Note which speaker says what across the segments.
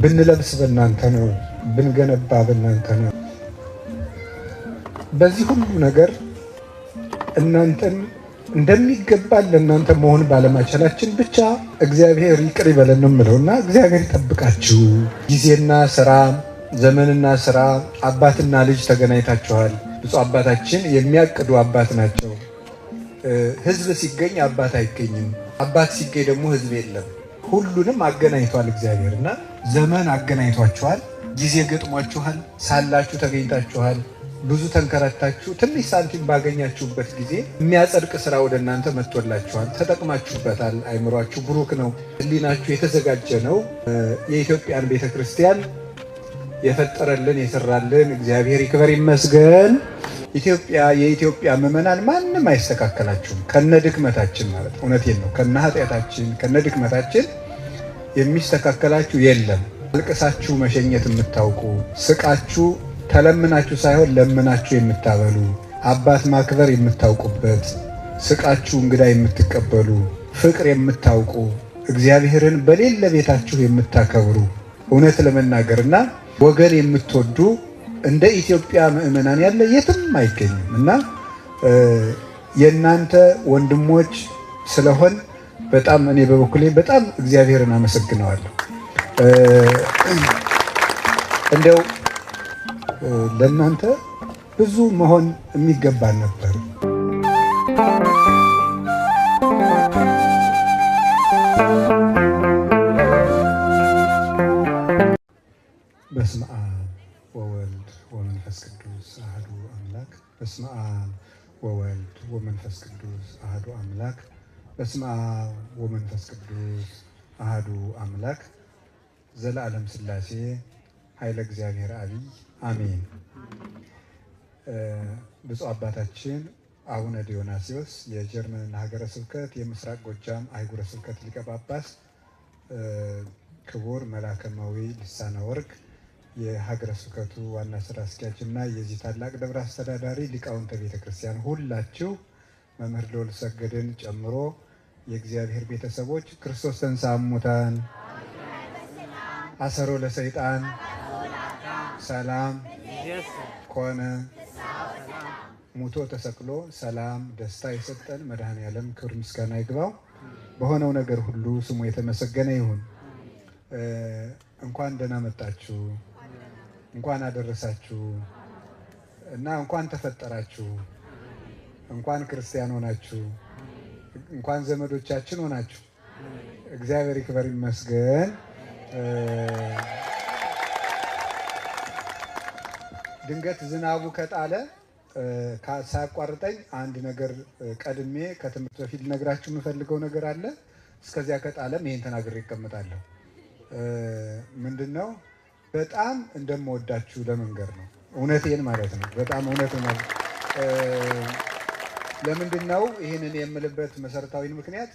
Speaker 1: ብንለብስ በእናንተ ነው፣ ብንገነባ በእናንተ ነው። በዚህ ሁሉ ነገር እናንተን እንደሚገባ ለእናንተ መሆን ባለማቻላችን ብቻ እግዚአብሔር ይቅር ይበለን ነው የምለውና እግዚአብሔር ይጠብቃችሁ። ጊዜና ስራ፣ ዘመንና ስራ፣ አባትና ልጅ ተገናኝታችኋል። ብፁዕ አባታችን የሚያቅዱ አባት ናቸው። ህዝብ ሲገኝ አባት አይገኝም፣ አባት ሲገኝ ደግሞ ህዝብ የለም። ሁሉንም አገናኝቷል እግዚአብሔርና ዘመን አገናኝቷችኋል። ጊዜ ገጥሟችኋል፣ ሳላችሁ ተገኝታችኋል። ብዙ ተንከራታችሁ ትንሽ ሳንቲም ባገኛችሁበት ጊዜ የሚያጸድቅ ስራ ወደ እናንተ መጥቶላችኋል። ተጠቅማችሁበታል። አይምሯችሁ ብሩክ ነው፣ ህሊናችሁ የተዘጋጀ ነው። የኢትዮጵያን ቤተክርስቲያን የፈጠረልን የሰራልን እግዚአብሔር ይክበር ይመስገን። የኢትዮጵያ ምዕመናን ማንም አይስተካከላችሁም። ከነ ድክመታችን ማለት እውነቴን ነው፣ ከነ ኃጢአታችን ከነ ድክመታችን የሚስተካከላችሁ የለም። አልቅሳችሁ መሸኘት የምታውቁ፣ ስቃችሁ ተለምናችሁ ሳይሆን ለምናችሁ የምታበሉ፣ አባት ማክበር የምታውቁበት፣ ስቃችሁ እንግዳ የምትቀበሉ፣ ፍቅር የምታውቁ፣ እግዚአብሔርን በሌለ ቤታችሁ የምታከብሩ፣ እውነት ለመናገርና ወገን የምትወዱ እንደ ኢትዮጵያ ምዕመናን ያለ የትም አይገኝም እና የእናንተ ወንድሞች ስለሆን በጣም እኔ በበኩሌ በጣም እግዚአብሔርን አመሰግነዋለሁ። እንደው ለእናንተ ብዙ መሆን የሚገባን ነበር። በስመ አብ ወወልድ ወመንፈስ ቅዱስ አሐዱ አምላክ። በስመ አብ ወወልድ ወመንፈስ ቅዱስ አሐዱ አምላክ። በስመ አብ ወመንፈስ ቅዱስ አሐዱ አምላክ። ዘለዓለም ሥላሴ ኃይለ እግዚአብሔር አብይ አሜን። ብፁዕ አባታችን አቡነ ዲዮናስዮስ የጀርመን ሀገረ ስብከት የምስራቅ ጎጃም አህጉረ ስብከት ሊቀ ጳጳስ፣ ክቡር መላከማዊ ልሳነ ወርቅ የሀገረ ስብከቱ ዋና ስራ አስኪያጅ እና የዚህ ታላቅ ደብረ አስተዳዳሪ ሊቃውንተ ቤተ ክርስቲያን ሁላችሁ፣ መምህር ልዑል ሰገድን ጨምሮ የእግዚአብሔር ቤተሰቦች፣ ክርስቶስ ተንሥአ እሙታን አሰሮ ለሰይጣን ሰላም ኮነ፣ ሙቶ ተሰቅሎ ሰላም ደስታ የሰጠን መድኃኔ ዓለም ክብር ምስጋና ይግባው። በሆነው ነገር ሁሉ ስሙ የተመሰገነ ይሁን። እንኳን ደህና መጣችሁ፣ እንኳን አደረሳችሁ እና እንኳን ተፈጠራችሁ፣ እንኳን ክርስቲያን ሆናችሁ፣ እንኳን ዘመዶቻችን ሆናችሁ። እግዚአብሔር ይክበር ይመስገን። ድንገት ዝናቡ ከጣለ ሳያቋርጠኝ አንድ ነገር ቀድሜ ከትምህርት በፊት ልነግራችሁ የምፈልገው ነገር አለ። እስከዚያ ከጣለም ይሄን ተናግሬ እቀመጣለሁ። ምንድነው? በጣም እንደምወዳችሁ ለመንገር ነው። እውነቴን ማለት ነው። በጣም እውነት ነው። ለምንድነው ይህንን የምልበት መሰረታዊ ምክንያት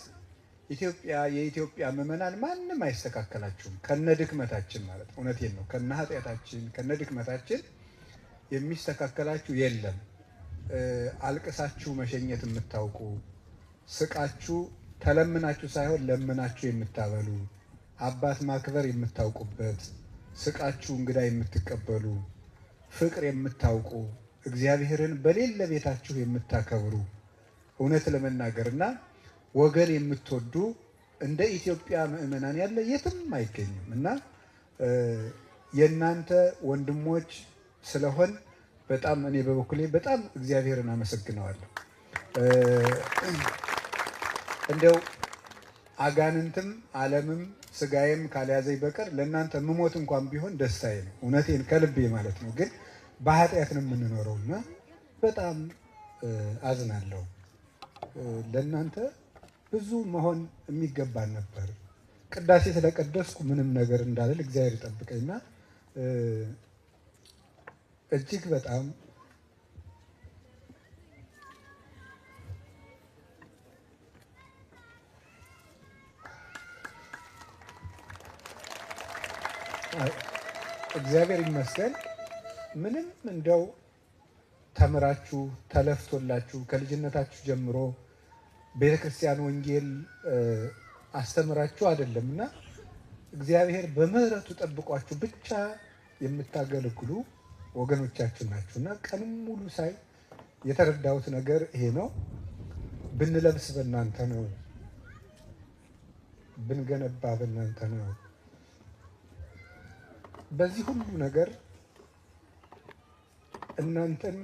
Speaker 1: የኢትዮጵያ ምዕመናን ማንም አይስተካከላችሁም። ከነ ድክመታችን ማለት እውነቴን ነው። ከነ ኃጢአታችን ከነ ድክመታችን የሚስተካከላችሁ የለም። አልቅሳችሁ መሸኘት የምታውቁ፣ ስቃችሁ ተለምናችሁ ሳይሆን ለምናችሁ የምታበሉ፣ አባት ማክበር የምታውቁበት፣ ስቃችሁ እንግዳ የምትቀበሉ፣ ፍቅር የምታውቁ፣ እግዚአብሔርን በሌለ ቤታችሁ የምታከብሩ፣ እውነት ለመናገርና ወገን የምትወዱ እንደ ኢትዮጵያ ምዕመናን ያለ የትም አይገኝም እና የእናንተ ወንድሞች ስለሆን በጣም እኔ በበኩሌ በጣም እግዚአብሔርን አመሰግነዋለሁ። እንደው አጋንንትም ዓለምም ስጋዬም ካልያዘኝ በቀር ለእናንተ ምሞት እንኳን ቢሆን ደስታዬ ነው። እውነቴን ከልቤ ማለት ነው። ግን በኃጢአት ነው የምንኖረውና በጣም አዝናለሁ። ለእናንተ ብዙ መሆን የሚገባን ነበር። ቅዳሴ ስለቀደስኩ ምንም ነገር እንዳልል እግዚአብሔር ይጠብቀኝና እጅግ በጣም እግዚአብሔር ይመስገን። ምንም እንደው ተምራችሁ ተለፍቶላችሁ ከልጅነታችሁ ጀምሮ ቤተክርስቲያን ወንጌል አስተምራችሁ አይደለምና እግዚአብሔር በምህረቱ ጠብቋችሁ ብቻ የምታገለግሉ ወገኖቻችን ናችሁና ቀንም ሙሉ ሳይ የተረዳሁት ነገር ይሄ ነው። ብንለብስ በእናንተ ነው፣ ብንገነባ በእናንተ ነው። በዚህ ሁሉ ነገር እናንተን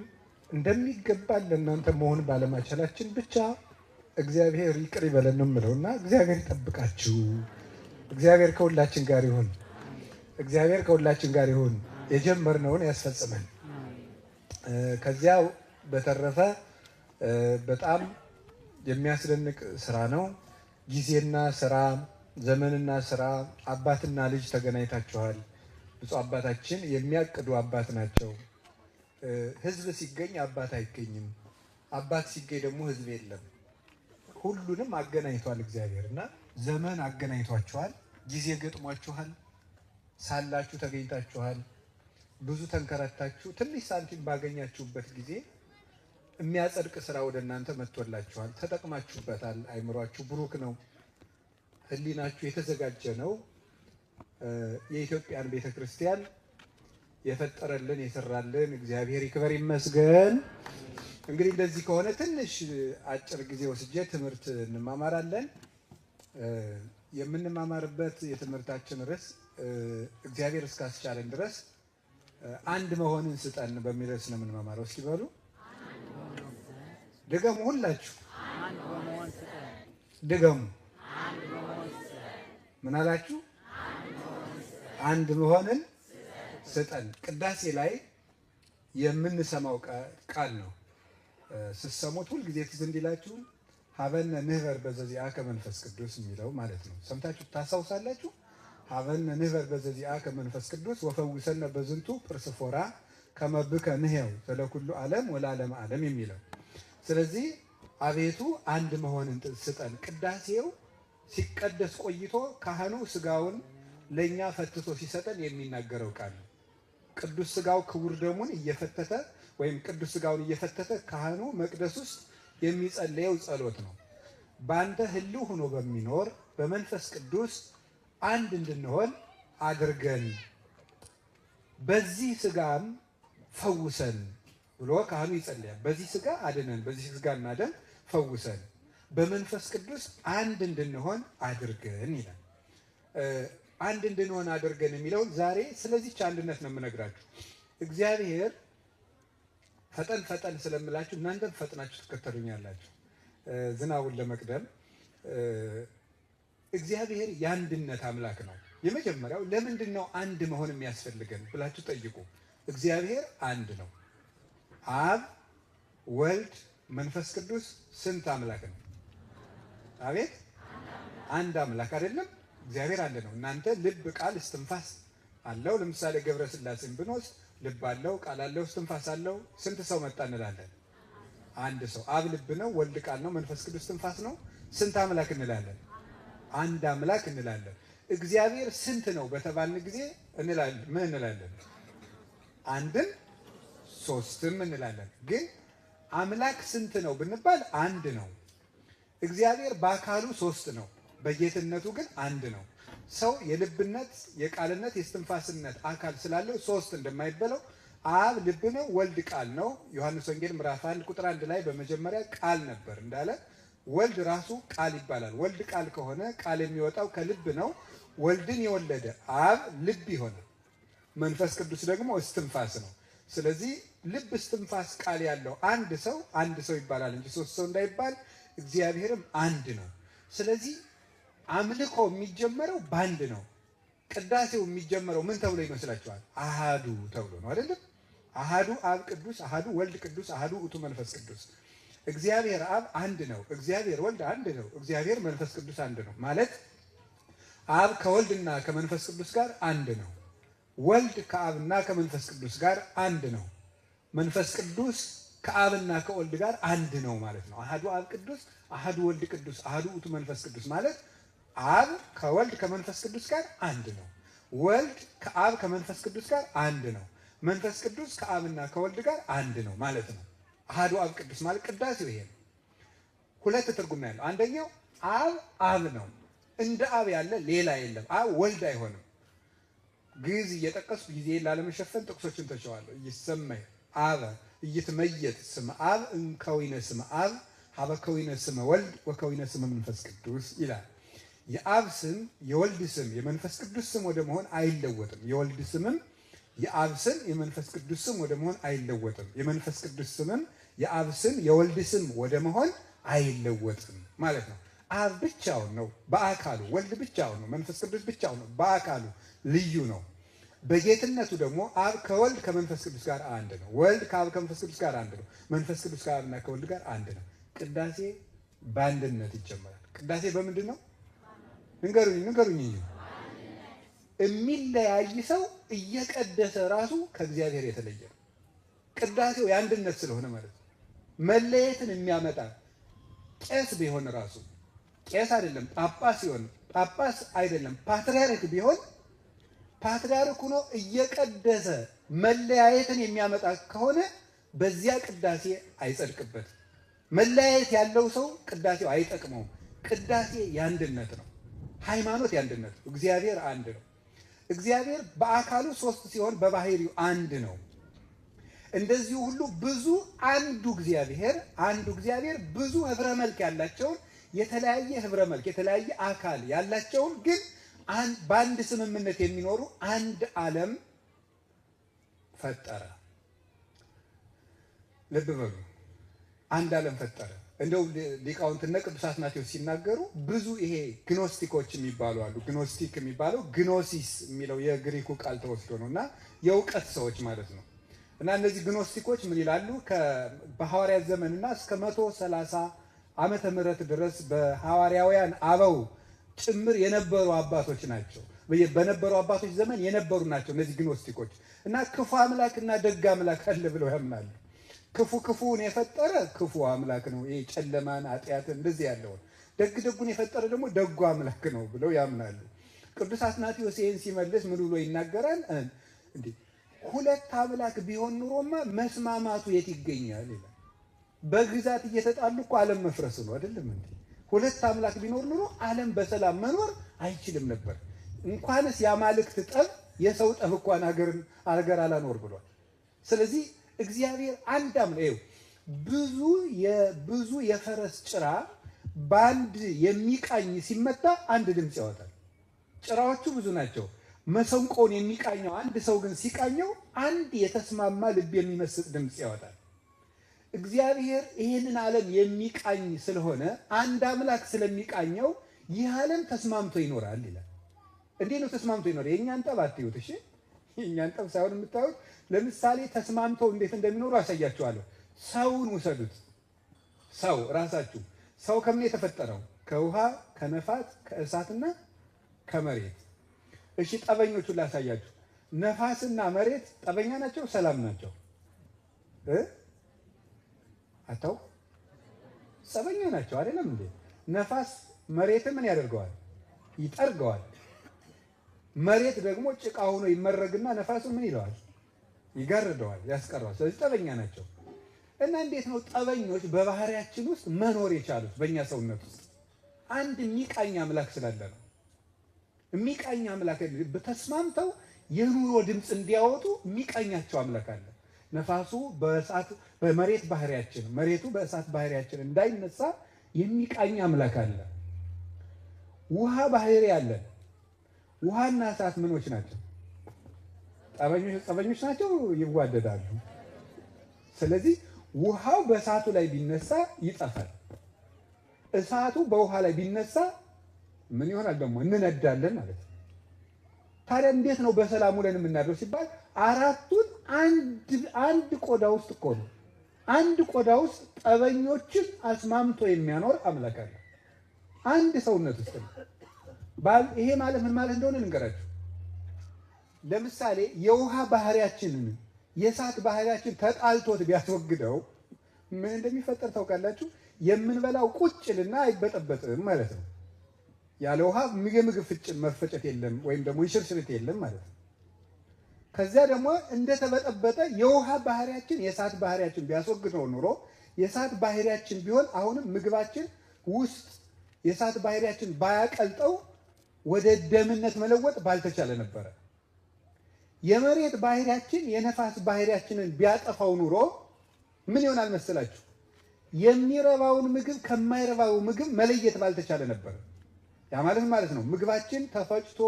Speaker 1: እንደሚገባ ለእናንተ መሆን ባለማቻላችን ብቻ እግዚአብሔር ይቅር ይበለን ነው የምለውና እግዚአብሔር ይጠብቃችሁ። እግዚአብሔር ከሁላችን ጋር ይሁን። እግዚአብሔር ከሁላችን ጋር ይሁን። የጀመርነውን ያስፈጽመን። ከዚያው በተረፈ በጣም የሚያስደንቅ ስራ ነው። ጊዜና ስራ፣ ዘመንና ስራ፣ አባትና ልጅ ተገናኝታችኋል። ብፁዕ አባታችን የሚያቅዱ አባት ናቸው። ህዝብ ሲገኝ አባት አይገኝም፣ አባት ሲገኝ ደግሞ ህዝብ የለም። ሁሉንም አገናኝቷል እግዚአብሔር እና ዘመን አገናኝቷችኋል፣ ጊዜ ገጥሟችኋል፣ ሳላችሁ ተገኝታችኋል። ብዙ ተንከራታችሁ ትንሽ ሳንቲም ባገኛችሁበት ጊዜ የሚያጸድቅ ስራ ወደ እናንተ መጥቶላችኋል። ተጠቅማችሁበታል። አይምሯችሁ ብሩክ ነው፣ ህሊናችሁ የተዘጋጀ ነው። የኢትዮጵያን ቤተክርስቲያን የፈጠረልን የሰራልን እግዚአብሔር ይክበር ይመስገን። እንግዲህ እንደዚህ ከሆነ ትንሽ አጭር ጊዜ ወስጄ ትምህርት እንማማራለን። የምንማማርበት የትምህርታችን ርዕስ እግዚአብሔር እስካስቻለን ድረስ አንድ መሆንን ስጠን በሚል ርዕስ ነው የምንማማረው። እስኪ በሉ ድገሙ፣ ሁላችሁ ድገሙ። ምን አላችሁ? አንድ መሆንን ስጠን። ቅዳሴ ላይ የምንሰማው ቃል ነው። ስትሰሙት ሁልጊዜ ትዝ እንዲላችሁ ሀበነ ንህበር በዘዚአከ መንፈስ ቅዱስ የሚለው ማለት ነው። ሰምታችሁ ታስታውሳላችሁ። ሀበነ ንህበር በዘዚአከ መንፈስ ቅዱስ ወፈውሰነ በዝንቱ ጵርስፎራ ከመ ብከ ንሕየው ዘለኩሉ ዓለም ወለዓለመ ዓለም የሚለው። ስለዚህ አቤቱ አንድ መሆንን ስጠን። ቅዳሴው ሲቀደስ ቆይቶ ካህኑ ስጋውን ለእኛ ፈትቶ ሲሰጠን የሚናገረው ቃል ነው። ቅዱስ ስጋው ክቡር ደሙን እየፈተተ ወይም ቅዱስ ስጋውን እየፈተተ ካህኑ መቅደስ ውስጥ የሚጸለየው ጸሎት ነው። በአንተ ህልው ሆኖ በሚኖር በመንፈስ ቅዱስ አንድ እንድንሆን አድርገን በዚህ ስጋም ፈውሰን ብሎ ካህኑ ይጸልያል። በዚህ ስጋ አድነን፣ በዚህ ስጋና ደም ፈውሰን በመንፈስ ቅዱስ አንድ እንድንሆን አድርገን ይላል። አንድ እንድንሆን አድርገን የሚለውን ዛሬ ስለዚች አንድነት ነው የምነግራችሁ። እግዚአብሔር ፈጠን ፈጠን ስለምላችሁ እናንተም ፈጥናችሁ ትከተሉኛላችሁ። ዝናቡን ለመቅደም እግዚአብሔር የአንድነት አምላክ ነው። የመጀመሪያው ለምንድን ነው አንድ መሆን የሚያስፈልገን ብላችሁ ጠይቁ። እግዚአብሔር አንድ ነው። አብ፣ ወልድ፣ መንፈስ ቅዱስ ስንት አምላክ ነው? አቤት አንድ አምላክ አይደለም? እግዚአብሔር አንድ ነው። እናንተ ልብ፣ ቃል፣ እስትንፋስ አለው። ለምሳሌ ገብረ ሥላሴን ብንወስድ ልብ አለው፣ ቃል አለው፣ እስትንፋስ አለው። ስንት ሰው መጣ እንላለን? አንድ ሰው። አብ ልብ ነው፣ ወልድ ቃል ነው፣ መንፈስ ቅዱስ እስትንፋስ ነው። ስንት አምላክ እንላለን? አንድ አምላክ እንላለን። እግዚአብሔር ስንት ነው በተባልን ጊዜ እንላለን ምን እንላለን? አንድም ሶስትም እንላለን። ግን አምላክ ስንት ነው ብንባል አንድ ነው። እግዚአብሔር በአካሉ ሶስት ነው፣ በጌትነቱ ግን አንድ ነው። ሰው የልብነት፣ የቃልነት፣ የእስትንፋስነት አካል ስላለው ሶስት እንደማይበለው አብ ልብ ነው፣ ወልድ ቃል ነው። ዮሐንስ ወንጌል ምዕራፍ 1 ቁጥር 1 ላይ በመጀመሪያ ቃል ነበር እንዳለ ወልድ ራሱ ቃል ይባላል። ወልድ ቃል ከሆነ ቃል የሚወጣው ከልብ ነው። ወልድን የወለደ አብ ልብ ይሆናል። መንፈስ ቅዱስ ደግሞ እስትንፋስ ነው። ስለዚህ ልብ፣ እስትንፋስ፣ ቃል ያለው አንድ ሰው ይባላል እንጂ ሶስት ሰው እንዳይባል እግዚአብሔርም አንድ ነው። ስለዚህ አምልኮ የሚጀመረው በአንድ ነው። ቅዳሴው የሚጀመረው ምን ተብሎ ይመስላችኋል? አሃዱ ተብሎ ነው አይደለም? አሃዱ አብ ቅዱስ፣ አሃዱ ወልድ ቅዱስ፣ አሃዱ ውእቱ መንፈስ ቅዱስ። እግዚአብሔር አብ አንድ ነው፣ እግዚአብሔር ወልድ አንድ ነው፣ እግዚአብሔር መንፈስ ቅዱስ አንድ ነው ማለት አብ ከወልድና ከመንፈስ ቅዱስ ጋር አንድ ነው። ወልድ ከአብና ከመንፈስ ቅዱስ ጋር አንድ ነው። መንፈስ ቅዱስ ከአብና ከወልድ ጋር አንድ ነው ማለት ነው። አሃዱ አብ ቅዱስ፣ አሃዱ ወልድ ቅዱስ፣ አሃዱ ውእቱ መንፈስ ቅዱስ ማለት አብ ከወልድ ከመንፈስ ቅዱስ ጋር አንድ ነው። ወልድ ከአብ ከመንፈስ ቅዱስ ጋር አንድ ነው። መንፈስ ቅዱስ ከአብና ከወልድ ጋር አንድ ነው ማለት ነው። አሃዱ አብ ቅዱስ ማለት ቅዳሴው ይሄ ነው። ሁለት ትርጉም ያለው፣ አንደኛው አብ ነው፣ እንደ አብ ያለ ሌላ የለም። አብ ወልድ አይሆንም። ግዕዝ እየጠቀስኩ ጊዜ ላለመሸፈን ጥቅሶችን ተቸዋለሁ። ይሰማይ አበ እይትመየጥ ስም አብ እንከዊነ ስም አብ ሀበ ከዊነ ስም ወልድ ወከዊነ ስም መንፈስ ቅዱስ ይላል። የአብ ስም የወልድ ስም የመንፈስ ቅዱስ ስም ወደ መሆን አይለወጥም። የወልድ ስምም የአብ ስም የመንፈስ ቅዱስ ስም ወደ መሆን አይለወጥም። የመንፈስ ቅዱስ ስምም የአብ ስም የወልድ ስም ወደ መሆን አይለወጥም ማለት ነው። አብ ብቻውን ነው በአካሉ፣ ወልድ ብቻውን ነው፣ መንፈስ ቅዱስ ብቻውን ነው በአካሉ ልዩ ነው። በጌትነቱ ደግሞ አብ ከወልድ ከመንፈስ ቅዱስ ጋር አንድ ነው። ወልድ ከአብ ከመንፈስ ቅዱስ ጋር አንድ ነው። መንፈስ ቅዱስ ከአብና ከወልድ ጋር አንድ ነው። ቅዳሴ በአንድነት ይጀመራል። ቅዳሴ በምንድን ነው? ንገሩኝ። የሚለያይ ሰው እየቀደሰ ራሱ ከእግዚአብሔር የተለየ ነው። ቅዳሴው የአንድነት ስለሆነ ማለት ነው። መለየትን የሚያመጣ ቄስ ቢሆን ራሱ ቄስ አይደለም፣ ጳጳስ ሲሆን ጳጳስ አይደለም፣ ፓትርያርክ ቢሆን ፓትርያርክ ሆኖ እየቀደሰ መለያየትን የሚያመጣ ከሆነ በዚያ ቅዳሴ አይጸድቅበትም። መለያየት ያለው ሰው ቅዳሴው አይጠቅመውም። ቅዳሴ የአንድነት ነው። ሃይማኖት የአንድነት ነው። እግዚአብሔር አንድ ነው። እግዚአብሔር በአካሉ ሶስት ሲሆን በባህሪው አንድ ነው። እንደዚሁ ሁሉ ብዙ አንዱ እግዚአብሔር ብዙ ህብረ መልክ ያላቸውን የተለያየ ህብረ መልክ የተለያየ አካል ያላቸውን ግን በአንድ ስምምነት የሚኖሩ አንድ ዓለም ፈጠረ። ልብ በሉ፣ አንድ ዓለም ፈጠረ። እንደው ሊቃውንት እነ ቅዱስ አትናቴዎስ ሲናገሩ ብዙ ይሄ ግኖስቲኮች የሚባሉ አሉ። ግኖስቲክ የሚባለው ግኖሲስ የሚለው የግሪኩ ቃል ተወስዶ ነው እና የእውቀት ሰዎች ማለት ነው። እና እነዚህ ግኖስቲኮች ምን ይላሉ? በሐዋርያት ዘመንና እስከ 130 ዓመተ ምህረት ድረስ በሐዋርያውያን አበው ጭምር የነበሩ አባቶች ናቸው። በነበሩ አባቶች ዘመን የነበሩ ናቸው እነዚህ ግኖስቲኮች። እና ክፉ አምላክና ደግ አምላክ አለ ብለው ያምናሉ። ክፉን የፈጠረ ክፉ አምላክ ነው፣ ይሄ ጨለማን ኃጢአትን እንደዚህ ያለውን። ደጉን የፈጠረ ደግሞ ደጉ አምላክ ነው ብለው ያምናሉ። ቅዱስ አትናቴዎስ ይህን ሲመልስ ምን ብሎ ይናገራል? እንዴ ሁለት አምላክ ቢሆን ኑሮማ መስማማቱ የት ይገኛል ይላል። በግዛት እየተጣሉ እኮ ዓለም መፍረስ ነው አይደለም እንዴ? ሁለት አምላክ ቢኖር ኑሮ ዓለም በሰላም መኖር አይችልም ነበር። እንኳንስ የአማልክት ጠብ የሰው ጠብ እንኳን ሀገር አላኖር ብሏል። ስለዚህ እግዚአብሔር አንድ አምላክ ብዙ የፈረስ ጭራ በአንድ የሚቃኝ ሲመታ አንድ ድምፅ ያወጣል። ጭራዎቹ ብዙ ናቸው። መሰንቆን የሚቃኘው አንድ ሰው ግን ሲቃኘው አንድ የተስማማ ልብ የሚመስጥ ድምፅ ያወጣል። እግዚአብሔር ይህንን ዓለም የሚቃኝ ስለሆነ አንድ አምላክ ስለሚቃኘው ይህ ዓለም ተስማምቶ ይኖራል ይላል። እንዴት ነው ተስማምቶ ይኖራል? የእኛን ጠብ አትዩት እሺ። የእኛን ጠብ ሳይሆን የምታዩት ለምሳሌ ተስማምተው እንዴት እንደሚኖሩ አሳያችኋለሁ። ሰውን ውሰዱት። ሰው ራሳችሁ ሰው ከምን የተፈጠረው? ከውሃ ከነፋስ ከእሳትና ከመሬት። እሺ ጠበኞቹን ላሳያችሁ። ነፋስና መሬት ጠበኛ ናቸው? ሰላም ናቸው? አታው ጠበኛ ናቸው አይደለም እንዴ? ነፋስ መሬትን ምን ያደርገዋል? ይጠርገዋል። መሬት ደግሞ ጭቃ ሆኖ ይመረግና ነፋሱ ምን ይለዋል? ይጋርደዋል፣ ያስቀረዋል። ስለዚህ ጠበኛ ናቸው። እና እንዴት ነው ጠበኞች በባህሪያችን ውስጥ መኖር የቻሉት? በእኛ ሰውነት ውስጥ አንድ የሚቃኝ አምላክ ስላለ ነው። የሚቃኝ አምላክ ተስማምተው የኑሮ ድምፅ እንዲያወጡ የሚቃኛቸው አምላክ አለ። ነፋሱ በመሬት ባህሪያችን፣ መሬቱ በእሳት ባህሪያችን እንዳይነሳ የሚቃኝ አምላክ አለ። ውሃ ባህሪ አለ። ውሃና እሳት ምኖች ናቸው? ጠበኞች ናቸው፣ ይዋደዳሉ። ስለዚህ ውሃው በእሳቱ ላይ ቢነሳ ይጠፋል። እሳቱ በውሃ ላይ ቢነሳ ምን ይሆናል? ደግሞ እንነዳለን ማለት ነው። ታዲያ እንዴት ነው በሰላም ውለን የምናድረው ሲባል አራቱን አንድ ቆዳ ውስጥ እኮ ነው። አንድ ቆዳ ውስጥ ጠበኞችን አስማምቶ የሚያኖር አምላክ አለ። አንድ ሰውነት ውስጥ ነው። ይሄ ማለት ምን ማለት እንደሆነ ልንገራችሁ። ለምሳሌ የውሃ ባህሪያችንን የእሳት ባህሪያችን ተጣልቶት ቢያስወግደው ምን እንደሚፈጠር ታውቃላችሁ? የምንበላው ቁጭልና አይበጠበጥም ማለት ነው። ያለ ውሃ የምግብ መፈጨት የለም ወይም ደግሞ እንሽርሽሪት የለም ማለት ነው። ከዚያ ደግሞ እንደተበጠበጠ የውሃ ባህሪያችን የእሳት ባህሪያችን ቢያስወግደው ኑሮ የእሳት ባህሪያችን ቢሆን አሁንም ምግባችን ውስጥ የእሳት ባህሪያችን ባያቀልጠው ወደ ደምነት መለወጥ ባልተቻለ ነበር። የመሬት ባህሪያችን የነፋስ ባህሪያችንን ቢያጠፋው ኑሮ ምን ይሆናል መሰላችሁ? የሚረባውን ምግብ ከማይረባው ምግብ መለየት ባልተቻለ ነበር። ያ ማለት ነው ምግባችን ተፈጭቶ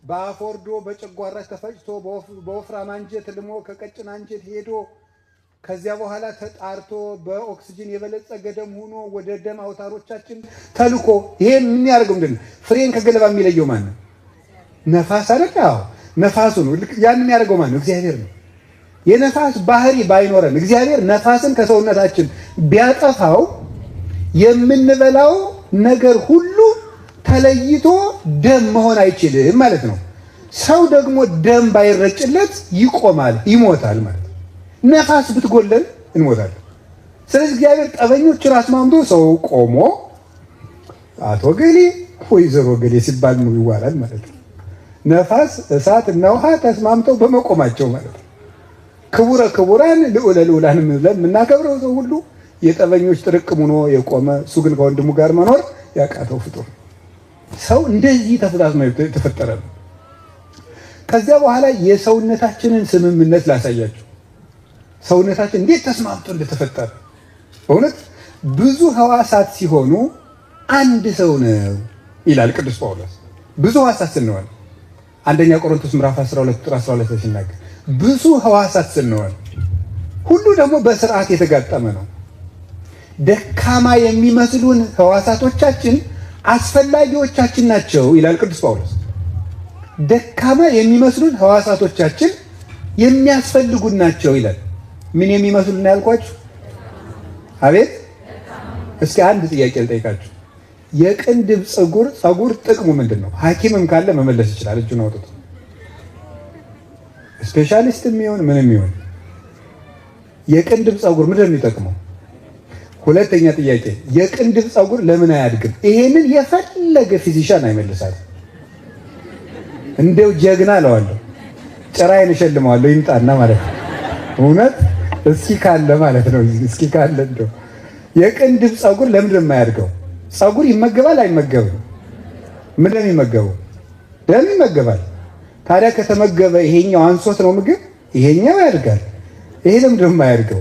Speaker 1: በአፍ ወርዶ በጨጓራ ተፈጭቶ በወፍራም አንጀት ልሞ ከቀጭን አንጀት ሄዶ ከዚያ በኋላ ተጣርቶ በኦክሲጅን የበለጸገ ደም ሆኖ ወደ ደም አውታሮቻችን ተልኮ ይሄ ምን ያደርገው ምንድነው? ፍሬን ከገለባ የሚለየው ማን ነው? ነፋስ አይደል? ነፋሱ ነው። ያን የሚያደርገው ማን ነው? እግዚአብሔር ነው። የነፋስ ባህሪ ባይኖረን እግዚአብሔር ነፋስን ከሰውነታችን ቢያጠፋው የምንበላው ነገር ሁሉ ተለይቶ ደም መሆን አይችልም ማለት ነው። ሰው ደግሞ ደም ባይረጭለት ይቆማል፣ ይሞታል ማለት ነው። ነፋስ ብትጎለን እንሞታለን። ስለዚህ እግዚአብሔር ጠበኞችን አስማምቶ ሰው ቆሞ አቶ ገሌ ወይዘሮ ገሌ ሲባል ነው ይዋላል ማለት ነው። ነፋስ እሳት እና ውሃ ተስማምተው በመቆማቸው ማለት ነው። ክቡረ ክቡራን ልዑለ ልዑላን የምናከብረው ሰው ሁሉ የጠበኞች ጥርቅም ሆኖ የቆመ እሱ ግን ከወንድሙ ጋር መኖር ያቃተው ፍጡር ሰው እንደዚህ ተፈጣጥሮ የተፈጠረ ነው። ከዚያ በኋላ የሰውነታችንን ስምምነት ላሳያችሁ። ሰውነታችን እንዴት ተስማምቶ እንደተፈጠረ በእውነት ብዙ ህዋሳት ሲሆኑ አንድ ሰው ነው ይላል ቅዱስ ጳውሎስ። ብዙ ህዋሳት ስንሆን አንደኛ ቆሮንቶስ ምዕራፍ 12 ቁጥር 12 ሲናገር ብዙ ህዋሳት ስንሆን ሁሉ ደግሞ በስርዓት የተጋጠመ ነው። ደካማ የሚመስሉን ህዋሳቶቻችን አስፈላጊዎቻችን ናቸው ይላል ቅዱስ ጳውሎስ። ደካማ የሚመስሉን ህዋሳቶቻችን የሚያስፈልጉን ናቸው ይላል። ምን የሚመስሉን ያልኳችሁ? አቤት እስኪ አንድ ጥያቄ ልጠይቃችሁ። የቅንድብ ፀጉር ጥቅሙ ምንድን ነው? ሐኪምም ካለ መመለስ ይችላል እጁን አውጥቶ። ስፔሻሊስት የሚሆን ምንም ይሆን የቅንድብ ፀጉር ምንድን ነው የሚጠቅመው? ሁለተኛ ጥያቄ የቅንድብ ፀጉር ለምን አያድግም? ይሄንን የፈለገ ፊዚሻን አይመልሳል። እንደው ጀግና እለዋለሁ፣ ጭራዬን እሸልመዋለሁ ይምጣና ማለት ነው። እውነት እስኪ ካለ ማለት ነው። እስኪ ካለ እንደው የቅንድብ ፀጉር ለምንድን ነው የማያድገው? ፀጉር ይመገባል አይመገብም? ምንድን ነው የሚመገበው? ደም ይመገባል። ታዲያ ከተመገበ ይሄኛው አንሶት ነው ምግብ፣ ይሄኛው ያድጋል። ይሄ ለምንድን ነው የማያድገው?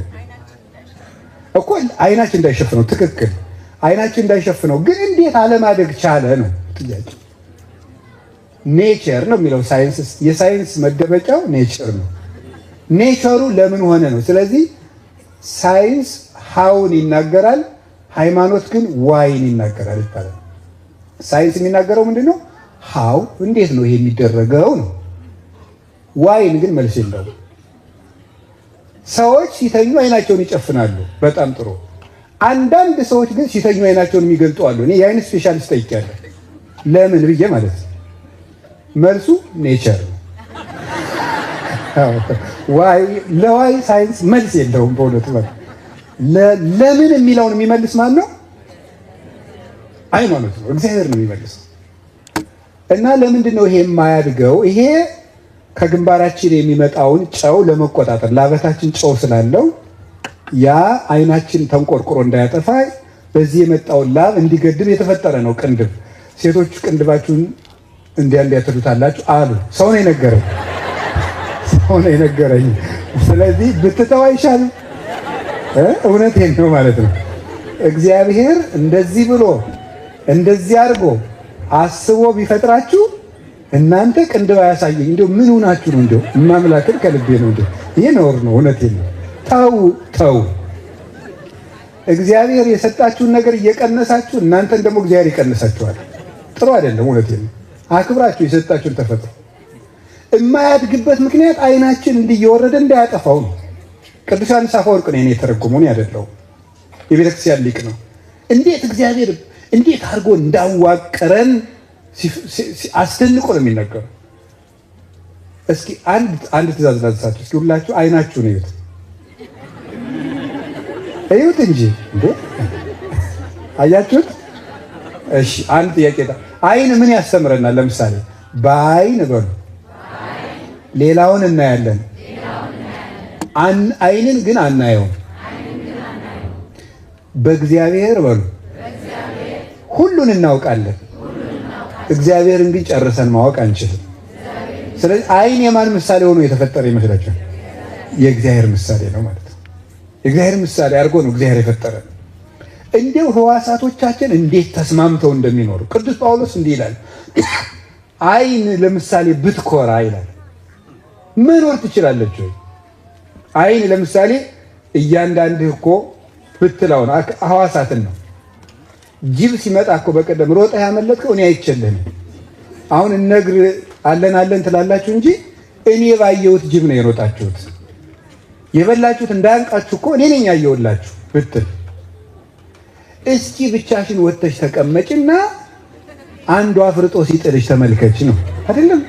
Speaker 1: እኮ አይናችን እንዳይሸፍነው። ትክክል፣ አይናችን እንዳይሸፍነው። ግን እንዴት አለማደግ ቻለ ነው ጥያቄ። ኔቸር ነው የሚለው ሳይንስ። የሳይንስ መደበቂያው ኔቸር ነው። ኔቸሩ ለምን ሆነ ነው። ስለዚህ ሳይንስ ሃውን ይናገራል፣ ሃይማኖት ግን ዋይን ይናገራል ይባላል። ሳይንስ የሚናገረው ምንድነው? ሃው እንዴት ነው ይሄ የሚደረገው ነው። ዋይን ግን መልስ የለውም። ሰዎች ሲተኙ አይናቸውን ይጨፍናሉ። በጣም ጥሩ። አንዳንድ ሰዎች ግን ሲተኙ አይናቸውን የሚገልጡ አሉ። እኔ የአይን ስፔሻሊስት ጠይቄያለሁ። ለምን ብዬ ማለት ነው። መልሱ ኔቸር ነው። ዋይ ለዋይ ሳይንስ መልስ የለውም በእውነቱ። ለምን የሚለውን የሚመልስ ማን ነው? ሃይማኖት ነው፣ እግዚአብሔር ነው የሚመልሰው። እና ለምንድን ነው ይሄ የማያድገው? ይሄ ከግንባራችን የሚመጣውን ጨው ለመቆጣጠር ላበታችን ጨው ስላለው ያ አይናችን ተንቆርቁሮ እንዳያጠፋ በዚህ የመጣውን ላብ እንዲገድብ የተፈጠረ ነው። ቅንድብ ሴቶች ቅንድባችሁን እንዲያትሉታላችሁ አሉ። ሰው ነው የነገረኝ፣ ሰው ነው የነገረኝ። ስለዚህ ብትተው አይሻልም? እውነቴን ነው ማለት ነው። እግዚአብሔር እንደዚህ ብሎ እንደዚህ አድርጎ አስቦ ቢፈጥራችሁ እናንተ ቅንድብ አያሳየኝ እንደው ምን ሆናችሁ ነው? እንደው ማምላክን ከልቤ ነው። እንደው ይሄ ነውር ነው። እውነቴን ነው። ተው። እግዚአብሔር የሰጣችሁን ነገር እየቀነሳችሁ እናንተን ደግሞ እግዚአብሔር ይቀንሳችኋል። ጥሩ አይደለም። እውነቴን ነው። አክብራችሁ የሰጣችሁን ተፈጥሮ የማያድግበት ምክንያት አይናችን እንዲየወረደ እንዳያጠፋው ነው። ቅዱስ ዮሐንስ አፈወርቅ ነው እኔ የተረጎመው ያደለው የቤተክርስቲያን ሊቅ ነው። እንዴት እግዚአብሔር እንዴት አድርጎ እንዳዋቀረን አስደንቆ ነው የሚናገረው። እስኪ አንድ ትእዛዝ ላንሳችሁ። እስኪ ሁላችሁ አይናችሁን እዩት እንጂ እንዴ! አያችሁት? እሺ፣ አንድ ጥያቄ አይን ምን ያስተምረናል? ለምሳሌ በአይን በሉ ሌላውን እናያለን፣ አይንን ግን አናየውም። በእግዚአብሔር በሉ ሁሉን እናውቃለን። እግዚአብሔርን ግን ጨርሰን ማወቅ አንችልም። ስለዚህ አይን የማን ምሳሌ ሆኖ የተፈጠረ ይመስላችኋል? የእግዚአብሔር ምሳሌ ነው ማለት ነው። የእግዚአብሔር ምሳሌ አድርጎ ነው እግዚአብሔር የፈጠረን። እንዲሁ ህዋሳቶቻችን እንዴት ተስማምተው እንደሚኖሩ ቅዱስ ጳውሎስ እንዲህ ይላል፣ አይን ለምሳሌ ብትኮራ ይላል መኖር ትችላለች ወይ? አይን ለምሳሌ እያንዳንድህ እኮ ብትለው ነው ህዋሳትን ነው። ጅብ ሲመጣ እኮ በቀደም ሮጠህ ያመለጥከው እኔ አይቼልህም። አሁን እነግር አለን ትላላችሁ እንጂ እኔ ባየሁት ጅብ ነው የሮጣችሁት። የበላችሁት እንዳያንቃችሁ እኮ እኔ ነኝ ያየሁላችሁ ብትል፣ እስኪ ብቻሽን ወጥተሽ ተቀመጭና አንዱ አፍርጦ ሲጥልሽ ተመልከች ነው አይደለም?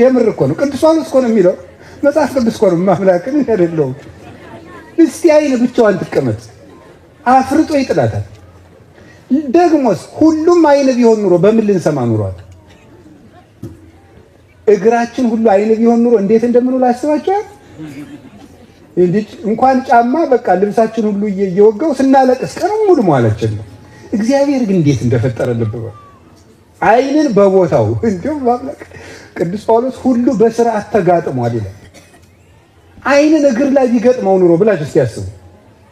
Speaker 1: የምር እኮ ነው። ቅዱስ ጳውሎስ እኮ ነው የሚለው፣ መጽሐፍ ቅዱስ እኮ ነው። ማምላክን አይደለም። እስቲ አይን ብቻዋን ትቀመጥ፣ አፍርጦ ይጥላታል። ደግሞስ ሁሉም አይን ቢሆን ኑሮ በምን ልንሰማ ኑሯል? እግራችን ሁሉ አይን ቢሆን ኑሮ እንዴት እንደምንውል አስባችኋል? እንኳን ጫማ በቃ ልብሳችን ሁሉ እየወጋው ስናለቅስ ቀኑን ሙሉ መዋላችን ነው። እግዚአብሔር ግን እንዴት እንደፈጠረ ልብ በሉ። አይንን በቦታው እንዲሁም ማምላክ ቅዱስ ጳውሎስ ሁሉ በስርዓት ተጋጥሟል ይላል። አይንን እግር ላይ ቢገጥመው ኑሮ ብላችሁ እስኪ ያስቡ።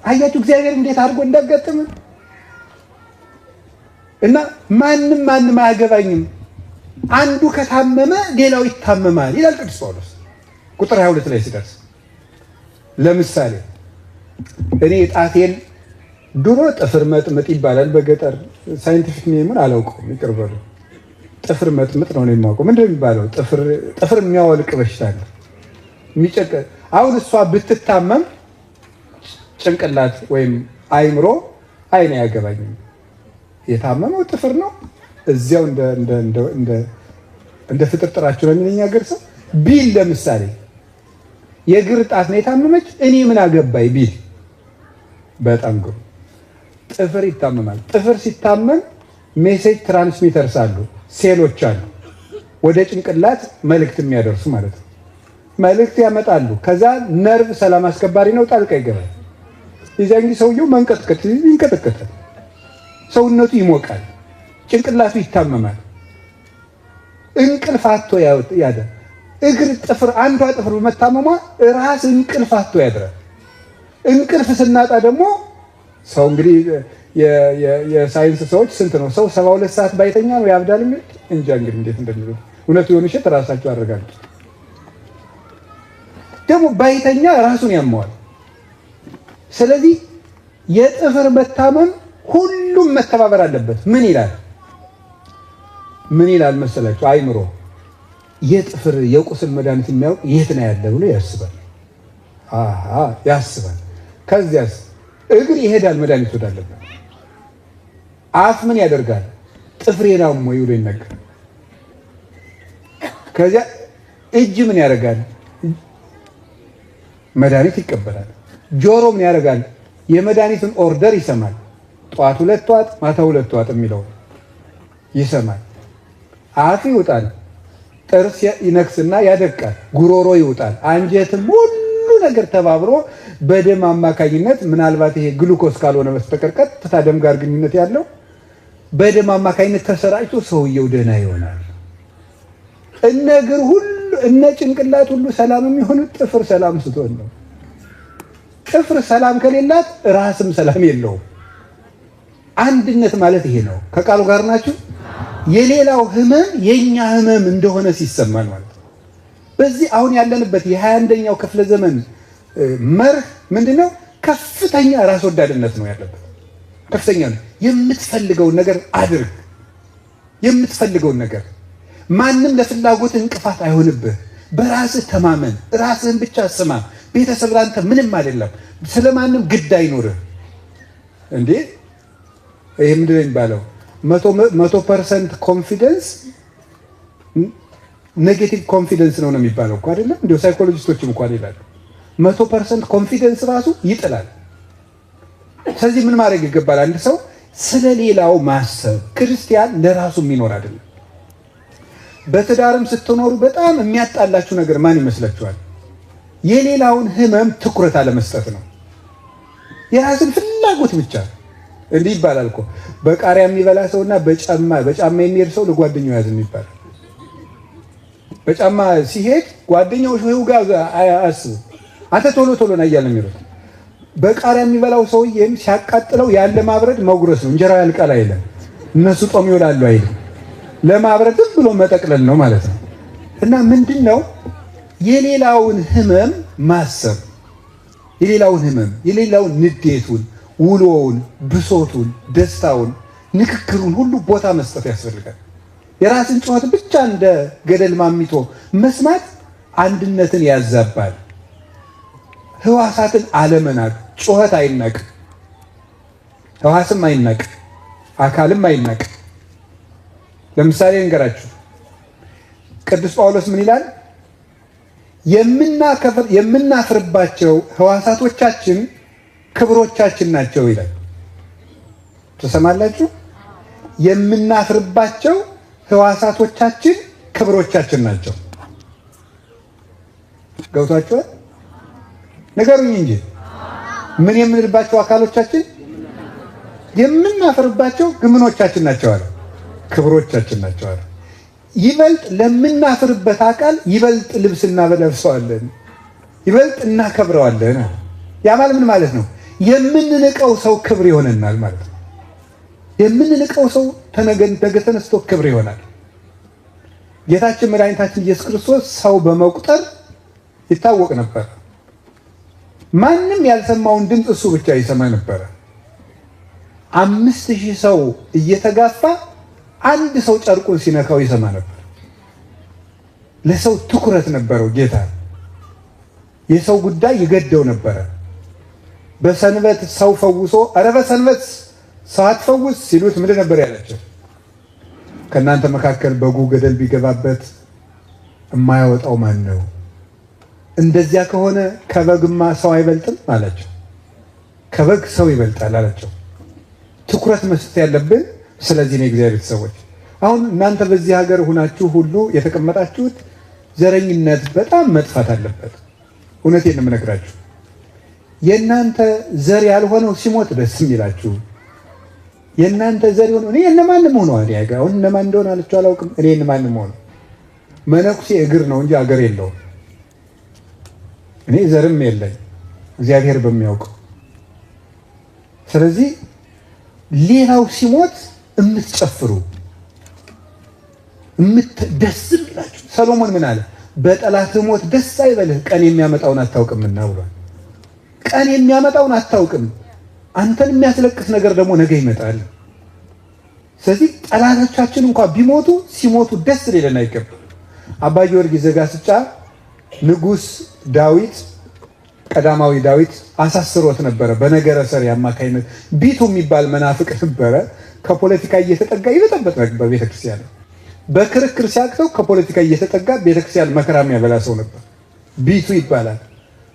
Speaker 1: አያችሁ እግዚአብሔር እንዴት አድርጎ እንዳጋጠመ። እና ማንም አያገባኝም፣ አንዱ ከታመመ ሌላው ይታመማል ይላል ቅዱስ ጳውሎስ ቁጥር 22 ላይ ሲደርስ። ለምሳሌ እኔ ጣቴን ድሮ ጥፍር መጥመጥ ይባላል በገጠር ሳይንቲፊክ ኔሙን አላውቀውም፣ ይቅር በሉ። ጥፍር መጥመጥ ነው የማውቀው። ምንድን ነው የሚባለው? ጥፍር የሚያወልቅ በሽታ አለ የሚጨቀ። አሁን እሷ ብትታመም ጭንቅላት ወይም አይምሮ አይን አያገባኝም፣ የታመመው ጥፍር ነው እዚያው እንደ ፍጥርጥራቸው ነው የሚለኝ ሀገር ሰው ቢል። ለምሳሌ የእግር ጣት ነው የታመመች፣ እኔ ምን አገባኝ ቢል በጣም ግሩ። ጥፍር ይታመማል። ጥፍር ሲታመም ሜሴጅ ትራንስሚተርስ አሉ፣ ሴሎች አሉ፣ ወደ ጭንቅላት መልእክት የሚያደርሱ ማለት ነው። መልእክት ያመጣሉ። ከዛ ነርቭ ሰላም አስከባሪ ነው፣ ጣልቃ ይገባል። የዚያን ጊዜ ሰውየው ይንቀጠቀጣል፣ ሰውነቱ ይሞቃል፣ ጭንቅላቱ ይታመማል፣ እንቅልፍ አጥቶ ያድራል። እግር ጥፍር አንዷ ጥፍር በመታመሟ ራስ እንቅልፍ አጥቶ ያድራል። እንቅልፍ ስናጣ ደግሞ ሰው እንግዲህ የሳይንስ ሰዎች ስንት ነው ሰው 72 ሰዓት ባይተኛ ነው ያብዳል የሚል እንጃ። እንግዲህ እንዴት እንደሚሉ እውነቱ የሆነ እሸት ራሳቸው አረጋግጡ። ደግሞ ባይተኛ ራሱን ያመዋል። ስለዚህ የጥፍር መታመም ሁሉም መተባበር አለበት። ምን ይላል መሰላችሁ? አይምሮ የጥፍር የቁስል መድኃኒት የሚያውቅ የት ነው ያለ ብሎ ያስባል። ያስባል። ከዚያስ እግር ይሄዳል መድኃኒት ወዳለበት። አፍ ምን ያደርጋል? ጥፍሬን አሞኝ ብሎ ይነገራል። ከዚያ እጅ ምን ያደርጋል? መድኃኒት ይቀበላል። ጆሮ ምን ያደርጋል? የመድኃኒትን ኦርደር ይሰማል። ጠዋት 2 ዋጥ ማታ 2 ዋጥ የሚለው ይሰማል። አፍ ይውጣል፣ ጥርስ ይነክስና ያደቃል፣ ጉሮሮ ይውጣል፣ አንጀትም ሁሉ ነገር ተባብሮ በደም አማካኝነት ምናልባት ይሄ ግሉኮስ ካልሆነ በስተቀር ቀጥታ ደም ጋር ግንኙነት ያለው በደም አማካኝነት ተሰራጭቶ ሰውየው ደህና ይሆናል። እነ እግር ሁሉ እነ ጭንቅላት ሁሉ ሰላም የሚሆኑት ጥፍር ሰላም ስትሆን ነው። ጥፍር ሰላም ከሌላት ራስም ሰላም የለውም። አንድነት ማለት ይሄ ነው። ከቃሉ ጋር ናችሁ? የሌላው ህመም የኛ ህመም እንደሆነ ሲሰማን ማለት ነው። በዚህ አሁን ያለንበት የ21ኛው ክፍለ ዘመን መርህ ምንድነው? ከፍተኛ ራስ ወዳድነት ነው ያለበት። ከፍተኛ ነው። የምትፈልገውን ነገር አድርግ፣ የምትፈልገውን ነገር ማንም ለፍላጎት እንቅፋት አይሆንብህ። በራስህ ተማመን፣ ራስህን ብቻ ስማ። ቤተሰብ ላንተ ምንም አይደለም። ስለማንም ግድ አይኖርህ። እንዴ ይሄ ምንድነው የሚባለው? 100% ኮንፊደንስ ኔጌቲቭ ኮንፊደንስ ነው የሚባለው እኮ አይደለም? እንዴ ሳይኮሎጂስቶችም እንኳን ይላሉ 100% ኮንፊደንስ ራሱ ይጥላል። ስለዚህ ምን ማድረግ ይገባል? አንድ ሰው ስለሌላው ማሰብ። ክርስቲያን ለራሱ የሚኖር አይደለም። በትዳርም ስትኖሩ በጣም የሚያጣላችሁ ነገር ማን ይመስላችኋል? የሌላውን ህመም ትኩረት አለመስጠት ነው። የራስን ፍላጎት ብቻ እንዲህ ይባላል እኮ በቃሪያ የሚበላ ሰውና በጫማ የሚሄድ ሰው ለጓደኛው ያዝም ይባላል። በጫማ ሲሄድ ጓደኛው ሾው ጋር አያስቡ አንተ ቶሎ ቶሎ ና እያለ የሚሮጥ በቃሪያ የሚበላው ሰውዬም ሲያቃጥለው ያለ ማብረድ መጉረስ ነው። እንጀራ ያልቃል አይደለም እነሱ ጦም ይውላሉ አይደለም ለማብረድ ብሎ መጠቅለል ነው ማለት ነው። እና ምንድነው የሌላውን ህመም ማሰብ የሌላውን ህመም የሌላውን ንዴቱን ውሎውን ብሶቱን ደስታውን ንክክሩን ሁሉ ቦታ መስጠት ያስፈልጋል። የራስን ጩኸት ብቻ እንደ ገደል ማሚቶ መስማት አንድነትን ያዛባል። ህዋሳትን አለመናቅ ጩኸት አይናቅ ህዋስም አይናቅ አካልም አይናቅ። ለምሳሌ እንገራችሁ ቅዱስ ጳውሎስ ምን ይላል? የምናፍርባቸው ህዋሳቶቻችን ክብሮቻችን ናቸው ይላል። ተሰማላችሁ? የምናፍርባቸው ህዋሳቶቻችን ክብሮቻችን ናቸው። ገብቷችኋል? ነገሩኝ እንጂ ምን የምንልባቸው አካሎቻችን የምናፍርባቸው ግምኖቻችን ናቸው አለ። ክብሮቻችን ናቸው አለ። ይበልጥ ለምናፍርበት አካል ይበልጥ ልብስ እናለብሰዋለን፣ ይበልጥ እናከብረዋለን። ያ ማለት ምን ማለት ነው? የምንንቀው ሰው ክብር ይሆነናል ማለት ነው። የምንንቀው ሰው ነገ ተነስቶ ክብር ይሆናል። ጌታችን መድኃኒታችን ኢየሱስ ክርስቶስ ሰው በመቁጠር ይታወቅ ነበር። ማንም ያልሰማውን ድምፅ እሱ ብቻ ይሰማ ነበር። 5000 ሰው እየተጋፋ አንድ ሰው ጨርቁን ሲነካው ይሰማ ነበር። ለሰው ትኩረት ነበረው ጌታ። የሰው ጉዳይ ይገደው ነበረ። በሰንበት ሰው ፈውሶ ኧረ በሰንበት ሰው አትፈውስ ሲሉት ምንድን ነበር ያላቸው? ከእናንተ መካከል በጉ ገደል ቢገባበት የማያወጣው ማን ነው? እንደዚያ ከሆነ ከበግማ ሰው አይበልጥም አላቸው። ከበግ ሰው ይበልጣል አላቸው። ትኩረት መስጠት ያለብን ስለዚህ ነው። የእግዚአብሔር ሰዎች አሁን እናንተ በዚህ ሀገር ሁናችሁ ሁሉ የተቀመጣችሁት ዘረኝነት በጣም መጥፋት አለበት። እውነቴን ነው የምነግራችሁ። የእናንተ ዘር ያልሆነው ሲሞት ደስ የሚላችሁ የእናንተ ዘር የሆነው እኔ እነማንም ሆነው አሁን እነማን እንደሆነ አለችው አላውቅም። እኔ እነማንም ሆነው መነኩሴ እግር ነው እንጂ አገር የለውም። እኔ ዘርም የለኝ እግዚአብሔር በሚያውቀው። ስለዚህ ሌላው ሲሞት እምትጨፍሩ ደስ ይላችሁ። ሰሎሞን ምን አለ? በጠላትህ ሞት ደስ አይበልህ ቀን የሚያመጣውን አታውቅምና ብሏል። ቀን የሚያመጣውን አታውቅም። አንተን የሚያስለቅስ ነገር ደግሞ ነገ ይመጣል። ስለዚህ ጠላቶቻችን እንኳን ቢሞቱ ሲሞቱ ደስ ሊለን አይገባም። አባ ጊዮርጊስ ዘጋስጫ ንጉሥ ዳዊት ቀዳማዊ ዳዊት አሳስሮት ነበረ። በነገረ ሰሪ አማካይነት ቢቱ የሚባል መናፍቅ ነበረ። ከፖለቲካ እየተጠጋ ይበጠበጥ ነበር ቤተክርስቲያን። በክርክር ሲያቅተው ከፖለቲካ እየተጠጋ ቤተክርስቲያን መከራም ያበላ ሰው ነበር። ቢቱ ይባላል።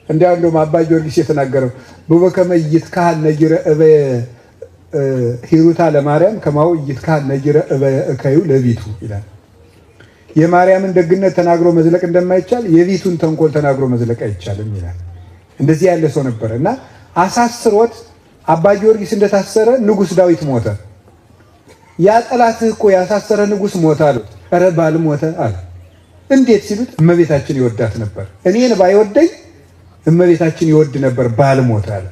Speaker 1: እንደውም አባ ጊዮርጊስ የተናገረው በበከመ ይትካል ነጊረ እበየ ሂሩታ ለማርያም ከማው ይትካል ነጊረ እበየ እከዩ ለቢቱ ይላል። የማርያምን ደግነት ተናግሮ መዝለቅ እንደማይቻል የቢቱን ተንኮል ተናግሮ መዝለቅ አይቻልም ይላል። እንደዚህ ያለ ሰው ነበር እና አሳስሮት አባ ጊዮርጊስ እንደታሰረ ንጉሥ ዳዊት ሞተ። ያ ጠላትህ እኮ ያሳሰረ ንጉሥ ሞተ አሉት። ኧረ ባል ሞተ አለ። እንዴት ሲሉት እመቤታችን ይወዳት ነበር፣ እኔን ባይወደኝ እመቤታችን ይወድ ነበር፣ ባል ሞተ አለ።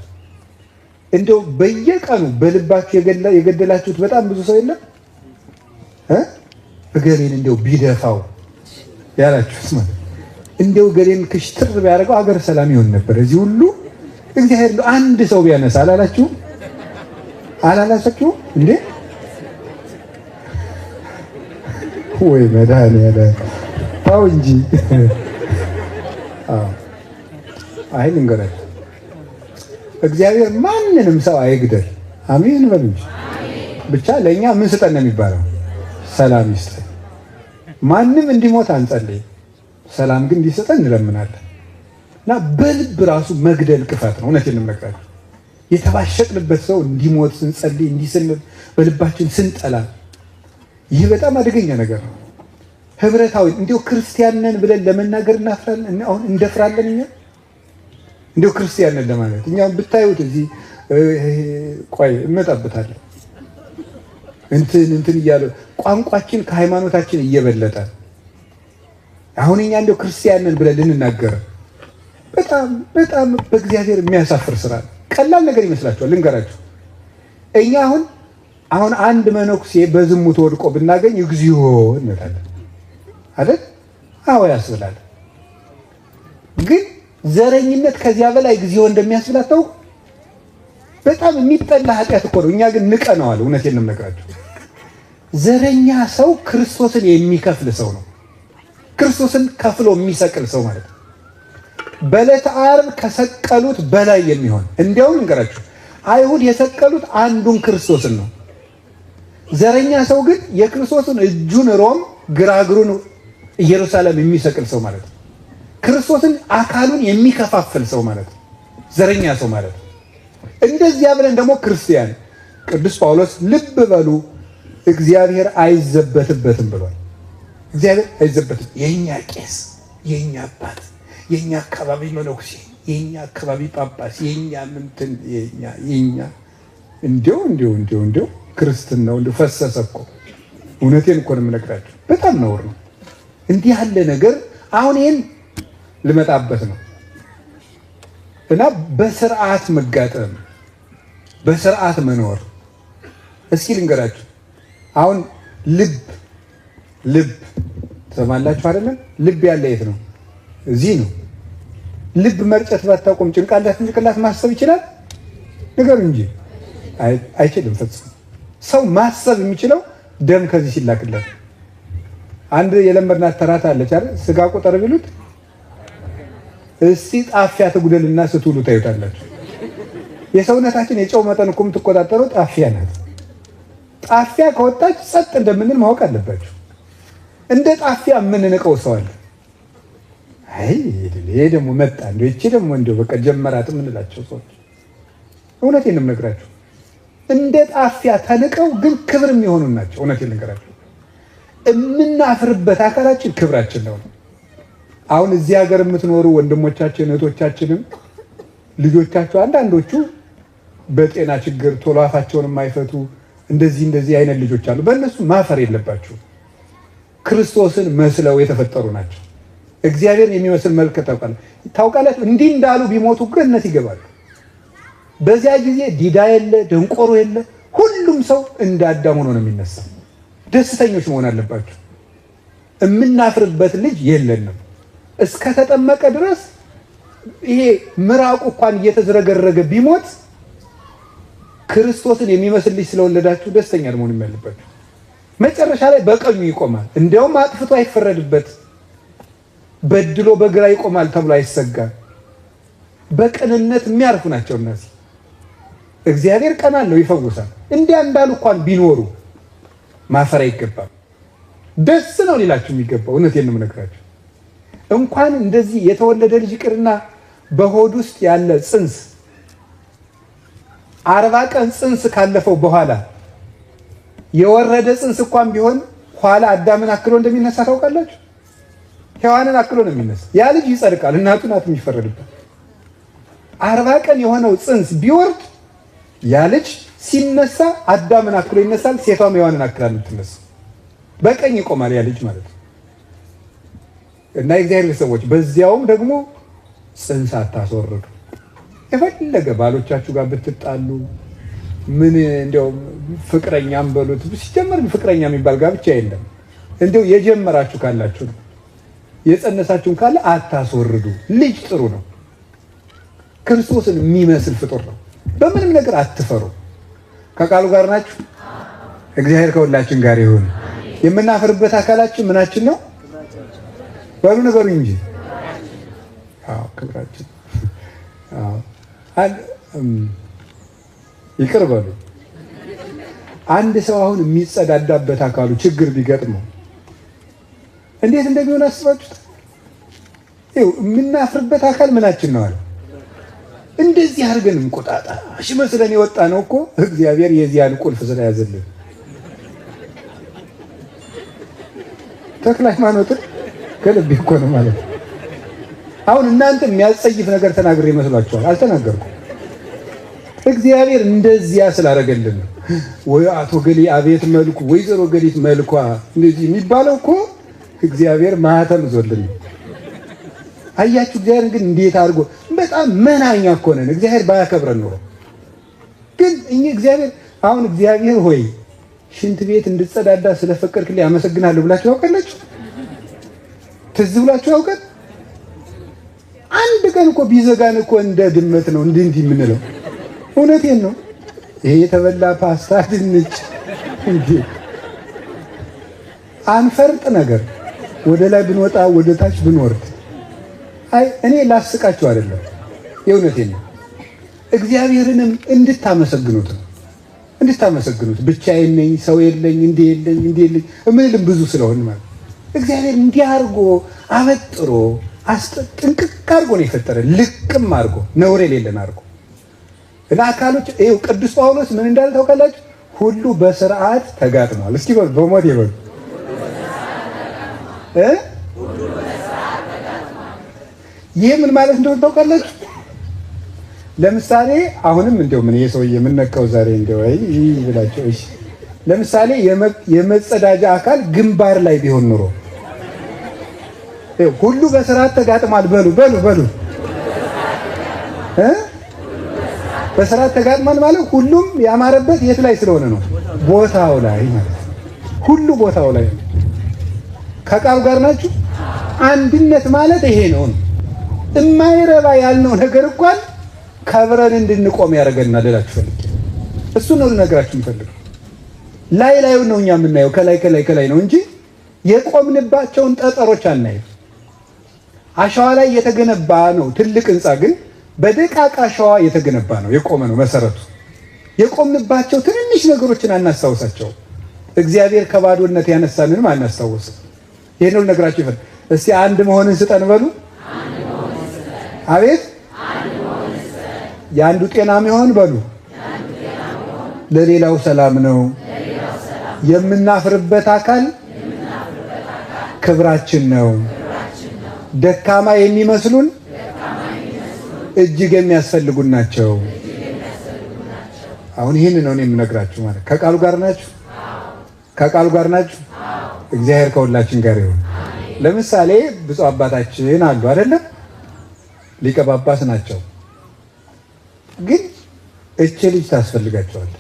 Speaker 1: እንደው በየቀኑ በልባችሁ የገደላችሁት በጣም ብዙ ሰው የለም እገሌን እንደው ቢደፋው ያላችሁት ማለት እንደው ገሌን ክሽትር ቢያደርገው አገር ሰላም ይሆን ነበር። እዚህ ሁሉ እግዚአብሔር እንደው አንድ ሰው ቢያነሳ አላላችሁ እንዴ? ወይ መድኃኒዓለም ታው እንጂ አይ ልንገራችሁ፣ እግዚአብሔር ማንንም ሰው አይግደል። አሜን በሉ እንጂ ብቻ ለእኛ ምን ስጠን ነው የሚባለው? ሰላም ይስጠን። ማንም እንዲሞት አንጸልይ፣ ሰላም ግን እንዲሰጠን እንለምናለን። እና በልብ ራሱ መግደል ክፋት ነው። እውነቴን ነው የምነግራችሁ። የተባሸቅንበት ሰው እንዲሞት ስንጸልይ እንዲስንል በልባችን ስንጠላ ይህ በጣም አደገኛ ነገር ነው። ህብረታዊ እንዲሁ ክርስቲያን ነን ብለን ለመናገር እናፍራለን። አሁን እንደፍራለን። እኛ እንዲሁ ክርስቲያን ነን ለማለት እኛም ብታዩት እዚህ ቆይ እመጣበታለሁ እንትን እያለ ቋንቋችን ከሃይማኖታችን እየበለጠ አሁን እኛ እንደው ክርስቲያን ነን ብለን ልንናገር በጣም በእግዚአብሔር የሚያሳፍር ስራ ነው። ቀላል ነገር ይመስላችኋል? ልንገራችሁ። እኛ አሁን አንድ መነኩሴ በዝሙት ወድቆ ብናገኝ እግዚኦ እንላለን አይደል? አዎ ያስብላል። ግን ዘረኝነት ከዚያ በላይ እግዚኦ እንደሚያስብላው በጣም የሚጠላ ኃጢአት እኮ ነው። እኛ ግን ንቀነዋል። እውነቴን ነው የምነግራችሁ። ዘረኛ ሰው ክርስቶስን የሚከፍል ሰው ነው። ክርስቶስን ከፍሎ የሚሰቅል ሰው ማለት ነው። በዕለተ ዓርብ ከሰቀሉት በላይ የሚሆን እንዲያውም እንገራችሁ፣ አይሁድ የሰቀሉት አንዱን ክርስቶስን ነው። ዘረኛ ሰው ግን የክርስቶስን እጁን ሮም ግራግሩን ኢየሩሳሌም የሚሰቅል ሰው ማለት ነው። ክርስቶስን አካሉን የሚከፋፍል ሰው ማለት ነው። ዘረኛ ሰው ማለት ነው። እንደዚያ ብለን ደግሞ ክርስቲያን ቅዱስ ጳውሎስ ልብ በሉ እግዚአብሔር አይዘበትበትም ብሏል። እግዚአብሔር አይዘበትም። የኛ ቄስ፣ የኛ አባት፣ የኛ አካባቢ መነኩሴ፣ የኛ አካባቢ ጳጳስ፣ የኛ ምንትን የኛ እንዲው ክርስትናው እንዲው ፈሰሰ እኮ። እውነቴን እኮ ነው የምነግራችሁ። በጣም ነውር ነው እንዲህ ያለ ነገር። አሁን ይሄን ልመጣበት ነው እና በስርዓት መጋጠም፣ በስርዓት መኖር። እስኪ ልንገራችሁ። አሁን ልብ ትሰማላችሁ አይደለም? ልብ ያለ የት ነው? እዚህ ነው። ልብ መርጨት ባታቆም ጭንቅላት ማሰብ ይችላል? ንገሩ እንጂ አይችልም ፈጽሞ። ሰው ማሰብ የሚችለው ደም ከዚህ ሲላክለት። አንድ የለመድናት ተራት አለች አይደል? ስጋ ቁጥር ቢሉት እስቲ ጣፊያ ትጉደልና ስትውሉ ታዩታላችሁ። የሰውነታችን የጨው መጠን እኮ የምትቆጣጠረው ጣፊያ ናት። ጣፊያ ከወጣች ጸጥ እንደምንል ማወቅ አለባችሁ። እንደ ጣፊያ የምንንቀው ሰው አለ። አይ ይሄ ደግሞ መጣ እንደው እቺ ደግሞ እንደው በቃ ጀመራት የምንላቸው ሰዎች እውነቴን ነው የምነግራችሁ። እንደ ጣፊያ ተንቀው ግን ክብር የሚሆኑ ናቸው። እውነቴን ልንገራችሁ። የምናፍርበት አካላችን ክብራችን ነው። አሁን እዚህ ሀገር የምትኖሩ ወንድሞቻችን እህቶቻችንም ልጆቻቸው አንዳንዶቹ በጤና ችግር ቶሎ አፋቸውን የማይፈቱ እንደዚህ አይነት ልጆች አሉ። በእነሱ ማፈር የለባችሁ። ክርስቶስን መስለው የተፈጠሩ ናቸው። እግዚአብሔርን የሚመስል መልክ ታውቃላችሁ። እንዲህ እንዳሉ ቢሞቱ ገነት ይገባሉ። በዚያ ጊዜ ዲዳ የለ፣ ደንቆሮ የለ። ሁሉም ሰው እንደ አዳም ሆኖ ነው የሚነሳው። ደስተኞች መሆን አለባችሁ። የምናፍርበት ልጅ የለንም። እስከተጠመቀ ድረስ ይሄ ምራቁ እንኳን እየተዝረገረገ ቢሞት ክርስቶስን የሚመስል ልጅ ስለወለዳችሁ ደስተኛ መሆን ያለባችሁ። መጨረሻ ላይ በቀኙ ይቆማል። እንዲያውም አጥፍቶ አይፈረድበት፣ በድሎ በግራ ይቆማል ተብሎ አይሰጋም። በቅንነት የሚያርፉ ናቸው እነዚህ። እግዚአብሔር ቀን አለው ይፈውሳል። እንዲያ እንዳሉ እንኳን ቢኖሩ ማፈር አይገባም። ደስ ነው ሊላችሁ የሚገባው። እውነቴን ነው የምነግራችሁ። እንኳን እንደዚህ የተወለደ ልጅ ይቅርና በሆድ ውስጥ ያለ ጽንስ 40 ቀን ጽንስ ካለፈው በኋላ የወረደ ጽንስ እንኳን ቢሆን ኋላ አዳምን አክሎ እንደሚነሳ ታውቃላችሁ። ሔዋንን አክሎ ነው የሚነሳ። ያ ልጅ ይጸድቃል። እናቱ ናት የሚፈረድበት። 40 ቀን የሆነው ጽንስ ቢወርድ ያ ልጅ ሲነሳ አዳምን አክሎ ይነሳል። ሴቷም ሔዋንን አክላ የምትነሳ በቀኝ ይቆማል ያ ልጅ ማለት ነው። እና የእግዚአብሔር ሰዎች በዚያውም ደግሞ ጽንስ አታስወርዱ። የፈለገ ባሎቻችሁ ጋር ብትጣሉ ምን እንደው ፍቅረኛም በሉት። ሲጀመር ፍቅረኛ የሚባል ጋብቻ የለም። እንደው የጀመራችሁ ካላችሁ ነው። የጸነሳችሁን ካለ አታስወርዱ። ልጅ ጥሩ ነው። ክርስቶስን የሚመስል ፍጡር ነው። በምንም ነገር አትፈሩ። ከቃሉ ጋር ናችሁ። እግዚአብሔር ከሁላችን ጋር ይሁን። የምናፍርበት አካላችን ምናችን ነው? በሉ ነገሩኝ እንጂ። አዎ ክብራችን። አዎ ይቅር በሉ። አንድ ሰው አሁን የሚጸዳዳበት አካሉ ችግር ቢገጥመው እንዴት እንደሚሆን አስባችሁት? የምናፍርበት አካል ምናችን ነው አለ። እንደዚህ አድርገን እንቆጣጣ መስለን የወጣ ነው እኮ እግዚአብሔር የዚያን ቁልፍ ስለያዘልን። ተክለ ሃይማኖትን ከልቤ እኮ ነው ማለት ነው። አሁን እናንተ የሚያስጸይፍ ነገር ተናግሬ ይመስላችኋል? አልተናገርኩም። እግዚአብሔር እንደዚያ ስላደረገልን ነው። ወይ አቶ ገሌ አቤት መልኩ፣ ወይዘሮ ገሊት መልኳ እንደዚህ የሚባለው እኮ እግዚአብሔር ማህተም ዞልን ነው። አያችሁ እግዚአብሔር ግን እንዴት አድርጎ በጣም መናኛ እኮ ነን። እግዚአብሔር ባያከብረን ኖሮ ግን እኛ እግዚአብሔር አሁን እግዚአብሔር ሆይ ሽንት ቤት እንድጸዳዳ ስለፈቀድክልኝ አመሰግናለሁ ብላችሁ ያውቃላችሁ? ትዝ ብላችሁ ያውቃል? አንድ ቀን እኮ ቢዘጋን እኮ እንደ ድመት ነው እንዲህ የምንለው። እውነቴን ነው። ይሄ የተበላ ፓስታ ድንች እንጂ አንፈርጥ ነገር ወደ ላይ ብንወጣ ወደ ታች ብንወርድ አይ እኔ ላስቃችሁ አይደለም፣ የእውነቴን ነው። እግዚአብሔርንም እንድታመሰግኑት ነው። እንድታመሰግኑት ብቻዬን ነኝ ሰው የለኝ እንዲህ የለኝ እምልም ብዙ ስለሆነ ማለት እግዚአብሔር እንዲህ አድርጎ አበጥሮ ጥንቅቅ አድርጎ ነው የፈጠረን። ልቅም አድርጎ ነውር የሌለን አድርጎ እና አካሎች ይኸው ቅዱስ ጳውሎስ ምን እንዳለ ታውቃላችሁ? ሁሉ በስርዓት ተጋጥሟል። እስኪ በሉ በሞት ይበሉ ይህ ምን ማለት እንደሆነ ታውቃላችሁ? ለምሳሌ አሁንም እንደው ምን የሰውዬ የምነካው ዛሬ እንደው አይ ይብላችሁ። እሺ ለምሳሌ የመጸዳጃ አካል ግንባር ላይ ቢሆን ኑሮ ሁሉ በስርዓት ተጋጥሟል በሉ በስርዓት ተጋጥሟል ማለት ሁሉም ያማረበት የት ላይ ስለሆነ ነው? ቦታው ላይ ማለት ሁሉ ቦታው ላይ ነው። ከቃሉ ጋር ናችሁ? አንድነት ማለት ይሄ ነው። የማይረባ ያልነው ነገር እንኳን ከብረን እንድንቆም ያደርገናል ልላችሁ ፈልጌ እሱ ነው ልነግራችሁ የምፈልገው። ላዩን ነው እኛ የምናየው ከላይ ነው እንጂ የቆምንባቸውን ጠጠሮች አናየው። አሸዋ ላይ የተገነባ ነው ትልቅ ህንፃ፣ ግን በደቃቃ አሸዋ የተገነባ ነው፣ የቆመ ነው መሰረቱ። የቆምንባቸው ትንንሽ ነገሮችን አናስታውሳቸው። እግዚአብሔር ከባዶነት ያነሳንንም አናስታውስም። ይሄን ነው ልነግራችሁ ይፈልግ። እስቲ አንድ መሆንን ስጠን በሉ። አቤት የአንዱ ጤና የሚሆን በሉ። ለሌላው ሰላም ነው። የምናፍርበት አካል ክብራችን ነው። ደካማ የሚመስሉን እጅግ የሚያስፈልጉን ናቸው። አሁን ይህን ነው እኔ የምነግራችሁ ማለት ከቃሉ ጋር ናችሁ? ከቃሉ ጋር ናችሁ? እግዚአብሔር ከሁላችን ጋር ይሁን። ለምሳሌ ብፁዕ አባታችን አሉ አይደለም? ሊቀ ጳጳስ ናቸው። ግን እቺ ልጅ ታስፈልጋቸዋለች።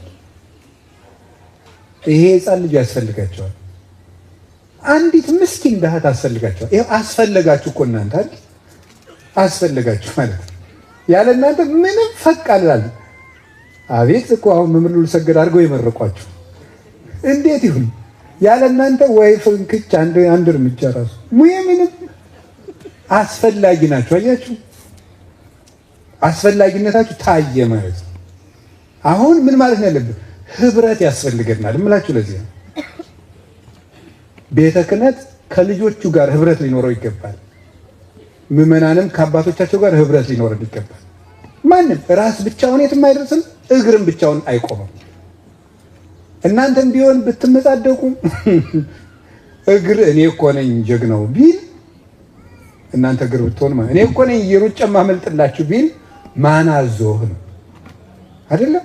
Speaker 1: ይሄ ሕፃን ልጅ ያስፈልጋቸዋል። አንዲት ምስኪን ድሃ ታስፈልጋቸዋል። ይሄ አስፈልጋችሁ እኮ እናንተ አይደል? አስፈልጋችሁ ማለት ነው። ያለ እናንተ ምንም ፈቅ አላል። አቤት እኮ አሁን መምህር ልሰገድ አድርገው የመረቋችሁ እንዴት ይሁን? ያለ እናንተ ወይ ፍንክች አንድ እርምጃ ራሱ ሙዬ ምንም አስፈላጊ ናችሁ። አያችሁ አስፈላጊነታችሁ ታየ ማለት ነው። አሁን ምን ማለት ነው ያለብን? ህብረት ያስፈልገናል እምላችሁ ለዚህ ነው። ቤተ ክህነት ከልጆቹ ጋር ህብረት ሊኖረው ይገባል። ምዕመናንም ከአባቶቻቸው ጋር ህብረት ሊኖረን ይገባል። ማንም ራስ ብቻውን የትም አይደርስም፣ እግርም ብቻውን አይቆምም። እናንተም ቢሆን ብትመጻደቁ እግር እኔ እኮ ነኝ ጀግናው ቢል እናንተ እግር ብትሆን ማለት እኔ እኮ ነኝ የሩጫ ማመልጥላችሁ ቢል ማን አዞህ ነው አይደለም?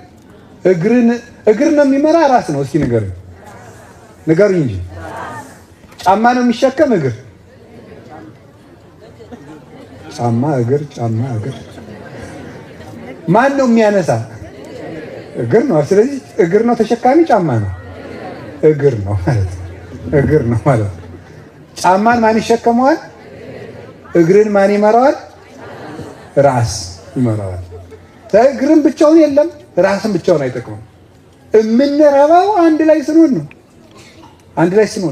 Speaker 1: እግር ነው የሚመራ ራስ ነው? እስኪ ንገሩኝ እንጂ ጫማ ነው የሚሸከም እግር? ጫማ እግር ማን ነው የሚያነሳ? እግር ነው። ስለዚህ እግር ነው ተሸካሚ፣ ጫማ ነው እግር ነው ማለት ነው። ጫማን ማን ይሸከመዋል? እግርን ማን ይመራዋል? ራስ ይመራዋል። እግርን ብቻውን የለም፣ ራስን ብቻውን አይጠቅምም። የምንረባው አንድ ላይ ስንሆን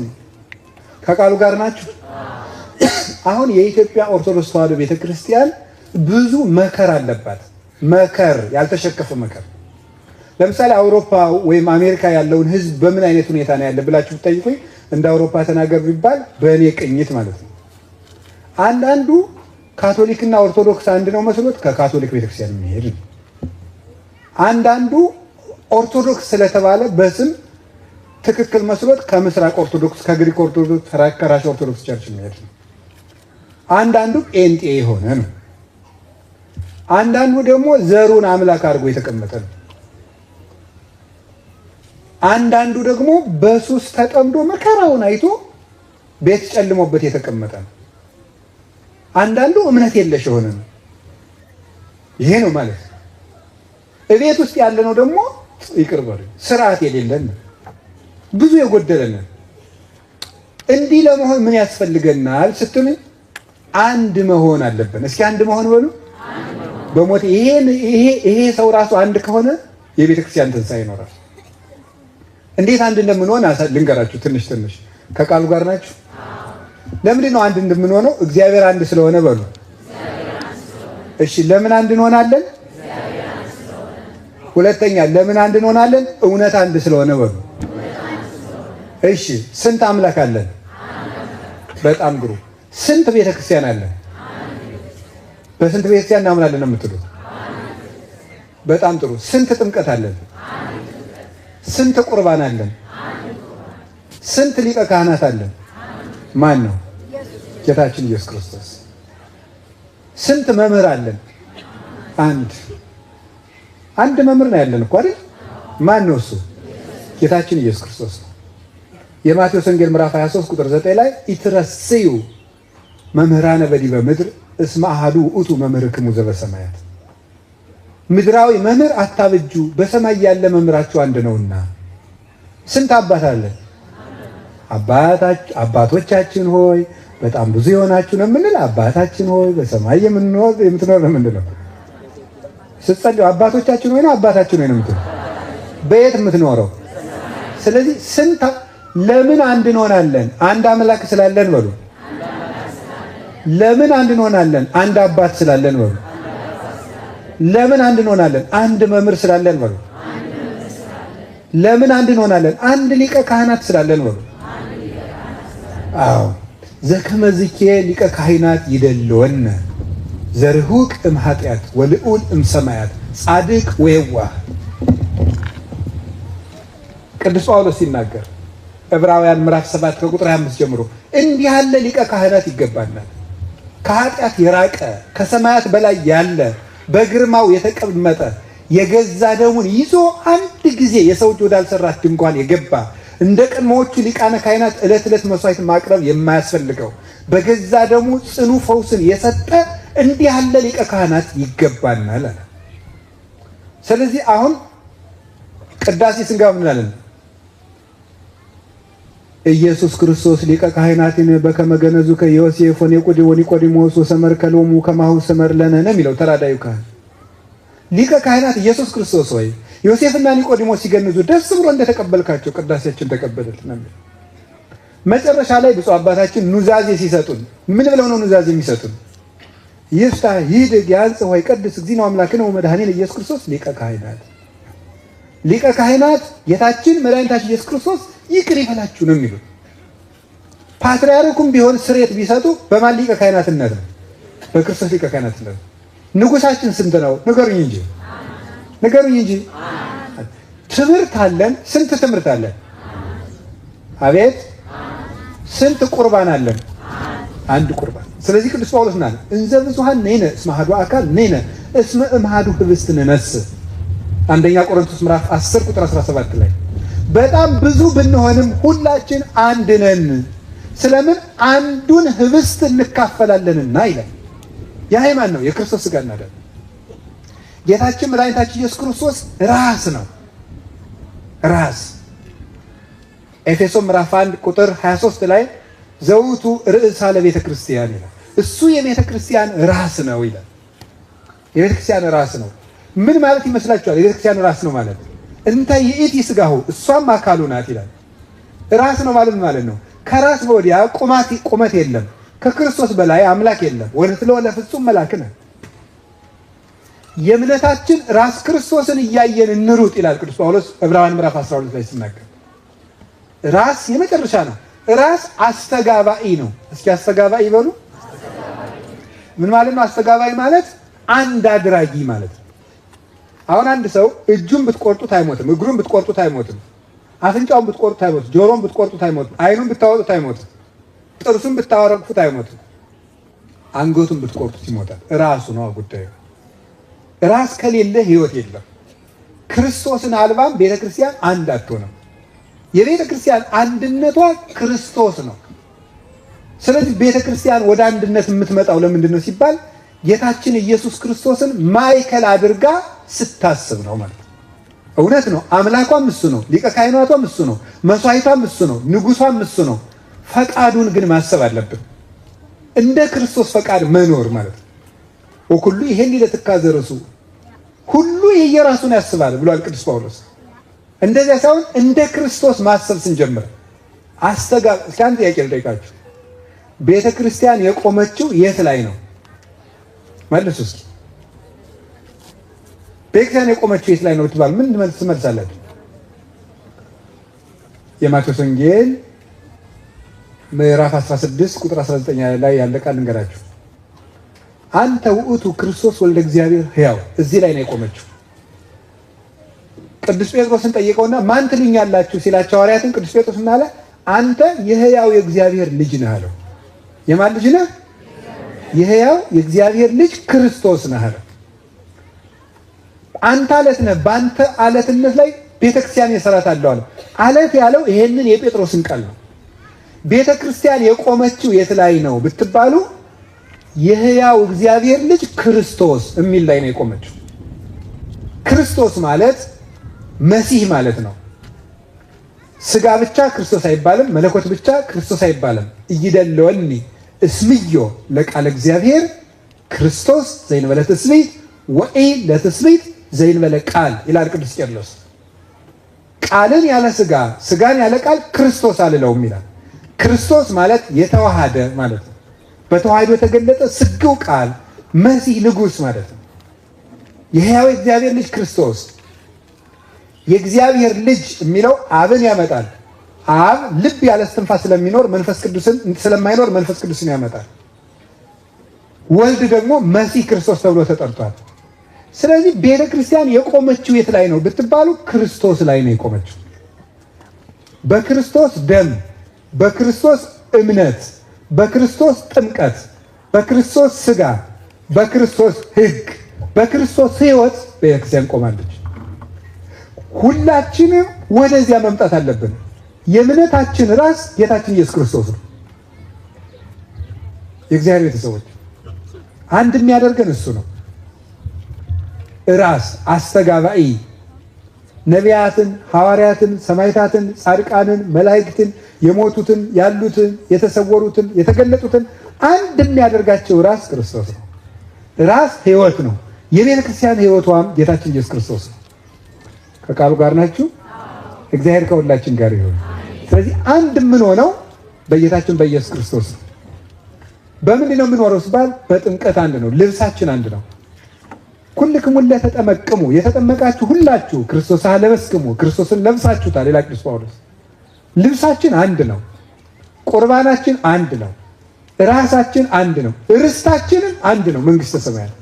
Speaker 1: ነው። ከቃሉ ጋር ናችሁ? አሁን የኢትዮጵያ ኦርቶዶክስ ተዋሕዶ ቤተክርስቲያን ብዙ መከር አለባት። መከር ያልተሸከፈ መከር። ለምሳሌ አውሮፓ ወይም አሜሪካ ያለውን ሕዝብ በምን አይነት ሁኔታ ነው ያለ ብላችሁ ብትጠይቁኝ እንደ አውሮፓ ተናገር ቢባል በእኔ ቅኝት ማለት ነው አንዳንዱ ካቶሊክና ኦርቶዶክስ አንድ ነው መስሎት ከካቶሊክ ቤተክርስቲያን የሚሄድ ነው። አንዳንዱ ኦርቶዶክስ ስለተባለ በስም ትክክል መስሎት ከምስራቅ ኦርቶዶክስ፣ ከግሪክ ኦርቶዶክስ፣ ከራሻ ኦርቶዶክስ ቸርች የሚሄድ ነው። አንዳንዱ ጴንጤ የሆነ ነው። አንዳንዱ ደግሞ ዘሩን አምላክ አድርጎ የተቀመጠ ነው። አንዳንዱ ደግሞ በሱስ ተጠምዶ መከራውን አይቶ ቤት ጨልሞበት የተቀመጠ ነው። አንዳንዱ እምነት የለሽ የሆነ ነው። ይሄ ነው ማለት ነው። እቤት ውስጥ ያለ ነው ደግሞ ይቅር በሉኝ ስርዓት የሌለን ብዙ የጎደለን። እንዲህ ለመሆን ምን ያስፈልገናል ስትል አንድ መሆን አለብን። እስኪ አንድ መሆን በሉ። በሞት ይሄ ሰው ራሱ አንድ ከሆነ የቤተ ክርስቲያን ትንሣኤ ይኖራል። እንዴት አንድ እንደምንሆን ልንገራችሁ ትንሽ ከቃሉ ጋር ናችሁ። ለምንድን ነው አንድ እንደምንሆነው? እግዚአብሔር አንድ ስለሆነ በሉ። እሺ ለምን አንድ እንሆናለን? ሁለተኛ ለምን አንድ እንሆናለን? እውነት አንድ ስለሆነ በሉ። እሺ ስንት አምላክ አለን? በጣም ግሩ። ስንት ቤተክርስቲያን አለን? በስንት ቤተክርስቲያን እናምናለን ነው የምትሉት? በጣም ጥሩ። ስንት ጥምቀት አለን? ስንት ቁርባን አለን? ስንት ሊቀ ካህናት አለን? ማን ነው? ጌታችን ኢየሱስ ክርስቶስ። ስንት መምህር አለን? አንድ መምህር ነው ያለን እኮ አይደል? ማን ነው እሱ? ጌታችን ኢየሱስ ክርስቶስ ነው። የማቴዎስ ወንጌል ምዕራፍ 23 ቁጥር 9 ላይ ኢትረስዩ መምህራነ በዲበ ምድር እስመ አሐዱ ውእቱ መምህርክሙ ዘበሰማያት፣ ምድራዊ መምህር አታብጁ በሰማይ ያለ መምህራችሁ አንድ ነውና። ስንት አባት አለን? አባቶቻችን ሆይ በጣም ብዙ የሆናችሁ ነው የምንል። አባታችን ሆይ በሰማይ የምትኖር ነው የምንለው። ስትጸልዩ አባቶቻችን ሆይ ነው አባታችን ሆይ ነው የምትለው። በየት የምትኖረው? ስለዚህ ለምን አንድ እንሆናለን? አንድ አምላክ ስላለን በሉ። ለምን አንድ እንሆናለን? አንድ አባት ስላለን በሉ። ለምን አንድ እንሆናለን? አንድ መምህር ስላለን በሉ። ለምን አንድ እንሆናለን? አንድ ሊቀ ካህናት ስላለን በሉ። አዎ ዘከመዝኬ ሊቀ ካህናት ይደልወነ ዘርሁቅ እምኃጢአት ወልዑል እምሰማያት ጻድቅ ወየዋህ። ቅዱስ ጳውሎስ ሲናገር ዕብራውያን ምዕራፍ 7 ከቁጥር 25 ጀምሮ እንዲህ ያለ ሊቀ ካህናት ይገባናል፣ ከኃጢአት የራቀ ከሰማያት በላይ ያለ በግርማው የተቀመጠ የገዛ ደሙን ይዞ አንድ ጊዜ የሰው እጅ ወዳልሰራት ድንኳን የገባ እንደ ቀድሞዎቹ ሊቃነ ካህናት ዕለት ዕለት መስዋዕት ማቅረብ የማያስፈልገው በገዛ ደሙ ጽኑ ፈውስን የሰጠ እንዲህ ያለ ሊቀ ካህናት ይገባናል አለ። ስለዚህ አሁን ቅዳሴ ስንገባ ምን አለን? ኢየሱስ ክርስቶስ ሊቀ ካህናትን በከመ ገነዙ ከዮሴፍ ወኒቆዲሞስ ወሰመርከሎሙ ከማሁ ሰመር ለነ ነው የሚለው ተራዳዩ ካህን። ሊቀ ካህናት ኢየሱስ ክርስቶስ ሆይ ዮሴፍና ኒቆዲሞስ ሲገንዙ ደስ ብሎ እንደተቀበልካቸው ቅዳሴያችን ተቀበለልን ነው። መጨረሻ ላይ ብፁዕ አባታችን ኑዛዜ ሲሰጡን ምን ብለው ነው ኑዛዜ የሚሰጡን? ይፍታሕ ይህድግ ያንጽሕ ወይቀድስ እግዚእነ ወአምላክነ ወመድኃኒነ ኢየሱስ ክርስቶስ ሊቀ ካህናት። ሊቀ ካህናት ጌታችን መድኃኒታችን ኢየሱስ ክርስቶስ ይቅር ይበላችሁ ነው የሚሉት። ፓትርያርኩም ቢሆን ስርየት ቢሰጡ በማን ሊቀ ካህናትነት ነው? በክርስቶስ ሊቀ ካህናትነት። ንጉሳችን ስንት ነው? ንገሩኝ እንጂ ትምህርት አለን። ስንት ትምህርት አለን? አቤት ስንት ቁርባን አለን? አንድ ቁርባን። ስለዚህ ቅዱስ ጳውሎስ ናል እንዘ ብዙኃን ነይነ እስመ አሐዱ አካል ነይነ እስመ እምአሐዱ ኅብስት ንነስእ። አንደኛ ቆሮንቶስ ምዕራፍ 10 ቁጥር 17 ላይ በጣም ብዙ ብንሆንም ሁላችን አንድ ነን፣ ስለምን አንዱን ኅብስት እንካፈላለንና ይላል። የሃይማኖት ነው የክርስቶስ ሥጋና ደም። ጌታችን መድኃኒታችን ኢየሱስ ክርስቶስ ራስ ነው። ራስ ኤፌሶን ምዕራፍ 1 ቁጥር 23 ላይ ዘውቱ ርእሳ ለቤተ ክርስቲያን ይላል። እሱ የቤተ ክርስቲያን ራስ ነው ይላል። የቤተ ክርስቲያን ራስ ነው። ምን ማለት ይመስላችኋል? የቤተ ክርስቲያን ራስ ነው ማለት እንተ ይእቲ ሥጋሁ እሷም አካሉ ናት ይላል። ራስ ነው ማለት ነው። ከራስ በወዲያ ቁመት የለም። ከክርስቶስ በላይ አምላክ የለም። ወንትሎ ለፍጹም መላክነ የእምነታችን ራስ ክርስቶስን እያየን እንሩጥ ይላል ቅዱስ ጳውሎስ ዕብራውያን ምዕራፍ 12 ላይ ሲናገር። ራስ የመጨረሻ ነው። ራስ አስተጋባኢ ነው። እስኪ አስተጋባኢ በሉ። ምን ማለት ነው አስተጋባኢ ማለት? አንድ አድራጊ ማለት ነው። አሁን አንድ ሰው እጁን ብትቆርጡት አይሞትም፣ እግሩን ብትቆርጡት አይሞትም፣ አፍንጫውን ብትቆርጡት አይሞትም፣ ጆሮውን ብትቆርጡት አይሞትም፣ አይኑን ብታወጡት አይሞትም፣ ጥርሱን ብታወረግፉት አይሞትም፣ አንገቱን ብትቆርጡት ይሞታል። ራሱ ነው ጉዳዩ። ራስ ከሌለ ህይወት የለም። ክርስቶስን አልባም ቤተክርስቲያን አንድ አትሆንም። የቤተክርስቲያን አንድነቷ ክርስቶስ ነው። ስለዚህ ቤተክርስቲያን ወደ አንድነት የምትመጣው ለምንድን ነው ሲባል ጌታችን ኢየሱስ ክርስቶስን ማዕከል አድርጋ ስታስብ ነው ማለት ነው። እውነት ነው። አምላኳም እሱ ነው፣ ሊቀ ካህናቷም እሱ ነው፣ መስዋዕቷም እሱ ነው፣ ንጉሷም እሱ ነው። ፈቃዱን ግን ማሰብ አለብን። እንደ ክርስቶስ ፈቃድ መኖር ማለት ነው። ወኩሉ ይሄን ለተካዘረሱ ሁሉ የየራሱን ያስባል ብሏል ቅዱስ ጳውሎስ። እንደዚያ ሳይሆን እንደ ክርስቶስ ማሰብ ስንጀምር እስካንተ ጥያቄ ልጠይቃችሁ። ቤተ ክርስቲያን የቆመችው የት ላይ ነው? መልሱ እስኪ። ቤተ ክርስቲያን የቆመችው የት ላይ ነው ብትባል ምን ትመልሳላችሁ? የማቴዎስ ወንጌል ምዕራፍ 16 ቁጥር 19 ላይ ያለ ቃል እንገራችሁ። አንተ ውእቱ ክርስቶስ ወልደ እግዚአብሔር ሕያው። እዚህ ላይ ነው የቆመችው። ቅዱስ ጴጥሮስን ጠየቀውና ማን ትሉኛላችሁ ሲላቸው ሐዋርያትን ቅዱስ ጴጥሮስን አለ አንተ የሕያው የእግዚአብሔር ልጅ ነህ አለው። የማን ልጅ ነህ? የሕያው የእግዚአብሔር ልጅ ክርስቶስ ነህ አለ። አንተ አለት ነህ፣ በአንተ አለትነት ላይ ቤተክርስቲያን እሰራታለሁ አለ። አለት ያለው ይሄንን የጴጥሮስን ቃል ነው። ቤተክርስቲያን የቆመችው የት ላይ ነው ብትባሉ የሕያው እግዚአብሔር ልጅ ክርስቶስ የሚል ላይ ነው የቆመችው። ክርስቶስ ማለት መሲህ ማለት ነው። ስጋ ብቻ ክርስቶስ አይባልም፣ መለኮት ብቻ ክርስቶስ አይባልም። እይደለወኒ እስምዮ ለቃለ እግዚአብሔር ክርስቶስ ዘይንበለ ትስብእት ወኢ ለትስብእት ዘይንበለ ቃል ይላል ቅዱስ ቄርሎስ። ቃልን ያለ ስጋ ስጋን ያለ ቃል ክርስቶስ አልለውም ይላል። ክርስቶስ ማለት የተዋሃደ ማለት ነው። በተዋህዶ የተገለጠ ስግው ቃል መሲህ ንጉሥ ማለት ነው። የሕያው እግዚአብሔር ልጅ ክርስቶስ የእግዚአብሔር ልጅ የሚለው አብን ያመጣል። አብ ልብ ያለ እስትንፋስ ስለሚኖር መንፈስ ቅዱስን ስለማይኖር መንፈስ ቅዱስን ያመጣል። ወልድ ደግሞ መሲህ ክርስቶስ ተብሎ ተጠርቷል። ስለዚህ ቤተ ክርስቲያን የቆመችው የት ላይ ነው ብትባሉ ክርስቶስ ላይ ነው የቆመችው። በክርስቶስ ደም፣ በክርስቶስ እምነት፣ በክርስቶስ ጥምቀት፣ በክርስቶስ ስጋ፣ በክርስቶስ ሕግ፣ በክርስቶስ ሕይወት ቤተክርስቲያን ቆማለች። ሁላችንም ወደዚያ መምጣት አለብን። የእምነታችን ራስ ጌታችን ኢየሱስ ክርስቶስ ነው። የእግዚአብሔር ቤተሰቦች አንድ የሚያደርገን እሱ ነው። ራስ አስተጋባኢ ነቢያትን፣ ሐዋርያትን፣ ሰማዕታትን፣ ጻድቃንን፣ መላእክትን፣ የሞቱትን፣ ያሉትን፣ የተሰወሩትን፣ የተገለጡትን አንድ የሚያደርጋቸው ራስ ክርስቶስ ነው። ራስ ሕይወት ነው። የቤተ ክርስቲያን ሕይወቷም ጌታችን ኢየሱስ ክርስቶስ ነው። ከቃሉ ጋር ናችሁ? እግዚአብሔር ከሁላችን ጋር ይሁን። ስለዚህ አንድ የምንሆነው በጌታችን በኢየሱስ ክርስቶስ ነው። በምንድን ነው የምንኖረው ሲባል በጥምቀት አንድ ነው። ልብሳችን አንድ ነው። ኩልክሙ ለተጠመቅሙ የተጠመቃችሁ ሁላችሁ ክርስቶስ አለበስክሙ ክርስቶስን ለብሳችሁታል ይላል ቅዱስ ጳውሎስ። ልብሳችን አንድ ነው። ቁርባናችን አንድ ነው። ራሳችን አንድ ነው። ርስታችንም አንድ ነው፣ መንግስተ ሰማያት።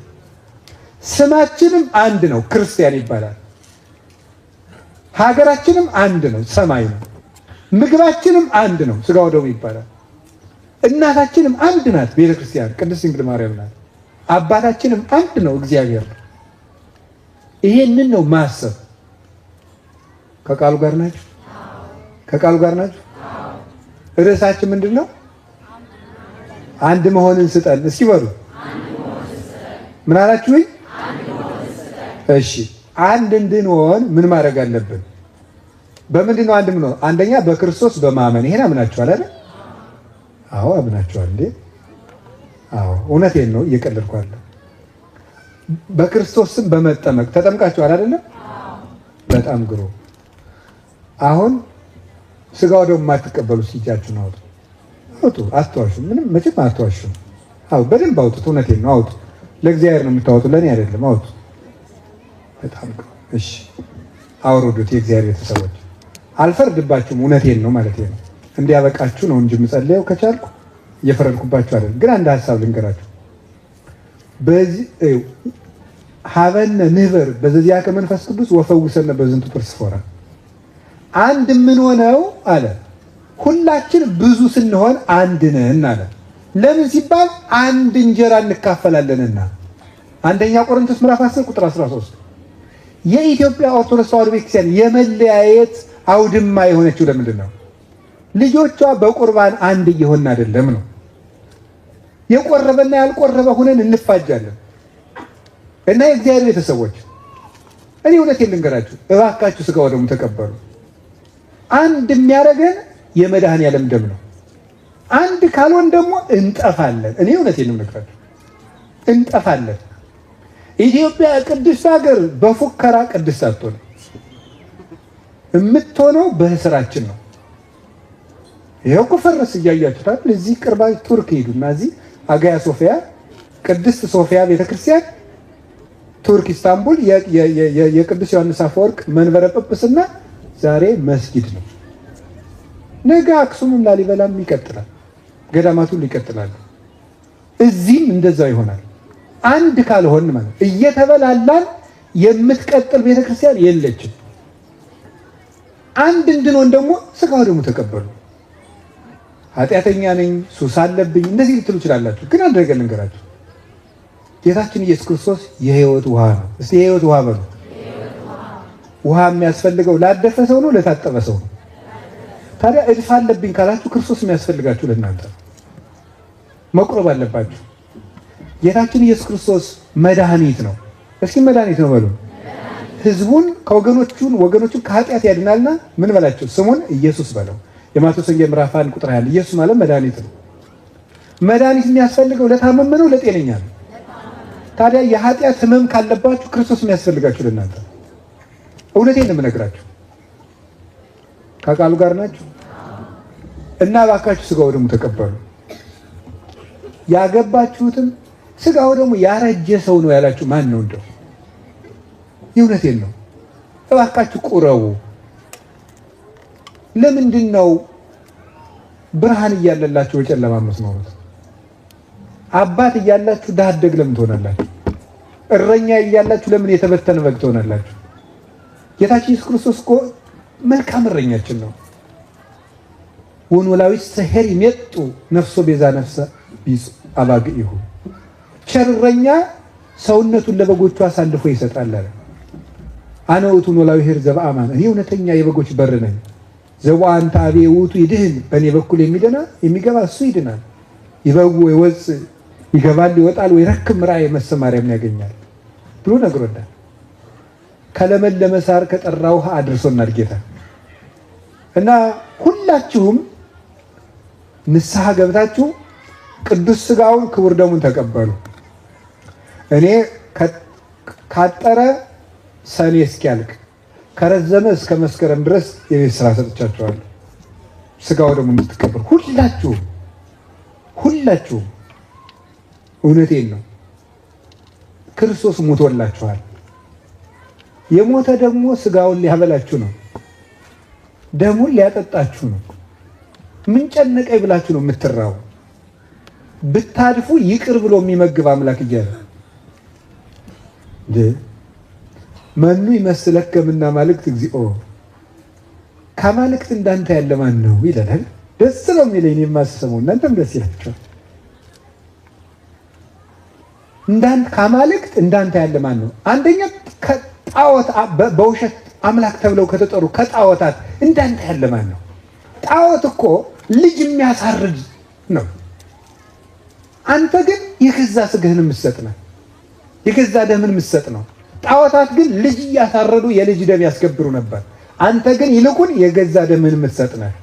Speaker 1: ስማችንም አንድ ነው፣ ክርስቲያን ይባላል። ሀገራችንም አንድ ነው፣ ሰማይ ነው። ምግባችንም አንድ ነው፣ ስጋ ወደሙ ይባላል። እናታችንም አንድ ናት፣ ቤተክርስቲያን ቅድስት ድንግል ማርያም ናት። አባታችንም አንድ ነው፣ እግዚአብሔር ነው። ይሄንን ነው ማሰብ። ከቃሉ ጋር ናችሁ? ከቃሉ ጋር ናችሁ? ርዕሳችን ምንድን ነው? አንድ መሆንን ስጠን። እስኪ በሉ ምን አላችሁኝ? እሺ አንድ እንድንሆን ምን ማድረግ አለብን? በምንድን ነው አንድ ምንሆን? አንደኛ በክርስቶስ በማመን። ይሄን አምናችኋል አይደል? አዎ አምናችኋል እንዴ? አዎ እውነቴን ነው፣ እየቀለድኩ አይደለም። በክርስቶስ ስም በመጠመቅ ተጠምቃችኋል አይደለም? በጣም ግሩ። አሁን ስጋው ደግሞ የማትቀበሉ ሲጃችሁን አውጡ። አውጡ፣ አትዋሹ። ምንም መቼም አትዋሹ። አው በደንብ አውጡት። እውነቴን ነው፣ አውጡ። ለእግዚአብሔር ነው የምታወጡ፣ ለእኔ አይደለም። አውጡ። በጣም ግሩ። እሺ አውርዱት። የእግዚአብሔር ቤተሰቦች አልፈርድባችሁም፣ እውነቴን ነው ማለት ነው። እንዲያበቃችሁ ነው እንጂ የምጸልየው ከቻልኩ እየፈረድኩባችሁ አይደለም። ግን አንድ ሀሳብ ልንገራችሁ። በዚህ ሀበነ ንህበር በዚያ ከመንፈስ ቅዱስ ወፈውሰነ በዝንቱ ጵርስፎራ። አንድ የምንሆነው አለ ሁላችን ብዙ ስንሆን አንድ ነን አለ። ለምን ሲባል አንድ እንጀራ እንካፈላለንና። አንደኛ ቆሮንቶስ ምዕራፍ 10 ቁጥር 13 የኢትዮጵያ ኦርቶዶክስ ተዋሕዶ ቤተክርስቲያን የመለያየት አውድማ የሆነችው ለምንድን ነው? ልጆቿ በቁርባን አንድ እየሆንን አይደለም ነው። የቆረበና ያልቆረበ ሆነን እንፋጃለን። እና የእግዚአብሔር ቤተሰቦች እኔ እውነቴን ልንገራችሁ፣ እባካችሁ ሥጋው ደሙ ተቀበሉ። አንድ የሚያደርገን የመድኃኔዓለም ደም ነው። አንድ ካልሆን ደግሞ እንጠፋለን። እኔ እውነቴን ልንገራችሁ፣ እንጠፋለን። ኢትዮጵያ ቅድስት ሀገር በፉከራ ቅድስት አትሆንም። የምትሆነው በስራችን ነው። ይሄው እኮ ፈረስ እያያችሁታል። እዚህ ቅርባ ቱርክ ሄዱና እዚህ አጋያ ሶፊያ ቅድስት ሶፊያ ቤተክርስቲያን ቱርክ ኢስታንቡል የቅዱስ ዮሐንስ አፈወርቅ መንበረ ጵጵስና ዛሬ መስጊድ ነው። ነገ አክሱምም ላሊበላም ይቀጥላል፣ ገዳማቱን ይቀጥላሉ። እዚህም እንደዛው ይሆናል። አንድ ካልሆን ማለት እየተበላላን የምትቀጥል ቤተክርስቲያን የለችም። አንድ እንድንሆን ደግሞ ሥጋው ደሙ ተቀበሉ። ኃጢአተኛ ነኝ ሱስ አለብኝ እንደዚህ ልትሉ ይችላላችሁ። ግን አንድ ነገር ልንገራችሁ፣ ጌታችን ኢየሱስ ክርስቶስ የሕይወት ውሃ ነው። እስቲ የሕይወት ውሃ በሉ። ውሃ የሚያስፈልገው ላደፈ ሰው ነው ለታጠበ ሰው ነው? ታዲያ እድፍ አለብኝ ካላችሁ ክርስቶስ የሚያስፈልጋችሁ ለእናንተ መቁረብ አለባችሁ። ጌታችን ኢየሱስ ክርስቶስ መድኃኒት ነው። እስኪ መድኃኒት ነው በሉ። ሕዝቡን ወገኖቹን ከኃጢአት ያድናልና ምን በላቸው? ስሙን ኢየሱስ በለው። የማቴዎስ ወንጌል ምዕራፍ 1 ቁጥር 20 ኢየሱስ ማለት መድኃኒት ነው። መድኃኒት የሚያስፈልገው ለታመመ ነው ለጤነኛ ነው? ታዲያ የኃጢአት ህመም ካለባችሁ ክርስቶስ የሚያስፈልጋችሁ ለእናንተ። እውነቴን ነው የምነግራችሁ። ከቃሉ ጋር ናችሁ? እና እባካችሁ ሥጋው ደሙ ተቀበሉ። ያገባችሁትም ሥጋው ደሙ ያረጀ ሰው ነው ያላችሁ ማን ነው? እንደው የእውነቴን ነው። እባካችሁ ቁረቡ። ለምንድን ነው ብርሃን እያለላችሁ በጨለማ የምትኖሩት? አባት እያላችሁ ድሀ አደግ ለምን ትሆናላችሁ? እረኛ እያላችሁ ለምን የተበተነ በግ ትሆናላችሁ? ጌታችን ኢየሱስ ክርስቶስ እኮ መልካም እረኛችን ነው። ወኖላዊ ሰሄር ይመጡ ነፍሶ ቤዛ ነፍሰ ቢጽ አባግኢሁ። ቸር እረኛ ሰውነቱን ለበጎቹ አሳልፎ ይሰጣል አለ። አነ ውእቱ ኖላዊ ኄር ዘበአማን፣ እኔ እውነተኛ የበጎች በር ነኝ። ዘወአንተ አቤ ውእቱ ይድህን፣ በእኔ በኩል የሚገባ እሱ ይድናል። ይበው ይወፅ፣ ይገባል ይወጣል፣ ወይ ረክም ራእይ መሰማሪያም ያገኛል ብሎ ነግሮናል። ከለመለመ ሳር ከጠራ ውሃ አድርሶናል ጌታ። እና ሁላችሁም ንስሐ ገብታችሁ ቅዱስ ሥጋውን ክቡር ደሙን ተቀበሉ። እኔ ካጠረ ሰኔ እስኪያልቅ ከረዘመ እስከ መስከረም ድረስ የቤት ስራ ሰጥቻችኋለሁ። ሥጋው ደሙን እንድትቀበሉ ሁላችሁም። እውነቴን ነው። ክርስቶስ ሞቶላችኋል። የሞተ ደግሞ ሥጋውን ሊያበላችሁ ነው፣ ደሙን ሊያጠጣችሁ ነው። ምን ጨነቀኝ ብላችሁ ነው የምትራው? ብታድፉ ይቅር ብሎ የሚመግብ አምላክ እያለ መኑ ይመስለከ ምና ማልክት እግዚኦ፣ ከማልክት እንዳንተ ያለ ማን ነው ይለናል። ደስ ነው የሚለኝ የማስሰማው፣ እናንተም ደስ ይላችኋል። ከማልክት እንዳንተ ያለ ማን ነው? አንደኛ ከጣዖት በውሸት አምላክ ተብለው ከተጠሩ ከጣዖታት እንዳንተ ያለ ማን ነው? ጣዖት እኮ ልጅ የሚያሳርድ ነው። አንተ ግን የገዛ ሥጋህን የምትሰጥ ነው፣ የገዛ ደምን የምትሰጥ ነው። ጣዖታት ግን ልጅ እያሳረዱ የልጅ ደም ያስገብሩ ነበር። አንተ ግን ይልቁን የገዛ ደምን የምትሰጥ ነህ።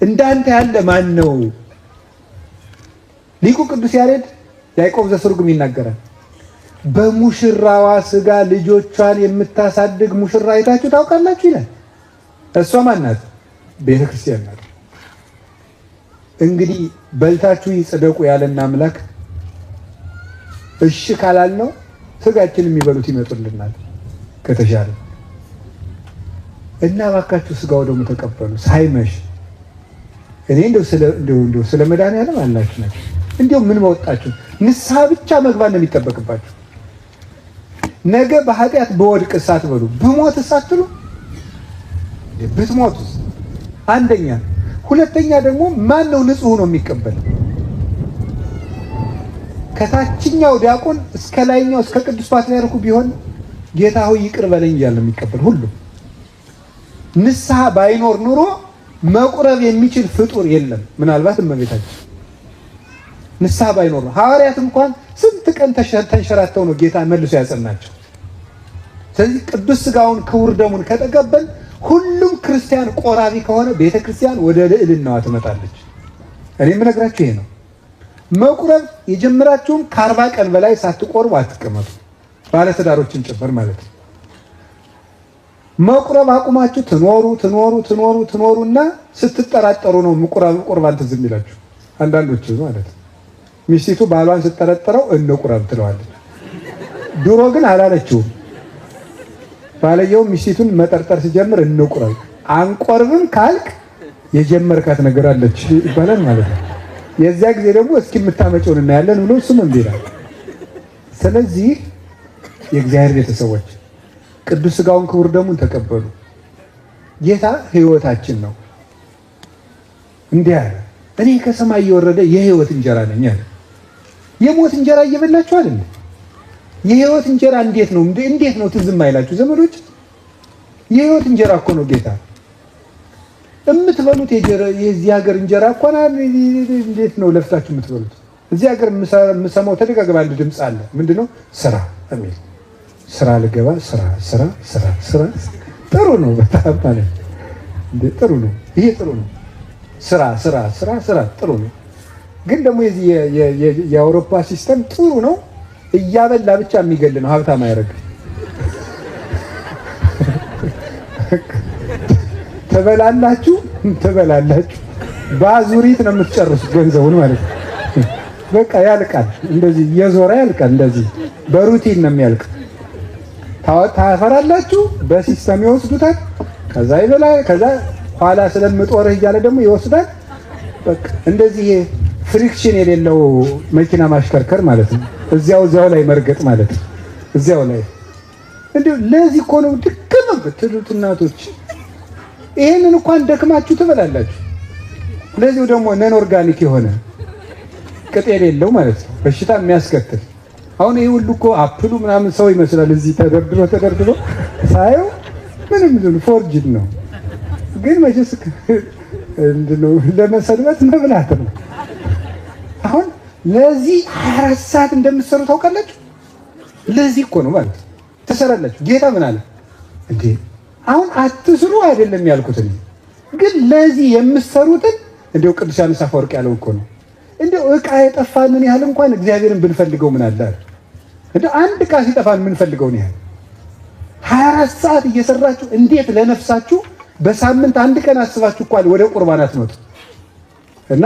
Speaker 1: እንዳንተ ያለ ማን ነው? ሊቁ ቅዱስ ያሬድ ያዕቆብ ዘስሩግም ይናገራል። በሙሽራዋ ሥጋ ልጆቿን የምታሳድግ ሙሽራ አይታችሁ ታውቃላችሁ ይላል። እሷ ማን ናት? ቤተ ክርስቲያን ናት። እንግዲህ በልታችሁ ይጽደቁ ያለና አምላክ እሺ ካላልነው ሥጋችን የሚበሉት ይመጡልናል ከተሻለ። እና እባካችሁ ሥጋው ደሙ ተቀበሉ ሳይመሽ። እኔ እንደው ስለ መድኃኒዓለም አላችሁ ናቸው። እንደው ምን መወጣችሁ? ንስሐ ብቻ መግባት ነው የሚጠበቅባችሁ። ነገ በኃጢአት በወድቅ እሳት በሉ ብሞት እሳት ትሉ ብትሞቱስ? አንደኛ። ሁለተኛ ደግሞ ማን ነው ንጹሕ ነው የሚቀበል? ከታችኛው ዲያቆን እስከ ላይኛው እስከ ቅዱስ ፓትርያርኩ ቢሆን ጌታ ሆይ ይቅር በለኝ እያለ የሚቀበል ሁሉ ንስሐ ባይኖር ኑሮ መቁረብ የሚችል ፍጡር የለም። ምናልባት እመቤታችን ንስሐ ባይኖር ነው። ሐዋርያት እንኳን ስንት ቀን ተንሸራተው ነው ጌታ መልሶ ያጸናቸው። ስለዚህ ቅዱስ ሥጋውን ክቡር ደሙን ከተቀበል ሁሉም ክርስቲያን ቆራቢ ከሆነ ቤተክርስቲያን ወደ ልዕልናዋ ትመጣለች። እኔ የምነግራችሁ ይሄ ነው። መቁረብ የጀመራችሁም ከ40 ቀን በላይ ሳትቆርቡ አትቀመጡ። ባለትዳሮችን ጭምር ማለት ነው። መቁረብ አቁማችሁ ትኖሩና ስትጠራጠሩ ነው ቁርባን ትዝ የሚላችሁ አንዳንዶች ማለት ነው። ሚስቲቱ ባሏን ስትጠረጥረው እንቁረብ ትለዋለች። ድሮ ግን አላለችውም። ባለየው ሚስቲቱን መጠርጠር ሲጀምር እንቁረብ አንቆርብም ካልክ የጀመርካት ነገር አለች ይባላል ማለት ነው። የዚያ ጊዜ ደግሞ እስኪ የምታመጪውን እናያለን ብሎ እሱም እምቢ ይላል። ስለዚህ የእግዚአብሔር ቤተሰቦች ቅዱስ ሥጋውን ክቡር ደሙን ተቀበሉ። ጌታ ሕይወታችን ነው። እንዲህ አለ፣ እኔ ከሰማይ የወረደ የሕይወት እንጀራ ነኝ አለ። የሞት እንጀራ እየበላችሁ አይደል? የሕይወት እንጀራ እንዴት ነው ትዝ የማይላችሁ ዘመዶች? የሕይወት እንጀራ እኮ ነው ጌታ። የምትበሉት የዚህ ሀገር እንጀራ እኮ እንዴት ነው ለፍታችሁ የምትበሉት? እዚህ ሀገር የምሰማው ተደጋግሞ አንድ ድምፅ አለ። ምንድነው? ስራ የሚል ስራ ልገባ ስራ ጥሩ ነው። በጣም ማለት ጥሩ ነው። ይሄ ጥሩ ነው። ስራ ጥሩ ነው። ግን ደግሞ የዚህ የአውሮፓ ሲስተም ጥሩ ነው። እያበላ ብቻ የሚገል ነው። ሀብታም አያደርግም። ተበላላችሁ በአዙሪት ነው የምትጨርሱት ገንዘቡን ማለት ነው። በቃ ያልቃል። እንደዚህ እየዞረ ያልቃል። እንደዚህ በሩቲን ነው የሚያልቅ። ታፈራላችሁ፣ በሲስተም ይወስዱታል። ከዛ ይበላል። ከዛ ኋላ ስለምጦርህ እያለ ደግሞ ይወስዳል። በቃ እንደዚህ ፍሪክሽን የሌለው መኪና ማሽከርከር ማለት ነው። እዚያው ላይ መርገጥ ማለት ነው። እዚያው ላይ እንዴ! ለዚህ እኮ ነው ድክም ብትሉት እናቶች፣ ይሄንን እንኳን ደክማችሁ ትበላላችሁ። ለዚሁ ደግሞ ነን ኦርጋኒክ የሆነ ቅጥ የሌለው ማለት ነው፣ በሽታ የሚያስከትል። አሁን ይሄ ሁሉ እኮ አፕሉ ምናምን ሰው ይመስላል። እዚህ ተደርድሮ ሳየው ምንም ፎርጅድ ነው። ግን መቼስ እንደው ለመሰልበት መብላት ነው። አሁን ለዚህ 24 ሰዓት እንደምትሰሩ ታውቃላችሁ። ለዚህ እኮ ነው ማለት ትሰራላችሁ። ጌታ ምን አለ እንዴ? አሁን አትስሩ አይደለም ያልኩት እኔ፣ ግን ለዚህ የምትሰሩትን እንደው ቅዱስ ዮሐንስ አፈወርቅ ያለው እኮ ነው። እንደው ዕቃ የጠፋንን ያህል እንኳን እግዚአብሔርን ብንፈልገው ምን አለ? እንደው አንድ ዕቃ ሲጠፋን የምንፈልገውን ያህል 24 ሰዓት እየሰራችሁ እንዴት ለነፍሳችሁ በሳምንት አንድ ቀን አስባችሁ እንኳን ወደ ቁርባን አትመጡ እና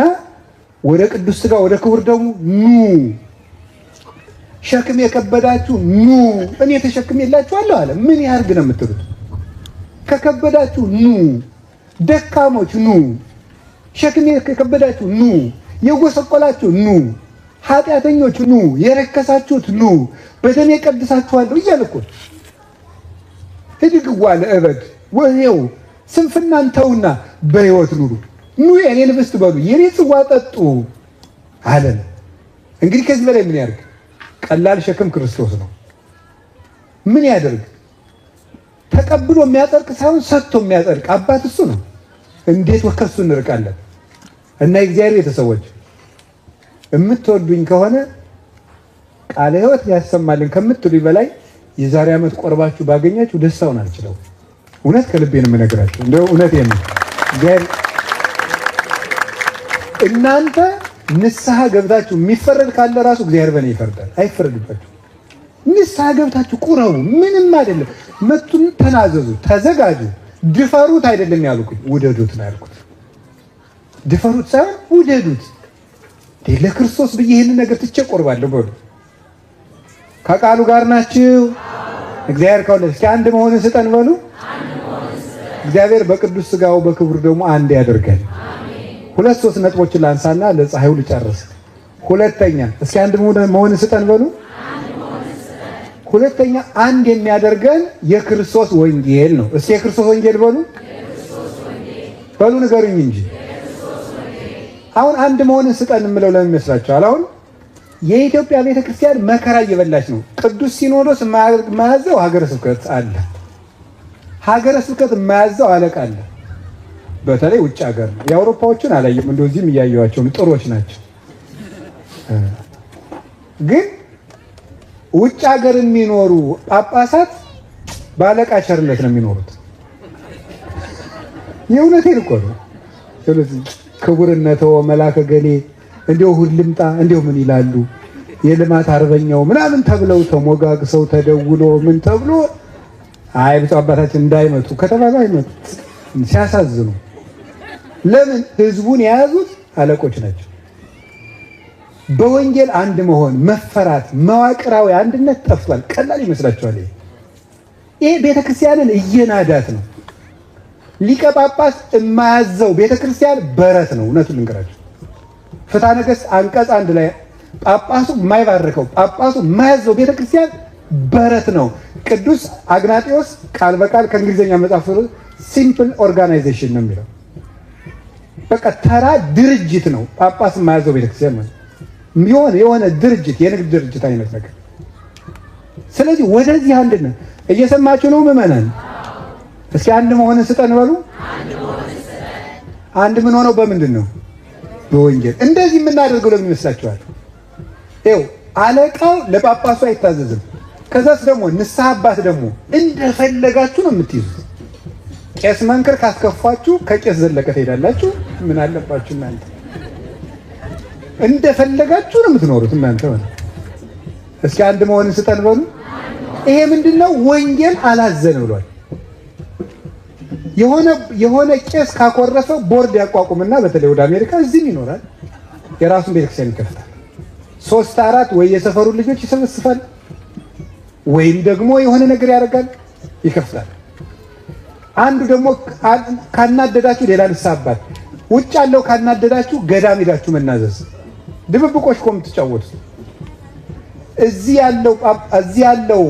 Speaker 1: ወደ ቅዱስ ሥጋ ወደ ክቡር ደሙ ኑ። ሸክም የከበዳችሁ ኑ፣ እኔ ተሸክሜላችኋለሁ አለ። ምን ያርግ ነው የምትሉት? ከከበዳችሁ ኑ፣ ደካሞች ኑ፣ ሸክም የከበዳችሁ ኑ፣ የጎሰቆላችሁ ኑ፣ ኃጢአተኞች ኑ፣ የረከሳችሁት ኑ፣ በደሜ ቀድሳችኋለሁ እያለ እኮ ህድግዋ ለእበድ ወይው ስንፍናን ተውና በሕይወት ኑሩ። ኑ የኔን ህብስት በሉ የኔ ጽዋ ጠጡ አለን። እንግዲህ ከዚህ በላይ ምን ያደርግ? ቀላል ሸክም ክርስቶስ ነው። ምን ያደርግ? ተቀብሎ የሚያጸድቅ ሳይሆን ሰጥቶ የሚያጸድቅ አባት እሱ ነው። እንዴት ወከሱ እንርቃለን? እና የእግዚአብሔር ቤተሰቦች የምትወዱኝ ከሆነ ቃለ ሕይወት ያሰማልን ከምትሉኝ በላይ የዛሬ ዓመት ቆርባችሁ ባገኛችሁ ደስታውን አልችለው። እውነት ከልቤ ነው የምነግራችሁ። እንደው እውነቴን ነው። እናንተ ንስሐ ገብታችሁ የሚፈረድ ካለ ራሱ እግዚአብሔር በእኔ ይፈርዳል። አይፈረድባችሁ። ንስሐ ገብታችሁ ቁረቡ። ምንም አይደለም። መቱን ተናዘዙ፣ ተዘጋጁ። ድፈሩት አይደለም ያልኩት፣ ውደዱት ነው ያልኩት። ድፈሩት ሳይሆን ውደዱት። ለክርስቶስ ብዬ ይህንን ነገር ትቼ ቆርባለሁ በሉ። ከቃሉ ጋር ናችሁ። እግዚአብሔር ካለ እስኪ አንድ መሆንን ስጠን በሉ። እግዚአብሔር በቅዱስ ሥጋው በክቡር ደግሞ አንድ ያደርጋል። ሁለት ሶስት ነጥቦችን ላንሳና ለፀሐዩ ልጨርስ። ሁለተኛ እስኪ አንድ መሆንን ስጠን በሉ። ሁለተኛ አንድ የሚያደርገን የክርስቶስ ወንጌል ነው። እስኪ የክርስቶስ ወንጌል በሉ በሉ ንገሩኝ እንጂ። አሁን አንድ መሆንን ስጠን የምለው ለምን ይመስላችኋል? አሁን የኢትዮጵያ ቤተክርስቲያን መከራ እየበላች ነው። ቅዱስ ሲኖዶስ የማያዘው ሀገረ ስብከት አለ። ሀገረ ስብከት የማያዘው አለቃ አለ። በተለይ ውጭ ሀገር ነው። የአውሮፓዎቹን አላየም፣ እንደዚህም እያየዋቸው ጥሮች ናቸው። ግን ውጭ ሀገር የሚኖሩ ጳጳሳት ባለቃ ቸርነት ነው የሚኖሩት። የእውነቴን እኮ ነው። ስለዚህ ክቡርነትዎ መልአከ ገሌ እንዲያው ሁልምጣ እንዲያው ምን ይላሉ የልማት አርበኛው ምናምን ተብለው ተሞጋግሰው ተደውሎ ምን ተብሎ አይ ብፁዕ አባታችን እንዳይመጡ ከተባለ አይመጡ። ሲያሳዝኑ። ለምን? ህዝቡን የያዙት አለቆች ናቸው። በወንጌል አንድ መሆን መፈራት፣ መዋቅራዊ አንድነት ጠፍቷል። ቀላል ይመስላችኋል? ይሄ ቤተክርስቲያንን እየናዳት ነው። ሊቀ ጳጳስ የማያዘው ቤተክርስቲያን በረት ነው። እውነቱን ልንገራችሁ፣ ፍትሐ ነገሥት አንቀጽ 1 ላይ ጳጳሱ የማይባርከው ጳጳሱ የማያዘው ቤተክርስቲያን በረት ነው። ቅዱስ አግናጢዮስ ቃል በቃል ከእንግሊዝኛ መጽሐፍ ሲምፕል ኦርጋናይዜሽን ነው የሚለው። በቃ ተራ ድርጅት ነው ጳጳስ የማያዘው ቤተክርስቲያን ማለት የሆነ ድርጅት፣ የንግድ ድርጅት አይነት ነገር። ስለዚህ ወደዚህ አንድነት እየሰማችሁ ነው ምዕመናን? እስኪ አንድ መሆንን ስጠን በሉ። አንድ ምን ሆነው በምንድን ነው? በወንጌል። እንደዚህ የምናደርገው ለምን ይመስላችኋል? ይኸው አለቃው ለጳጳሱ አይታዘዝም። ከዛስ ደግሞ ንስሐ አባት ደግሞ እንደፈለጋችሁ ነው የምትይዙት። ቄስ መንክር ካስከፋችሁ ከቄስ ዘለቀ ትሄዳላችሁ። ምን አለባችሁ እናንተ? እንደፈለጋችሁ ነው የምትኖሩት እናንተ ማለት። እስኪ አንድ መሆንን ስጠን በሉ። ይሄ ምንድነው? ወንጌል አላዘን ብሏል። የሆነ ቄስ ካኮረፈ ቦርድ ያቋቁምና በተለይ ወደ አሜሪካ እዚህም ይኖራል፣ የራሱን ቤተክርስቲያን ይከፍታል። 3-4 ወይ የሰፈሩ ልጆች ይሰበስባል፣ ወይም ደግሞ የሆነ ነገር ያደርጋል፣ ይከፍታል። አንዱ ደግሞ ካናደዳችሁ ሌላ ንስሐ አባት፣ ውጭ ያለው ካናደዳችሁ ገዳም ሄዳችሁ መናዘዝ። ድብብቆሽ እኮ የምትጫወቱት። እዚህ ያለው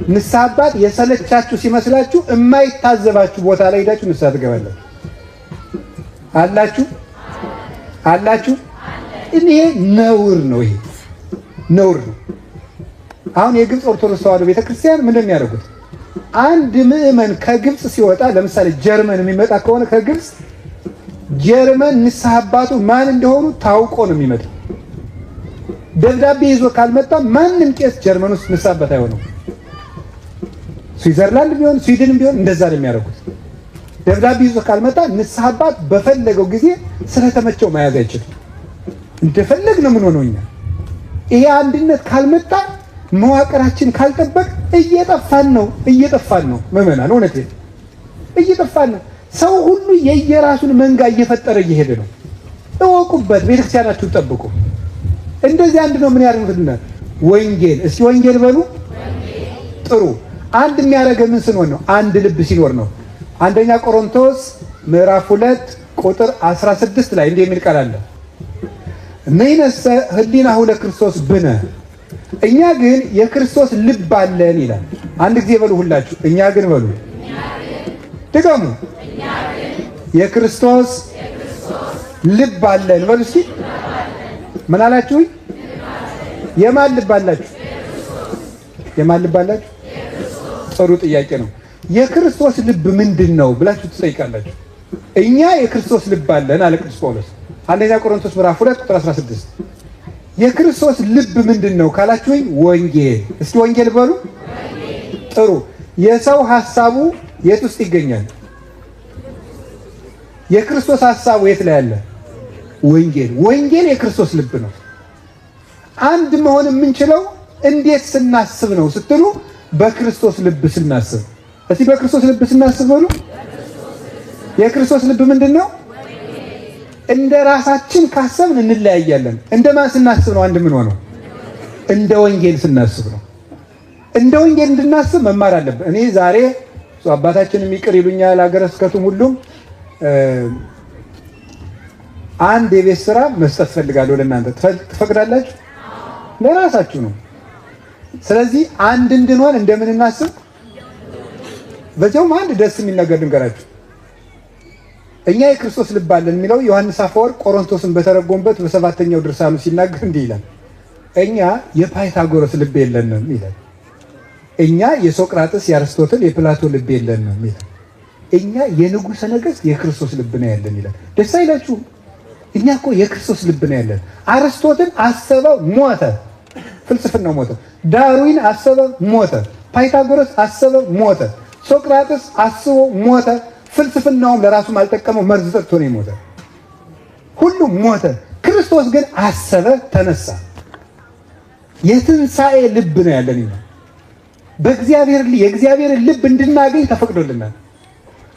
Speaker 1: ንስሐ አባት የሰለቻችሁ ሲመስላችሁ የማይታዘባችሁ ቦታ ላይ ሄዳችሁ ንስሐ ትገባላችሁ። አላችሁ። ይሄ ነውር ነው። ይሄ ነውር ነው። አሁን የግብፅ ኦርቶዶክስ ተዋሕዶ ቤተክርስቲያን ምንድን ነው የሚያደርጉት? አንድ ምዕመን ከግብፅ ሲወጣ፣ ለምሳሌ ጀርመን የሚመጣ ከሆነ ከግብፅ ጀርመን ንስሐ አባቱ ማን እንደሆኑ ታውቆ ነው የሚመጣው። ደብዳቤ ይዞ ካልመጣ ማንም ቄስ ጀርመን ውስጥ ንስሐ አባት አይሆነው። ስዊዘርላንድ ቢሆን ስዊድንም ቢሆን እንደዛ ነው የሚያደርጉት። ደብዳቤ ይዞ ካልመጣ ንስሐ አባት በፈለገው ጊዜ ስለተመቸው መያዝ አይችልም። እንደፈለግ ነው ምን ሆነው እኛ። ይሄ አንድነት ካልመጣ መዋቅራችን ካልጠበቅ እየጠፋን ነው ምዕመናን። እውነቴን እየጠፋን ነው። ሰው ሁሉ የየራሱን መንጋ እየፈጠረ እየሄደ ነው። እወቁበት። ቤተክርስቲያናችሁን ጠብቁ። እንደዚህ አንድ ነው። ምን ያደርጉልናል? ወንጌል። እስኪ ወንጌል በሉ። ጥሩ። አንድ የሚያደርገን ምን ስንሆን ነው? አንድ ልብ ሲኖር ነው። አንደኛ ቆሮንቶስ ምዕራፍ 2 ቁጥር 16 ላይ እንዲህ የሚል ቃል አለ። ነይነሰ ህሊናሁ ለክርስቶስ ብነ፣ እኛ ግን የክርስቶስ ልብ አለን ይላል። አንድ ጊዜ በሉ ሁላችሁ፣ እኛ ግን በሉ። ድገሙ። የክርስቶስ ልብ አለን በሉ እስኪ። ምን አላችሁ? የማን ልብ አላችሁ? የማን ልብ አላችሁ? ጥሩ ጥያቄ ነው። የክርስቶስ ልብ ምንድን ነው ብላችሁ ትጠይቃላችሁ። እኛ የክርስቶስ ልብ አለን አለ ቅዱስ ጳውሎስ አንደኛ ቆሮንቶስ ምዕራፍ 2 ቁጥር 16። የክርስቶስ ልብ ምንድን ነው ካላችሁኝ፣ ወንጌል። እስኪ ወንጌል በሉ። ጥሩ። የሰው ሐሳቡ የት ውስጥ ይገኛል? የክርስቶስ ሐሳቡ የት ላይ አለ? ወንጌል። ወንጌል የክርስቶስ ልብ ነው። አንድ መሆን የምንችለው እንዴት ስናስብ ነው ስትሉ፣ በክርስቶስ ልብ ስናስብ። እስቲ በክርስቶስ ልብ ስናስብ በሉ። የክርስቶስ ልብ ምንድን ነው? እንደ ራሳችን ካሰብን እንለያያለን። እንደማን ስናስብ ነው አንድ ምን ሆነው? እንደ ወንጌል ስናስብ ነው። እንደ ወንጌል እንድናስብ መማር አለብን። እኔ ዛሬ አባታችንም ይቅር ይሉኛል፣ ሀገረ ስብከቱም ሁሉም አንድ የቤት ስራ መስጠት ፈልጋለሁ ለእናንተ። ትፈቅዳላችሁ? ለራሳችሁ ነው። ስለዚህ አንድ እንድንሆን እንደምን እናስብ። በዚያውም አንድ ደስ የሚል ነገር ልንገራችሁ። እኛ የክርስቶስ ልብ አለን የሚለው ዮሐንስ አፈወርቅ ቆሮንቶስን በተረጎመበት በሰባተኛው ድርሳኑ ሲናገር እንዲህ ይላል። እኛ የፓይታጎረስ ልብ የለንም ይላል። እኛ የሶቅራጥስ የአርስቶትል የፕላቶ ልብ የለንም ይላል። እኛ የንጉሠ ነገሥት የክርስቶስ ልብ ነው ያለን ይላል። ደስ አይላችሁም? እኛ እኮ የክርስቶስ ልብ ነው ያለን። አርስቶትል አሰበው ሞተ፣ ፍልስፍናው ሞተ። ዳርዊን አሰበ ሞተ። ፓይታጎረስ አሰበ ሞተ። ሶቅራጥስ አስቦ ሞተ። ፍልስፍናውም ለራሱም አልጠቀመው፣ መርዝ ጠጥቶ ነው የሞተ። ሁሉም ሞተ። ክርስቶስ ግን አሰበ፣ ተነሳ። የትንሣኤ ልብ ነው ያለን ይላል። የእግዚአብሔርን ልብ እንድናገኝ ተፈቅዶልናል።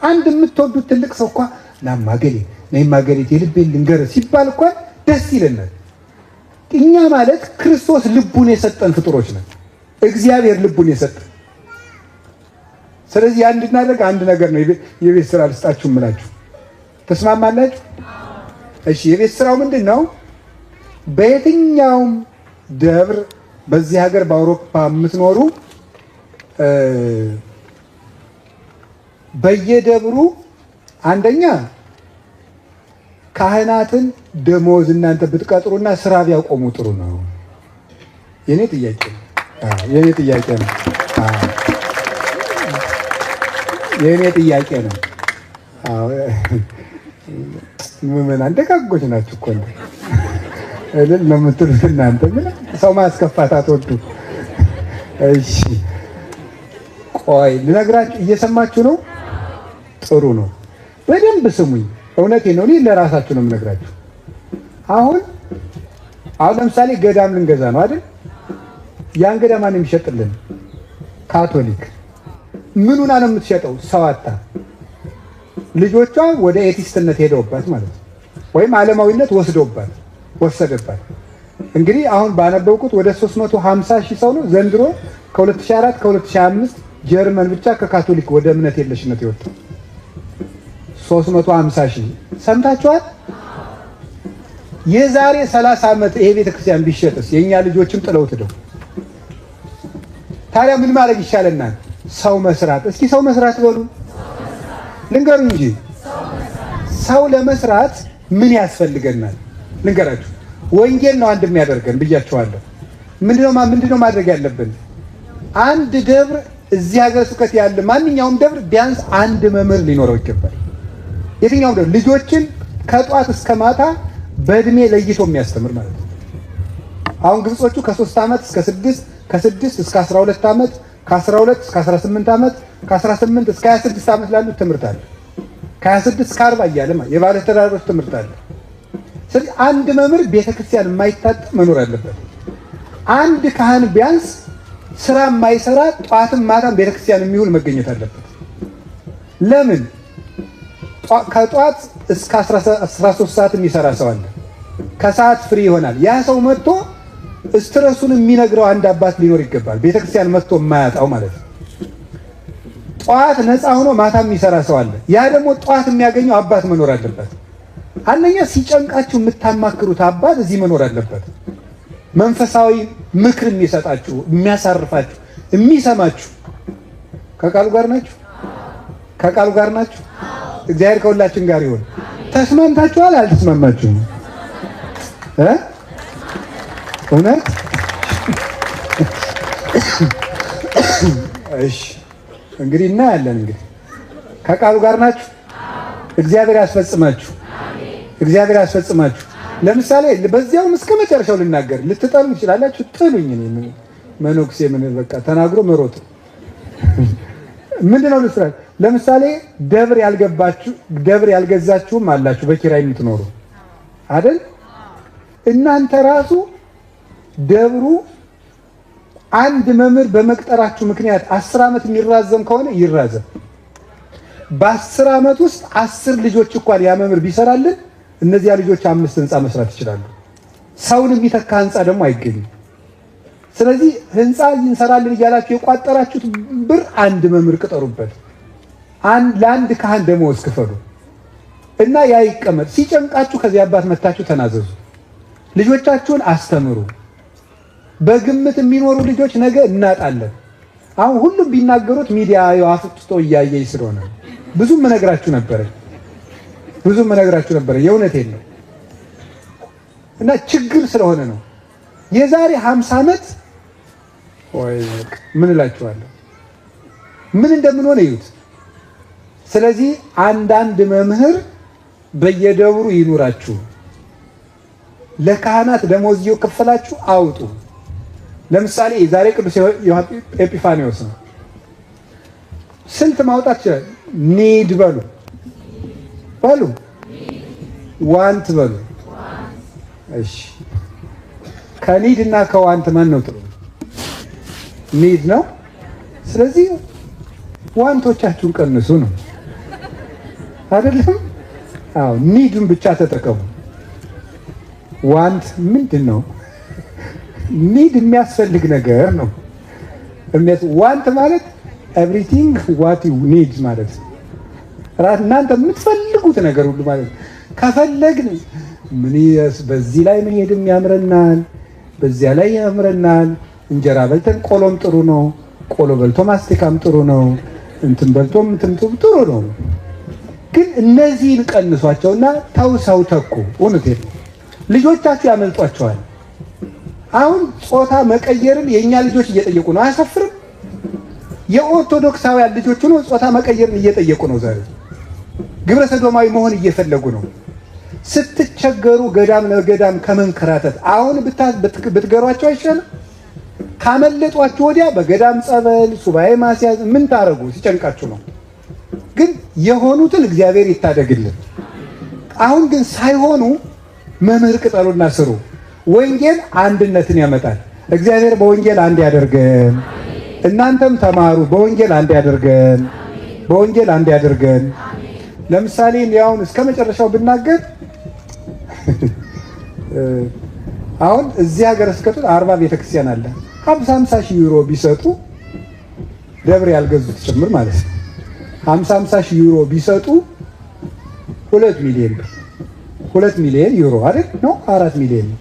Speaker 1: አንድ የምትወዱት ትልቅ ሰው እንኳ ናማገሌ ነይማገሌት የልቤን ልንገር ሲባል እንኳ ደስ ይለናል። እኛ ማለት ክርስቶስ ልቡን የሰጠን ፍጡሮች ነን። እግዚአብሔር ልቡን የሰጠን። ስለዚህ አንድ እናደርግ አንድ ነገር ነው። የቤት ስራ ልስጣችሁ እምላችሁ ተስማማላችሁ? እሺ፣ የቤት ስራው ምንድን ነው? በየትኛውም ደብር በዚህ ሀገር በአውሮፓ የምትኖሩ በየደብሩ አንደኛ ካህናትን ደሞዝ እናንተ ብትቀጥሩና ስራ ቢያቆሙ ጥሩ ነው። የኔ ጥያቄ ነው። የኔ ጥያቄ ነው። የኔ ጥያቄ ነው። ምዕመናን ደጋጎች ናችሁ እኮ ነው እልል ነው የምትሉት እናንተ። ምን ሰው ማስከፋት አትወዱ። እሺ ቆይ ልነግራችሁ፣ እየሰማችሁ ነው? ጥሩ ነው። በደንብ ስሙኝ። እውነቴን ነው። እኔ ለራሳችሁ ነው የምነግራችሁ። አሁን ለምሳሌ ገዳም ልንገዛ ነው አይደል? ያን ገዳም ማን የሚሸጥልን? ካቶሊክ። ምኑና ነው የምትሸጠው? ሰዋታ ልጆቿ ወደ ኤቲስትነት ሄደውባት ማለት ነው፣ ወይም ዓለማዊነት ወሰደባት። እንግዲህ አሁን ባነበብኩት ወደ 350 ሺህ ሰው ነው ዘንድሮ ከ2004 ከ2005 ጀርመን ብቻ ከካቶሊክ ወደ እምነት የለሽነት ይወጣል። 350 ሺህ ሰምታችኋል? የዛሬ 30 ዓመት ይሄ ቤተክርስቲያን ቢሸጥስ የኛ ልጆችም ጥለውት ሄደው። ታዲያ ምን ማድረግ ይሻለናል? ሰው መስራት። እስኪ ሰው መስራት በሉ ልንገሩ እንጂ ሰው ለመስራት ምን ያስፈልገናል? ልንገራችሁ። ወንጌል ነው አንድ የሚያደርገን ብያችኋለሁ። ምንድነው ማድረግ ያለብን? አንድ ደብር እዚህ ሀገረ ስብከት ያለ ማንኛውም ደብር ቢያንስ አንድ መምህር ሊኖረው ይገባል። የትኛውም ደብር ልጆችን ከጧት እስከ ማታ በእድሜ ለይቶ የሚያስተምር ማለት ነው። አሁን ግብጾቹ ከ3 ዓመት እስከ 6 ከ6 እስከ 12 ዓመት ከ12 እስከ 18 ዓመት ከ18 እስከ 26 ዓመት ላሉት ትምህርት አለ። ከ26 እስከ 40 እያለ የባለ ተዳሮች ትምህርት አለ። ስለዚህ አንድ መምህር ቤተክርስቲያን የማይታጠብ መኖር አለበት። አንድ ካህን ቢያንስ ስራ የማይሰራ ጧትም ማታም ቤተክርስቲያን የሚውል መገኘት አለበት። ለምን? ከጧት እስከ 13 ሰዓት የሚሰራ ሰው አለ። ከሰዓት ፍሪ ይሆናል። ያ ሰው መጥቶ ስትረሱን የሚነግረው አንድ አባት ሊኖር ይገባል። ቤተክርስቲያን መጥቶ የማያጣው ማለት ነው። ጧት ነፃ ሆኖ ማታ የሚሰራ ሰው አለ። ያ ደግሞ ጧት የሚያገኘው አባት መኖር አለበት። አንደኛ ሲጨንቃችሁ የምታማክሩት አባት እዚህ መኖር አለበት። መንፈሳዊ ምክር የሚሰጣችሁ፣ የሚያሳርፋችሁ፣ የሚሰማችሁ። ከቃሉ ጋር ናችሁ? ከቃሉ ጋር ናችሁ? እግዚአብሔር ከሁላችን ጋር ይሁን። ተስማምታችኋል? አልተስማማችሁም? እውነት? እሺ እንግዲህ እናያለን። እንግዲህ ከቃሉ ጋር ናችሁ? እግዚአብሔር ያስፈጽማችሁ። እግዚአብሔር ያስፈጽማችሁ። ለምሳሌ በዚያውም እስከ መጨረሻው ልናገር። ልትጠሉ ትችላላችሁ። ጥሉኝ። እኔ መኖክሴ ምን በቃ ተናግሮ መሮጥ ምንድነው ልስራ? ለምሳሌ ደብር ያልገዛችሁም አላችሁ፣ በኪራይ የምትኖሩ አይደል? እናንተ ራሱ ደብሩ አንድ መምህር በመቅጠራችሁ ምክንያት 10 ዓመት የሚራዘም ከሆነ ይራዘም። በ10 ዓመት ውስጥ 10 ልጆች እንኳን ያ መምህር ቢሰራልን እነዚያ ልጆች 5 ህንፃ መስራት ይችላሉ። ሰውን የሚተካ ህንፃ ደግሞ አይገኝም። ስለዚህ ህንፃ እንሰራለን እያላችሁ የቋጠራችሁት ብር አንድ መምህር ቅጠሩበት። ለአንድ ካህን ደመወዝ ክፈሉ እና ያ ይቀመጥ። ሲጨንቃችሁ ከዚህ አባት መታችሁ ተናዘዙ። ልጆቻችሁን አስተምሩ። በግምት የሚኖሩ ልጆች ነገ እናጣለን። አሁን ሁሉም ቢናገሩት ሚዲያ አፍጥጦ እያየኝ ስለሆነ ብዙም መነግራችሁ ነበረ። የእውነቴን ነው። እና ችግር ስለሆነ ነው። የዛሬ 50 ዓመት ወይ ምን እላችኋለሁ ምን እንደምንሆን እዩት። ስለዚህ አንዳንድ መምህር በየደብሩ ይኑራችሁ፣ ለካህናት ደሞዝ እየከፈላችሁ አውጡ። ለምሳሌ ዛሬ ቅዱስ ኤጲፋኒዎስ ነው። ስንት ማውጣት ይችላል? ኒድ በሉ ዋንት በሉ። እሺ ከኒድ እና ከዋንት ማን ነው ጥሩ? ኒድ ነው። ስለዚህ ዋንቶቻችሁን ቀንሱ ነው አይደለም? አዎ ኒድን ብቻ ተጠቀሙ። ዋንት ምንድን ነው? ኒድ የሚያስፈልግ ነገር ነው። ዋንት ማለት ኤቭሪቲንግ ዋት ዩ ኒድ ማለት ነው። እናንተ የምትፈልጉት ነገር ሁሉ ማለት ነው። ከፈለግን በዚህ ላይ መሄድም ያምረናል፣ በዚያ ላይ ያምረናል። እንጀራ በልተን ቆሎም ጥሩ ነው፣ ቆሎ በልቶ ማስቲካም ጥሩ ነው፣ እንትን በልቶም እንትን ጥሩ ነው። ግን እነዚህን ቀንሷቸውና ተውሰው ተኩ። እውነቴን ነው። ልጆቻችሁ ያመልጧቸዋል። አሁን ጾታ መቀየርን የኛ ልጆች እየጠየቁ ነው። አያሳፍርም? የኦርቶዶክሳውያን ልጆች ነው ጾታ መቀየርን እየጠየቁ ነው። ዛሬ ግብረ ሰዶማዊ መሆን እየፈለጉ ነው። ስትቸገሩ ገዳም ለገዳም ከመንከራተት አሁን ብትገሯቸው አይሻልም? ካመለጧችሁ ወዲያ በገዳም ጸበል ሱባኤ ማስያዝ ምን ታረጉ? ሲጨንቃችሁ ነው። ግን የሆኑትን እግዚአብሔር ይታደግልን። አሁን ግን ሳይሆኑ መምህር ቅጠሉና ስሩ። ወንጌል አንድነትን ያመጣል። እግዚአብሔር በወንጌል አንድ ያደርገን። እናንተም ተማሩ። በወንጌል አንድ ያደርገን። በወንጌል አንድ ያደርገን። ለምሳሌ ያውን እስከ መጨረሻው ብናገር አሁን እዚህ ሀገረ ስብከቱ 40 ቤተክርስቲያን አለ። 50 ሺህ ዩሮ ቢሰጡ ደብር ያልገዙት ጭምር ማለት ነው። 50 ሺህ ዩሮ ቢሰጡ 2 ሚሊዮን ብር 2 ሚሊዮን ዩሮ አይደል ነው? 4 ሚሊዮን ነው።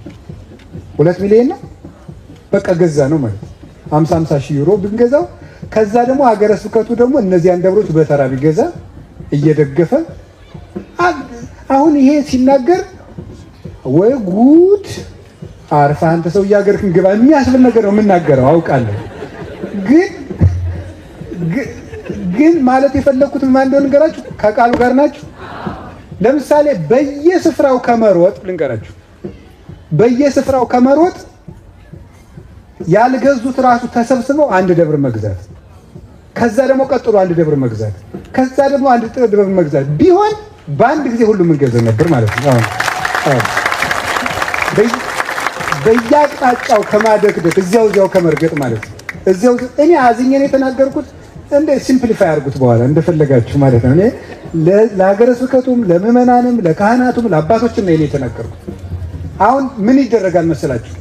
Speaker 1: 2 ሚሊዮን ነው። በቃ ገዛ ነው ማለት 50 ሺህ ዩሮ ብንገዛው፣ ከዛ ደግሞ ሀገረ ስብከቱ ደግሞ እነዚያን ደብሮች በተራ ቢገዛ እየደገፈ አሁን ይሄ ሲናገር ወይ ጉድ አርፋ አንተ ሰው ያገርክን ግባ የሚያስብል ነገር ነው የምናገረው አውቃለሁ። ግን ማለት የፈለኩት ማን እንደሆነ ልንገራችሁ። ከቃሉ ጋር ናችሁ። ለምሳሌ በየስፍራው ከመሮጥ ልንገራችሁ። በየስፍራው ከመሮጥ ያልገዙት ራሱ ተሰብስበው አንድ ደብር መግዛት፣ ከዛ ደግሞ ቀጥሎ አንድ ደብር መግዛት፣ ከዛ ደግሞ አንድ ደብር መግዛት ቢሆን በአንድ ጊዜ ሁሉም እንገዛ ነበር ማለት ነው። አሁን በየአቅጣጫው ከማደግደግ እዚያው ከመርገጥ ማለት ነው። እዚያው እኔ አዝኜ ነው የተናገርኩት። እንደ ሲምፕሊፋይ አድርጉት በኋላ እንደፈለጋችሁ ማለት ነው። እኔ ለሀገረ ስብከቱም ለምዕመናንም ለካህናቱም ለአባቶችም ነው የተናገርኩት። አሁን ምን ይደረጋል መሰላችሁ?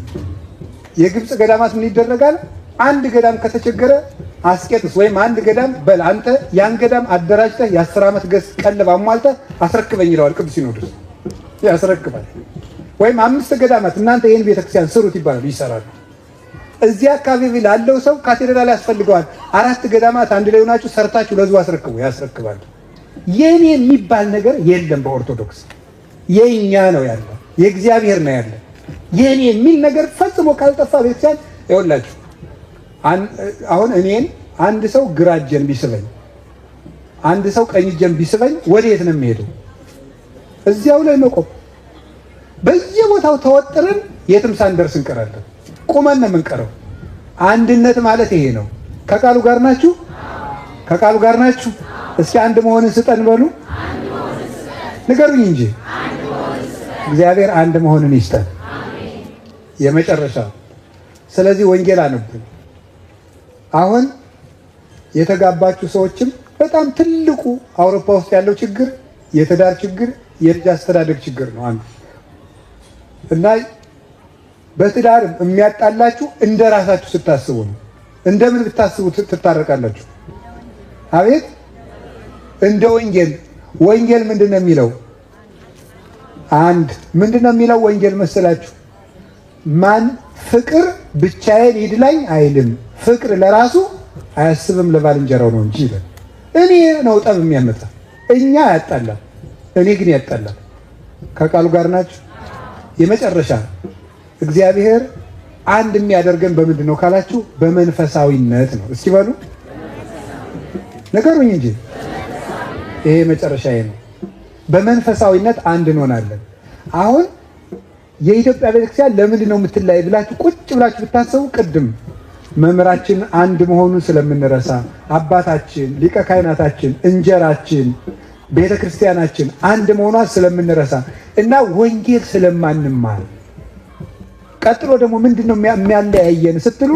Speaker 1: የግብፅ ገዳማት ምን ይደረጋል? አንድ ገዳም ከተቸገረ አስቄጥስ ወይም አንድ ገዳም በል አንተ ያን ገዳም አደራጅተህ የ10 ዓመት ቀለብ አሟልተህ አስረክበኝ ይለዋል ቅዱስ ሲኖዶስ። ያስረክባል። ወይም 5 ገዳማት እናንተ ይሄን ቤተክርስቲያን ስሩት ይባላል፣ ይሰራሉ። እዚህ አካባቢ ላለው ሰው ካቴድራል ያስፈልገዋል። 4 ገዳማት አንድ ላይ ሆናችሁ ሰርታችሁ ለዙ አስረክቡ፣ ያስረክባሉ። የኔ የሚባል ነገር የለም በኦርቶዶክስ። የኛ ነው ያለ፣ የእግዚአብሔር ነው ያለ። የኔ የሚል ነገር ፈጽሞ ካልጠፋ ቤተክርስቲያን ይኸውላችሁ። አሁን እኔን አንድ ሰው ግራ እጄን ቢስበኝ፣ አንድ ሰው ቀኝ እጄን ቢስበኝ ወዴት ነው የሚሄደው? እዚያው ላይ መቆም። በየቦታው ተወጥረን የትም ሳንደርስ እንቀራለን። ቁመን ነው የምንቀረው። አንድነት ማለት ይሄ ነው። ከቃሉ ጋር ናችሁ? ከቃሉ ጋር ናችሁ? እስኪ አንድ መሆንን ስጠን በሉ። ንገሩኝ እንጂ እግዚአብሔር አንድ መሆንን ይስጠን። የመጨረሻ ስለዚህ ወንጌል አነቡ። አሁን የተጋባችሁ ሰዎችም በጣም ትልቁ አውሮፓ ውስጥ ያለው ችግር የትዳር ችግር፣ የልጅ አስተዳደግ ችግር ነው አንዱ እና በትዳር የሚያጣላችሁ እንደ ራሳችሁ ስታስቡ ነው። እንደምን ብታስቡ ትታረቃላችሁ? አቤት እንደ ወንጌል ምንድን ነው የሚለው? አንድ ምንድን ነው የሚለው ወንጌል መሰላችሁ? ማን ፍቅር ብቻዬን ይድላኝ አይልም፣ ፍቅር ለራሱ አያስብም ለባልንጀራው ነው እንጂ ይላል። እኔ ነው ጠብ የሚያመጣ እኛ ያጣላል፣ እኔ ግን ያጣላል። ከቃሉ ጋር ናችሁ? የመጨረሻ እግዚአብሔር አንድ የሚያደርገን በምንድን ነው ካላችሁ በመንፈሳዊነት ነው። እስኪ በሉ ነገሩኝ እንጂ ይሄ መጨረሻዬ ነው። በመንፈሳዊነት አንድ እንሆናለን። አሁን የኢትዮጵያ ቤተክርስቲያን ለምንድን ነው የምትለያይ ብላችሁ ቁጭ ብላችሁ ብታስቡ ቅድም መምህራችን አንድ መሆኑን ስለምንረሳ፣ አባታችን፣ ሊቀ ካህናታችን፣ እንጀራችን፣ ቤተክርስቲያናችን አንድ መሆኗን ስለምንረሳ እና ወንጌል ስለማንማር፣ ቀጥሎ ደግሞ ምንድን ነው የሚያለያየን ስትሉ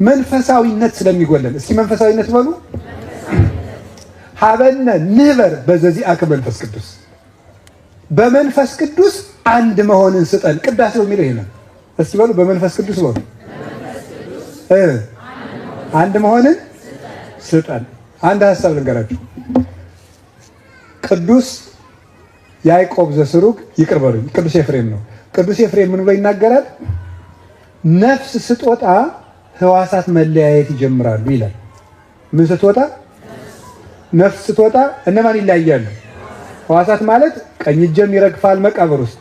Speaker 1: መንፈሳዊነት ስለሚጎለን። እስኪ መንፈሳዊነት በሉ። ሀበነ ንህበር በዘዚአከ መንፈስ ቅዱስ፣ በመንፈስ ቅዱስ አንድ መሆንን ስጠን። ቅዳሴው የሚለው ይሄ ነው። እስኪ በሉ በመንፈስ ቅዱስ በሉ አንድ መሆንን ስጠን። አንድ ሀሳብ ልንገራችሁ። ቅዱስ ያዕቆብ ዘስሩግ ይቅር በሉኝ፣ ቅዱስ ኤፍሬም ነው። ቅዱስ ኤፍሬም ምን ብሎ ይናገራል? ነፍስ ስትወጣ ህዋሳት መለያየት ይጀምራሉ ይላል። ምን ስትወጣ? ነፍስ ስትወጣ እነማን ይለያያሉ? ህዋሳት ማለት ቀኝ እጄም ይረግፋል መቃብር ውስጥ፣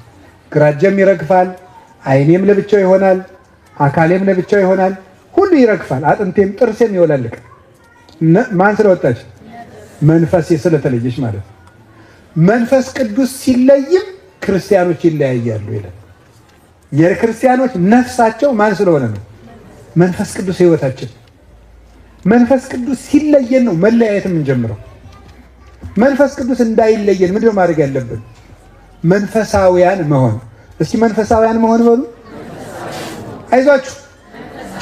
Speaker 1: ግራ እጄም ይረግፋል፣ አይኔም ለብቻው ይሆናል፣ አካሌም ለብቻው ይሆናል፣ ሁሉ ይረግፋል፣ አጥንቴም ጥርሴም ይወላልቅ። ማን ስለወጣች? መንፈሴ ስለተለየች ማለት ነው። መንፈስ ቅዱስ ሲለይም ክርስቲያኖች ይለያያሉ ይላል። የክርስቲያኖች ነፍሳቸው ማን ስለሆነ ነው? መንፈስ ቅዱስ ህይወታችን። መንፈስ ቅዱስ ሲለየን ነው መለያየት የምንጀምረው። መንፈስ ቅዱስ እንዳይለየን ምንድነው ማድረግ ያለብን? መንፈሳውያን መሆን። እስኪ መንፈሳውያን መሆን በሉ። አይዟችሁ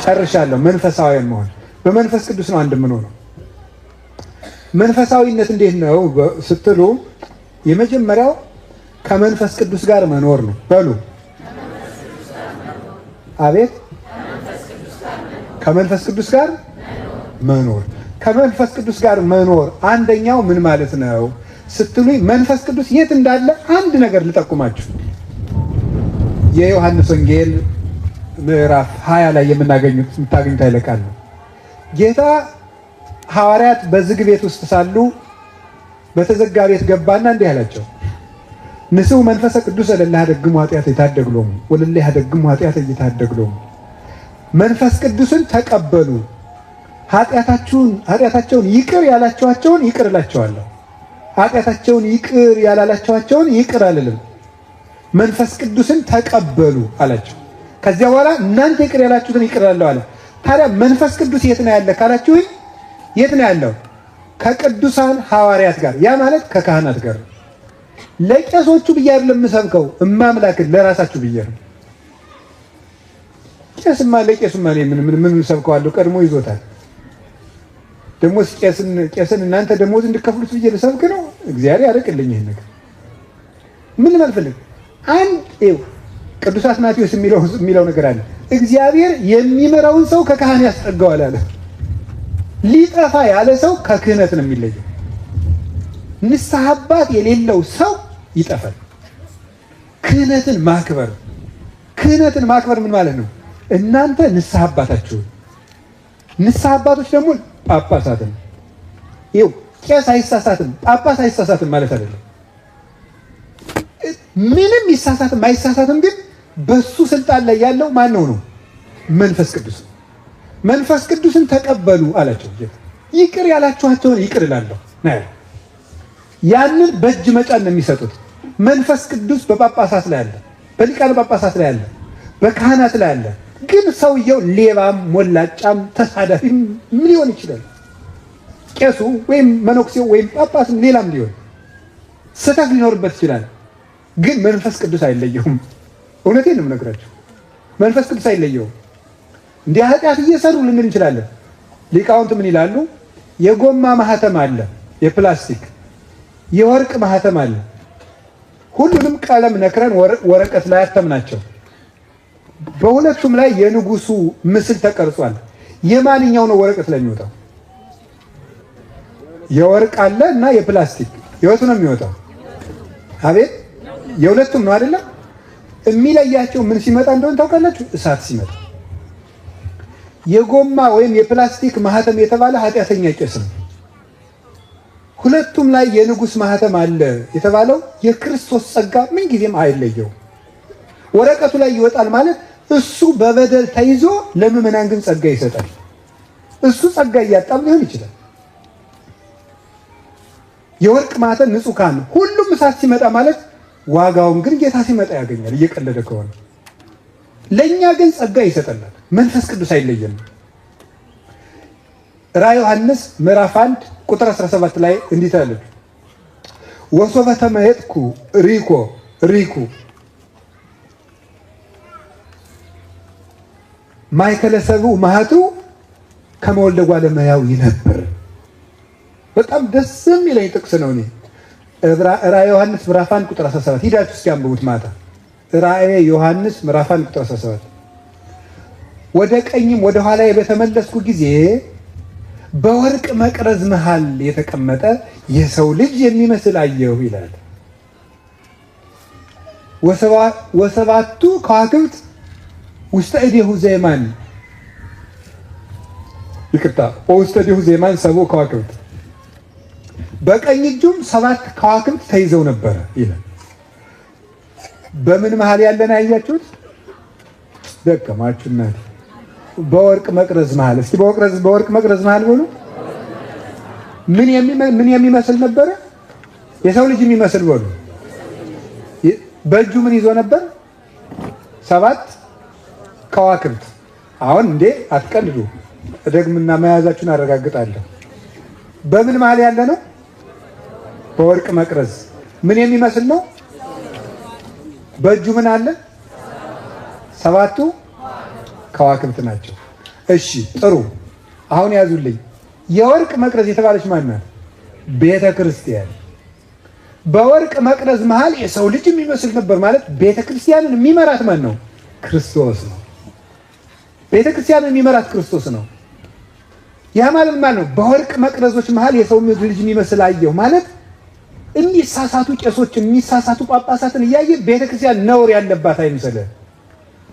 Speaker 1: ጨርሻለሁ። መንፈሳውያን መሆን በመንፈስ ቅዱስ ነው አንድ የምንሆነው። መንፈሳዊነት እንዴት ነው ስትሉ የመጀመሪያው ከመንፈስ ቅዱስ ጋር መኖር ነው። በሉ አቤት። ከመንፈስ ቅዱስ ጋር መኖር። ከመንፈስ ቅዱስ ጋር መኖር አንደኛው ምን ማለት ነው ስትሉኝ፣ መንፈስ ቅዱስ የት እንዳለ አንድ ነገር ልጠቁማችሁ። የዮሐንስ ወንጌል ምዕራፍ 20 ላይ የምታገኙት ኃይለ ቃል ነው። ጌታ ሐዋርያት በዝግ ቤት ውስጥ ሳሉ በተዘጋ ቤት ገባና እንዲህ አላቸው፣ ንስኡ መንፈሰ ቅዱስ ለላ ደግሙ ኃጢአት የታደግሎሙ ወለላ ደግሙ ኃጢአት እየታደግሎሙ። መንፈስ ቅዱስን ተቀበሉ፣ ኃጢአታቸውን ይቅር ያላችኋቸውን ይቅር እላቸዋለሁ፣ ኃጢአታቸውን ይቅር ያላላችኋቸውን ይቅር አልልም። መንፈስ ቅዱስን ተቀበሉ አላቸው። ከዚያ በኋላ እናንተ ይቅር ያላችሁትን ይቅር እላለሁ አለ። ታዲያ መንፈስ ቅዱስ የት ነው ያለ ካላችሁኝ፣ የት ነው ያለው? ከቅዱሳን ሐዋርያት ጋር፣ ያ ማለት ከካህናት ጋር። ለቄሶቹ ብዬ አይደለም የምሰብከው፣ እማምላክን ለራሳችሁ ብዬ ነው። ቄስማ ለቄሱማ ምን ሰብከዋለሁ? ቀድሞ ይዞታል። ደሞዝ ቄስን እናንተ ደሞዝ እንድከፍሉት ብዬ ልሰብክ ነው? እግዚአብሔር ያርቅልኝ ይሄን ነገር። ምን ልፈልግ? አንድ ቅዱስ አትናቴዎስ የሚለው ነገር አለ። እግዚአብሔር የሚምረውን ሰው ከካህን ያስጠጋዋል አለ። ሊጠፋ ያለ ሰው ከክህነት ነው የሚለየው። ንስሐ አባት የሌለው ሰው ይጠፋል። ክህነትን ማክበር ምን ማለት ነው? እናንተ ንስሐ አባታችሁን፣ ንስሐ አባቶች ደግሞ ጳጳሳትን። ይኸው ቄስ አይሳሳትም፣ ጳጳስ አይሳሳትም ማለት አይደለም። ምንም ይሳሳትም አይሳሳትም፣ ግን በሱ ስልጣን ላይ ያለው ማን ነው? መንፈስ ቅዱስ። መንፈስ ቅዱስን ተቀበሉ አላቸው። ይቅር ያላችኋቸውን ይቅር እላለሁ። ያንን በእጅ መጫን ነው የሚሰጡት። መንፈስ ቅዱስ በጳጳሳት ላይ አለ፣ በሊቃነ ጳጳሳት ላይ አለ፣ በካህናት ላይ አለ። ግን ሰውየው ሌባም ሞላጫም ተሳዳፊም ምን ሊሆን ይችላል? ቄሱ ወይም መነኩሴው ወይም ጳጳስም ሌላም ሊሆን ስህተት ሊኖርበት ይችላል። ግን መንፈስ ቅዱስ አይለየውም። እውነቴን ነው የምነግራችሁ፣ መንፈስ ቅዱስ አይለየውም። እንዲህ ኃጢአት እየሰሩ ልንል እንችላለን። ሊቃውንት ምን ይላሉ? የጎማ ማህተም አለ፣ የፕላስቲክ የወርቅ ማህተም አለ። ሁሉንም ቀለም ነክረን ወረቀት ላይ አተምናቸው። በሁለቱም ላይ የንጉሱ ምስል ተቀርጿል። የማንኛው ነው ወረቀት ላይ የሚወጣው? የወርቅ አለ እና የፕላስቲክ የወቱ ነው የሚወጣው። አቤት የሁለቱም ነው አይደለም። የሚለያቸው ምን ሲመጣ እንደሆነ ታውቃላችሁ? እሳት ሲመጣ። የጎማ ወይም የፕላስቲክ ማህተም የተባለ ኃጢአተኛ ቄስ ነው። ሁለቱም ላይ የንጉስ ማህተም አለ የተባለው የክርስቶስ ጸጋ ምንጊዜም አይለየው። ወረቀቱ ላይ ይወጣል ማለት እሱ በበደል ተይዞ ለምእመናን ግን ጸጋ ይሰጣል። እሱ ጸጋ እያጣም ሊሆን ይችላል። የወርቅ ማዕተብ ንጹሕ ካህን ነው። ሁሉም እሳት ሲመጣ ማለት ዋጋውን ግን ጌታ ሲመጣ ያገኛል፣ እየቀለደ ከሆነ። ለእኛ ግን ጸጋ ይሰጠናል። መንፈስ ቅዱስ አይለየንም። ራዕየ ዮሐንስ ምዕራፍ 1 ቁጥር 17 ላይ እንዲህ ተባለ፣ ወሶበ ተመየጥኩ ሪኩ ማእከለ ሰብእ መሃቱ ከመ ወልደ እጓለ እመሕያው ይነብር። በጣም ደስ የሚለኝ ጥቅስ ነው። እኔ ራዕየ ዮሐንስ ምዕራፍ 1 ቁጥር 17 ሂዳችሁ እስኪ አንብቡት ማታ። ራዕየ ዮሐንስ ምዕራፍ 1 ቁጥር 17 ወደ ቀኝም ወደ ኋላ በተመለስኩ ጊዜ በወርቅ መቅረዝ መሃል የተቀመጠ የሰው ልጅ የሚመስል አየሁ ይላል። ወሰባቱ ከዋክብት ውስተ እዴሁ ዘየማን ውስተ እዴሁ ዘየማን ሰብኡ ከዋክብት፣ በቀኝ እጁም 7 ከዋክብት ተይዘው ነበረ ይላል። በምን መሃል ያለን አያችሁት? ደከማችሁ እናቴ። በወርቅ መቅረዝ መሃል። እስኪ በወርቅ መቅረዝ መሃል ብሎ ምን የሚመስል ነበረ? የሰው ልጅ የሚመስል ብሎ በእጁ ምን ይዞ ነበር? 7 ከዋክብት። አሁን እንዴ አትቀልዱ፣ ደግምና መያዛችሁን አረጋግጣለሁ። በምን መሃል ያለ ነው? በወርቅ መቅረዝ። ምን የሚመስል ነው? በእጁ ምን አለ? 7ቱ ከዋክብት ናቸው። እሺ ጥሩ። አሁን ያዙልኝ። የወርቅ መቅረዝ የተባለች ማን ናት? ቤተ ክርስቲያን። በወርቅ መቅረዝ መሃል የሰው ልጅ የሚመስል ነበር ማለት ቤተ ክርስቲያንን የሚመራት ማን ነው? ክርስቶስ ነው። ቤተ ክርስቲያንን የሚመራት ክርስቶስ ነው። ያ ማለት ማለት ነው በወርቅ መቅረዞች መሃል የሰው ልጅ የሚመስል አየሁ ማለት የሚሳሳቱ ቄሶችን የሚሳሳቱ ጳጳሳትን እያየ ቤተ ክርስቲያን ነውር ያለባት አይመስልህ።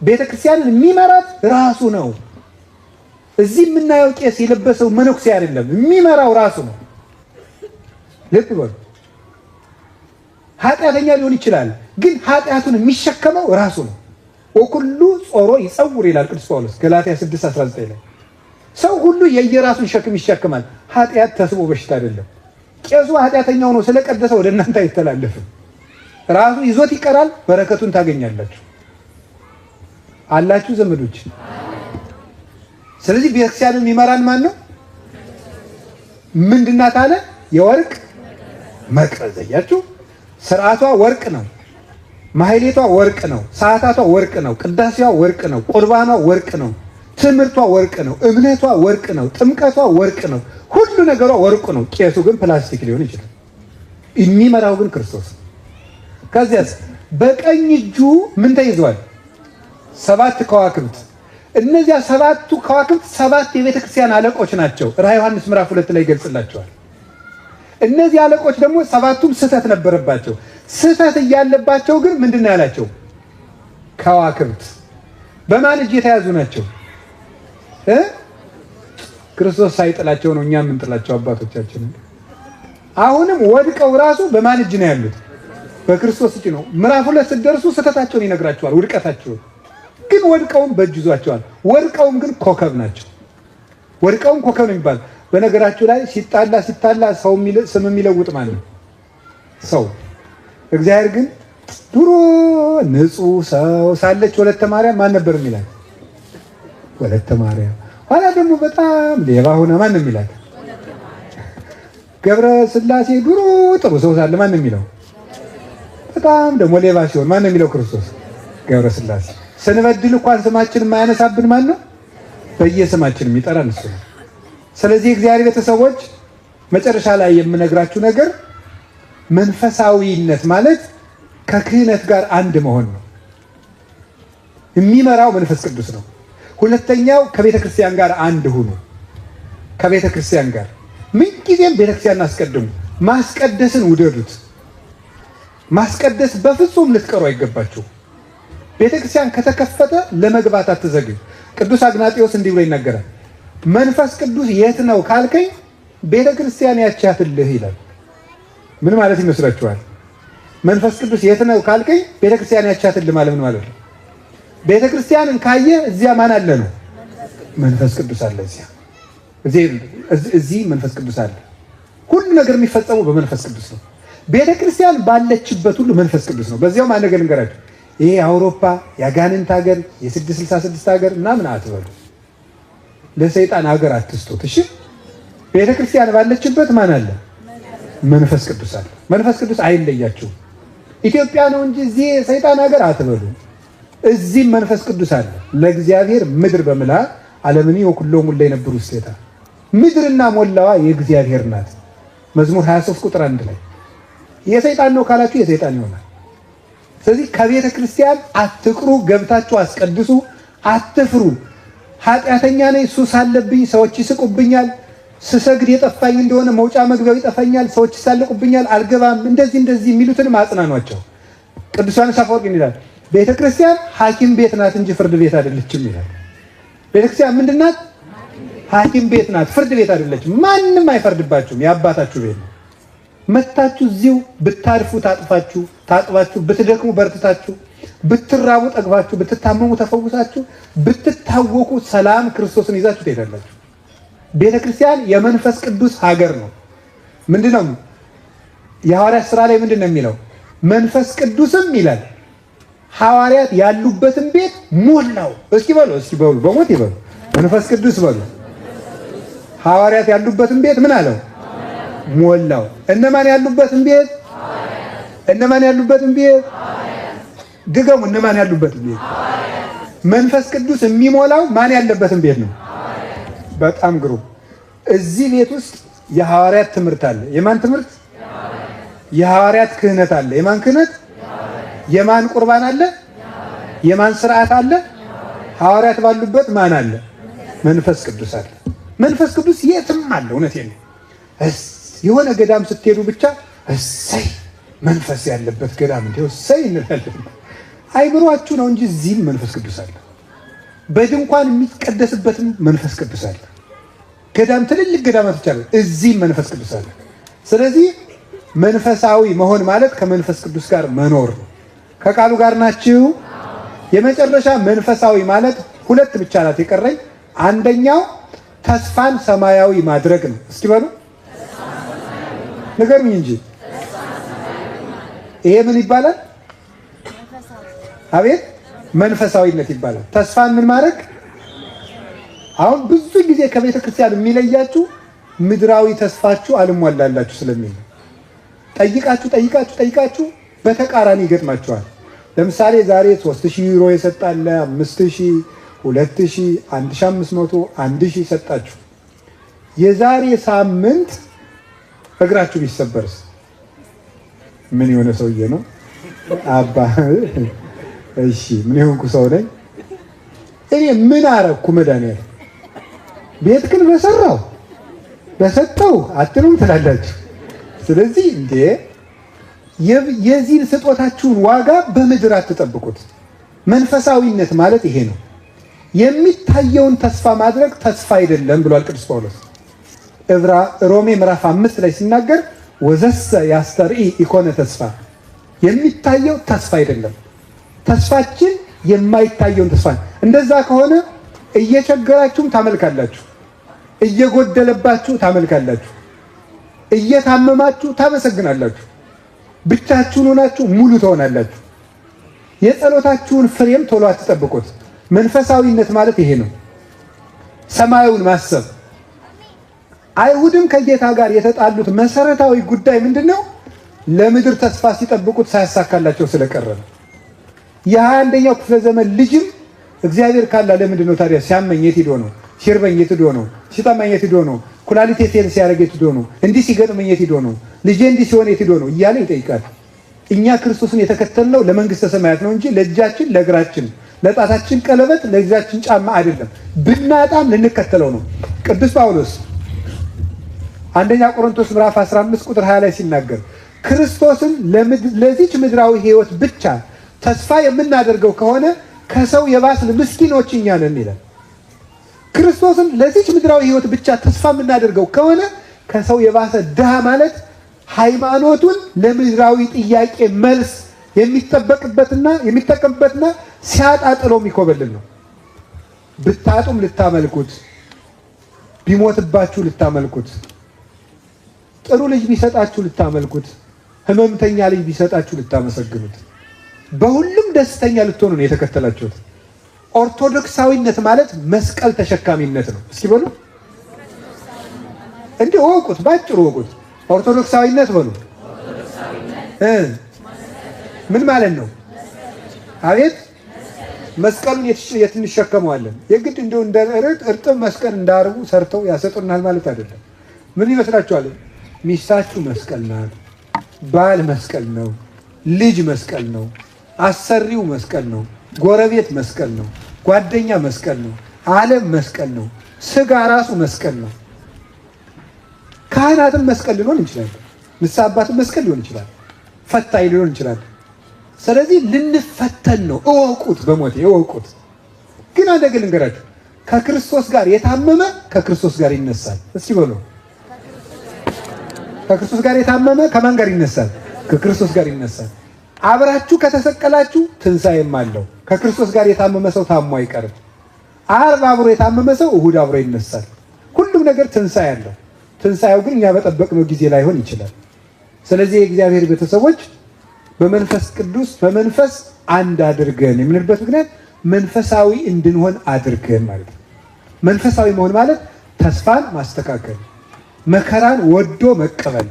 Speaker 1: ቤተ ክርስቲያንን የሚመራት ራሱ ነው። እዚህ የምናየው ቄስ የለበሰው መነኩሴ አይደለም፣ የሚመራው ራሱ ነው። ልብ በሉ። ኃጢአተኛ ሊሆን ይችላል፣ ግን ኃጢአቱን የሚሸከመው ራሱ ነው። ወኩሉ ጾሮ ይጸውር ይላል ቅዱስ ጳውሎስ ገላትያ 6:19 ላይ። ሰው ሁሉ የየራሱን ሸክም ይሸከማል። ኃጢአት ተስቦ በሽታ አይደለም። ቄሱ ኃጢአተኛው ነው ስለቀደሰ ወደ እናንተ አይተላለፍም። ራሱ ይዞት ይቀራል። በረከቱን ታገኛላችሁ አላችሁ ዘመዶች። ስለዚህ ቤተክርስቲያንን የሚመራን ማን ነው? ምንድናት አለ? የወርቅ መቅረዝ። አያችሁ፣ ስርዓቷ ወርቅ ነው፣ ማህሌቷ ወርቅ ነው፣ ሰዓታቷ ወርቅ ነው፣ ቅዳሴዋ ወርቅ ነው፣ ቁርባኗ ወርቅ ነው፣ ትምህርቷ ወርቅ ነው፣ እምነቷ ወርቅ ነው፣ ጥምቀቷ ወርቅ ነው፣ ሁሉ ነገሯ ወርቅ ነው። ቄሱ ግን ፕላስቲክ ሊሆን ይችላል። የሚመራው ግን ክርስቶስ። ከዚያስ በቀኝ እጁ ምን ተይዟል? 7 ከዋክብት። እነዚያ 7ቱ ከዋክብት 7 የቤተ ክርስቲያን አለቆች ናቸው። ራዕየ ዮሐንስ ምዕራፍ 2 ላይ ይገልጽላቸዋል። እነዚህ አለቆች ደግሞ 7ቱም ስህተት ነበረባቸው። ስህተት እያለባቸው ግን ምንድን ነው ያላቸው? ከዋክብት። በማን እጅ የተያዙ ናቸው? ክርስቶስ ሳይጥላቸው ነው እኛ የምንጥላቸው አባቶቻችን። አሁንም ወድቀው ራሱ በማን እጅ ነው ያሉት? በክርስቶስ እጅ ነው። ምዕራፍ 2 ስትደርሱ ስህተታቸውን ይነግራቸዋል፣ ውድቀታቸውን። ግን ወድቀውም በእጁ ይዟቸዋል። ወድቀውም ግን ኮከብ ናቸው። ወድቀውም ኮከብ ነው የሚባል። በነገራችሁ ላይ ሲጣላ ሰው ስም የሚለውጥ ማለት ነው ሰው። እግዚአብሔር ግን ድሮ ንጹሕ ሰው ሳለች ወለተ ማርያም ማን ነበር የሚላት? ወለተ ማርያም። ኋላ ደግሞ በጣም ሌባ ሆነ ማን ነው የሚላት? ገብረ ስላሴ ድሮ ጥሩ ሰው ሳለ ማን ነው የሚለው? በጣም ደግሞ ሌባ ሲሆን ማን ነው የሚለው? ክርስቶስ። ገብረ ስላሴ። ስንበድል እንኳን ስማችን የማያነሳብን ማን ነው? በየስማችን የሚጠራን እሱ ነው። ስለዚህ እግዚአብሔር ቤተሰቦች መጨረሻ ላይ የምነግራችሁ ነገር መንፈሳዊነት ማለት ከክህነት ጋር አንድ መሆን ነው። የሚመራው መንፈስ ቅዱስ ነው። ሁለተኛው ከቤተ ክርስቲያን ጋር አንድ ሁኑ። ከቤተ ክርስቲያን ጋር ምንጊዜም ቤተ ክርስቲያን አስቀድሙ። ማስቀደስን ውደዱት። ማስቀደስ በፍጹም ልትቀሩ አይገባችሁ። ቤተ ክርስቲያን ከተከፈተ ለመግባት አትዘግዩ። ቅዱስ አግናጢዮስ እንዲህ ብሎ ይናገራል። መንፈስ ቅዱስ የት ነው ካልከኝ ቤተ ክርስቲያን ያቻትልህ ይላል። ምን ማለት ይመስላችኋል? መንፈስ ቅዱስ የት ነው ካልከኝ ቤተ ክርስቲያን ያቻትልህ ማለት ምን ማለት ነው? ቤተክርስቲያንን ካየ እዚያ ማን አለ ነው? መንፈስ ቅዱስ አለ። እዚህ መንፈስ ቅዱስ አለ። ሁሉ ነገር የሚፈጸመው በመንፈስ ቅዱስ ነው። ቤተክርስቲያን ባለችበት ሁሉ መንፈስ ቅዱስ ነው። በዚያው ማን ነገር እንገራችሁ፣ ይሄ አውሮፓ ያጋንንት ሀገር የ666 ሀገር ምናምን አትበሉ። ለሰይጣን ሀገር አትስጡት። እሺ ቤተክርስቲያን ባለችበት ማን አለ? መንፈስ ቅዱስ አለ። መንፈስ ቅዱስ አይለያችሁም። ኢትዮጵያ ነው እንጂ እዚህ ሰይጣን ሀገር አትበሉ። እዚህም መንፈስ ቅዱስ አለ። ለእግዚአብሔር ምድር በምላ ዓለምኒ ወኩሎሙ ለይነብሩ ውስቴታ፣ ምድርና ሞላዋ የእግዚአብሔር ናት። መዝሙር 23 ቁጥር 1 ላይ የሰይጣን ነው ካላችሁ የሰይጣን ይሆናል። ስለዚህ ከቤተ ክርስቲያን አትቅሩ፣ ገብታችሁ አስቀድሱ፣ አትፍሩ። ኃጢአተኛ ነኝ፣ ሱስ አለብኝ፣ ሰዎች ይስቁብኛል፣ ስሰግድ የጠፋኝ እንደሆነ መውጫ መግቢያው ይጠፋኛል፣ ሰዎች ይሳለቁብኛል፣ አልገባም፣ እንደዚህ የሚሉትን ማጽናኗቸው። ቅዱስ ዮሐንስ አፈወርቅ ይላል ቤተ ክርስቲያን ሐኪም ቤት ናት እንጂ ፍርድ ቤት አይደለችም ይላል። ቤተ ክርስቲያን ምንድን ናት? ሐኪም ቤት ናት፣ ፍርድ ቤት አይደለችም። ማንም አይፈርድባችሁም፣ የአባታችሁ ቤት ነው። መታችሁ እዚሁ ብታርፉ ታጥባችሁ፣ ብትደክሙ በርትታችሁ፣ ብትራቡ ጠግባችሁ፣ ብትታመሙ ተፈውሳችሁ፣ ብትታወቁ ሰላም ክርስቶስን ይዛችሁ ትሄዳላችሁ። ቤተ ክርስቲያን የመንፈስ ቅዱስ ሀገር ነው። ምንድነው? የሐዋርያት ሥራ ላይ ምንድነው የሚለው? መንፈስ ቅዱስም ይላል ሐዋርያት ያሉበትን ቤት ሞላው። እስኪ በሉ በሞት ይበሉ፣ መንፈስ ቅዱስ በሉ። ሐዋርያት ያሉበትን ቤት ምን አለው? ሞላው። እነማን ያሉበትን ቤት? እነማን ያሉበትን ቤት? ድገሙ። እነማን ያሉበትን ቤት? መንፈስ ቅዱስ የሚሞላው ማን ያለበትን ቤት ነው? በጣም ግሩም። እዚህ ቤት ውስጥ የሐዋርያት ትምህርት አለ። የማን ትምህርት? የሐዋርያት ክህነት አለ። የማን ክህነት? የማን ቁርባን አለ? የማን ስርዓት አለ? ሐዋርያት ባሉበት ማን አለ? መንፈስ ቅዱስ አለ። መንፈስ ቅዱስ የትም አለ። እውነቴን ነው። የሆነ ገዳም ስትሄዱ ብቻ እሰይ መንፈስ ያለበት ገዳም እንደው እሰይ እንላለን። አይምሯችሁ ነው እንጂ እዚህም መንፈስ ቅዱስ አለ። በድንኳን የሚቀደስበትም መንፈስ ቅዱስ አለ። ገዳም ትልልቅ ገዳማት ይቻላል፣ እዚህም መንፈስ ቅዱስ አለ። ስለዚህ መንፈሳዊ መሆን ማለት ከመንፈስ ቅዱስ ጋር መኖር ነው። ከቃሉ ጋር ናችሁ። የመጨረሻ መንፈሳዊ ማለት ሁለት ብቻ ናት የቀረኝ። አንደኛው ተስፋን ሰማያዊ ማድረግ ነው። እስኪ በሉ ንገሩኝ እንጂ ይሄ ምን ይባላል? አቤት መንፈሳዊነት ይባላል። ተስፋን ምን ማድረግ? አሁን ብዙ ጊዜ ከቤተ ክርስቲያን የሚለያችሁ ምድራዊ ተስፋችሁ አልሟላላችሁ ስለሚል ጠይቃችሁ በተቃራኒ ይገጥማችኋል። ለምሳሌ ዛሬ 3000 ዩሮ የሰጣለ 5000፣ 2000፣ 1500፣ 1000 ሰጣችሁ። የዛሬ ሳምንት እግራችሁ ቢሰበርስ ምን የሆነ ሰውዬ ነው አባ? እሺ ምን የሆንኩ ሰው ነኝ እኔ? ምን አረኩ? መድኃኒዓለም ቤት ግን በሰጠው አትሉም ትላላችሁ። ስለዚህ እንዴ የዚህን ስጦታችሁን ዋጋ በምድር አትጠብቁት። መንፈሳዊነት ማለት ይሄ ነው። የሚታየውን ተስፋ ማድረግ ተስፋ አይደለም ብሏል ቅዱስ ጳውሎስ ሮሜ ምዕራፍ 5 ላይ ሲናገር ወዘሰ ያስተርኢ ኢኮነ ተስፋ። የሚታየው ተስፋ አይደለም። ተስፋችን የማይታየውን ተስፋ። እንደዛ ከሆነ እየቸገራችሁም ታመልካላችሁ፣ እየጎደለባችሁ ታመልካላችሁ፣ እየታመማችሁ ታመሰግናላችሁ፣ ብቻችሁን ሆናችሁ ሙሉ ትሆናላችሁ። የጸሎታችሁን ፍሬም ቶሎ አትጠብቁት። መንፈሳዊነት ማለት ይሄ ነው። ሰማዩን ማሰብ። አይሁድም ከጌታ ጋር የተጣሉት መሰረታዊ ጉዳይ ምንድነው? ለምድር ተስፋ ሲጠብቁት ሳያሳካላቸው ስለቀረ ነው። የ21ኛው ክፍለ ዘመን ልጅም እግዚአብሔር ካላ ለምንድነው ታዲያ ሲያመኝ የት ሄዶ ነው? ሲርበኝ የት ሄዶ ነው? ሲጠማኝ የት ሄዶ ነው? ኩላሊቴ ፌል ሲያደርግ የት ሄዶ ነው? እንዲህ ሲገጥመኝ የት ሄዶ ነው? ልጄ እንዲህ ሲሆን የት ሄዶ ነው እያለ ይጠይቃል። እኛ ክርስቶስን የተከተልነው ለመንግስተ ሰማያት ነው እንጂ ለእጃችን፣ ለእግራችን፣ ለጣታችን ቀለበት፣ ለእግራችን ጫማ አይደለም። ብናጣም ልንከተለው ነው። ቅዱስ ጳውሎስ አንደኛ ቆሮንቶስ ምዕራፍ 15 ቁጥር 20 ላይ ሲናገር ክርስቶስን ለዚች ምድራዊ ሕይወት ብቻ ተስፋ የምናደርገው ከሆነ ከሰው የባስን ምስኪኖች እኛ ነን ይላል። ክርስቶስን ለዚች ምድራዊ ሕይወት ብቻ ተስፋ የምናደርገው ከሆነ ከሰው የባሰ ድሃ ማለት ሃይማኖቱን ለምድራዊ ጥያቄ መልስ የሚጠቀምበትና ሲያጣጥለው የሚኮበልል ነው። ብታጡም ልታመልኩት፣ ቢሞትባችሁ ልታመልኩት፣ ጥሩ ልጅ ቢሰጣችሁ ልታመልኩት፣ ህመምተኛ ልጅ ቢሰጣችሁ ልታመሰግኑት፣ በሁሉም ደስተኛ ልትሆኑ ነው የተከተላችሁት። ኦርቶዶክሳዊነት ማለት መስቀል ተሸካሚነት ነው። እስኪ በሉ እንዴ ወቁት፣ ባጭሩ ወቁት። ኦርቶዶክሳዊነት በሉ ምን ማለት ነው? አቤት መስቀሉን የት እንሸከመዋለን? የግድ እንደው እንደ እርጥብ መስቀል እንዳርጉ ሰርተው ያሰጡናል ማለት አይደለም። ምን ይመስላችኋል? ሚስታችሁ መስቀል ናት፣ ባል መስቀል ነው፣ ልጅ መስቀል ነው፣ አሰሪው መስቀል ነው፣ ጎረቤት መስቀል ነው፣ ጓደኛ መስቀል ነው፣ ዓለም መስቀል ነው፣ ስጋ ራሱ መስቀል ነው። ካህናትም መስቀል ሊሆን ይችላል፣ ንስሐ አባትም መስቀል ሊሆን ይችላል፣ ፈታኝ ሊሆን ይችላል። ስለዚህ ልንፈተን ነው። እወቁት፣ በሞቴ እወቁት። ግን አንድ ነገር ልንገራችሁ፣ ከክርስቶስ ጋር የታመመ ከክርስቶስ ጋር ይነሳል። እስኪ በሉ ከክርስቶስ ጋር የታመመ ከማን ጋር ይነሳል? ከክርስቶስ ጋር ይነሳል። አብራችሁ ከተሰቀላችሁ ትንሣኤም አለው። ከክርስቶስ ጋር የታመመ ሰው ታሞ አይቀርም። ዓርብ አብሮ የታመመ ሰው እሁድ አብሮ ይነሳል። ሁሉም ነገር ትንሣኤ አለው። ትንሣኤው ግን እኛ በጠበቅነው ጊዜ ላይሆን ይችላል። ስለዚህ የእግዚአብሔር ቤተሰቦች በመንፈስ ቅዱስ በመንፈስ አንድ አድርገን የምንልበት ምክንያት መንፈሳዊ እንድንሆን አድርገን ማለት ነው። መንፈሳዊ መሆን ማለት ተስፋን ማስተካከል፣ መከራን ወዶ መቀበል፣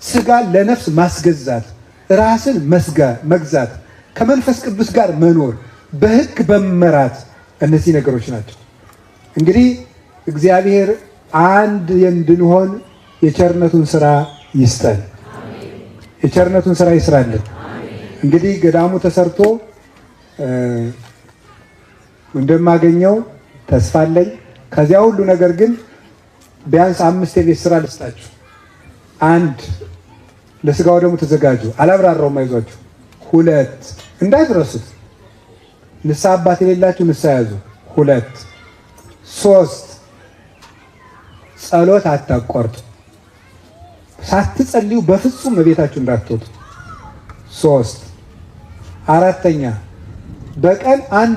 Speaker 1: ስጋን ለነፍስ ማስገዛት፣ ራስን መግዛት፣ ከመንፈስ ቅዱስ ጋር መኖር፣ በሕግ በመመራት እነዚህ ነገሮች ናቸው። እንግዲህ እግዚአብሔር አንድ እንድንሆን የቸርነቱን ስራ ይስጠን። የቸርነቱን ስራ ይስራልን። እንግዲህ ገዳሙ ተሰርቶ እንደማገኘው ተስፋ አለኝ። ከዚያ ሁሉ ነገር ግን ቢያንስ 5 የቤት ስራ ልስጣችሁ። 1 ለስጋው ደግሞ ተዘጋጁ። አላብራራውም፣ አይዟችሁ። 2 እንዳትረሱት፣ ንስሐ አባት የሌላችሁ ንስሐ ያዙ። 2 3 ጸሎት አታቋርጡ። ሳትጸልዩ በፍጹም በቤታችሁ እንዳትወጡ። 3 4ኛ በቀን አንድ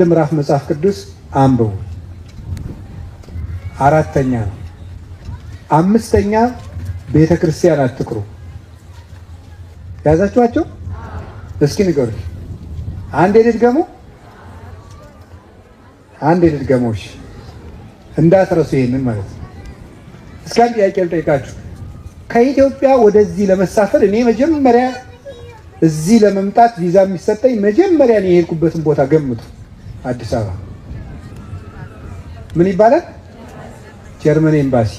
Speaker 1: ምዕራፍ መጽሐፍ ቅዱስ አንብቡ። 4ኛ 5ኛ ቤተ ክርስቲያን አትቅሩ። ያዛችኋቸው? እስኪ ንገሩኝ። አንዴ ልድገመው። እሺ እንዳትረሱ ይሄንን ማለት ነው። እስኪ አንድ ጥያቄ ልጠይቃችሁ። ከኢትዮጵያ ወደዚህ ለመሳፈር እኔ መጀመሪያ እዚህ ለመምጣት ቪዛ የሚሰጠኝ መጀመሪያ እኔ የሄድኩበትን ቦታ ገምቱ። አዲስ አበባ ምን ይባላል? ጀርመን ኤምባሲ።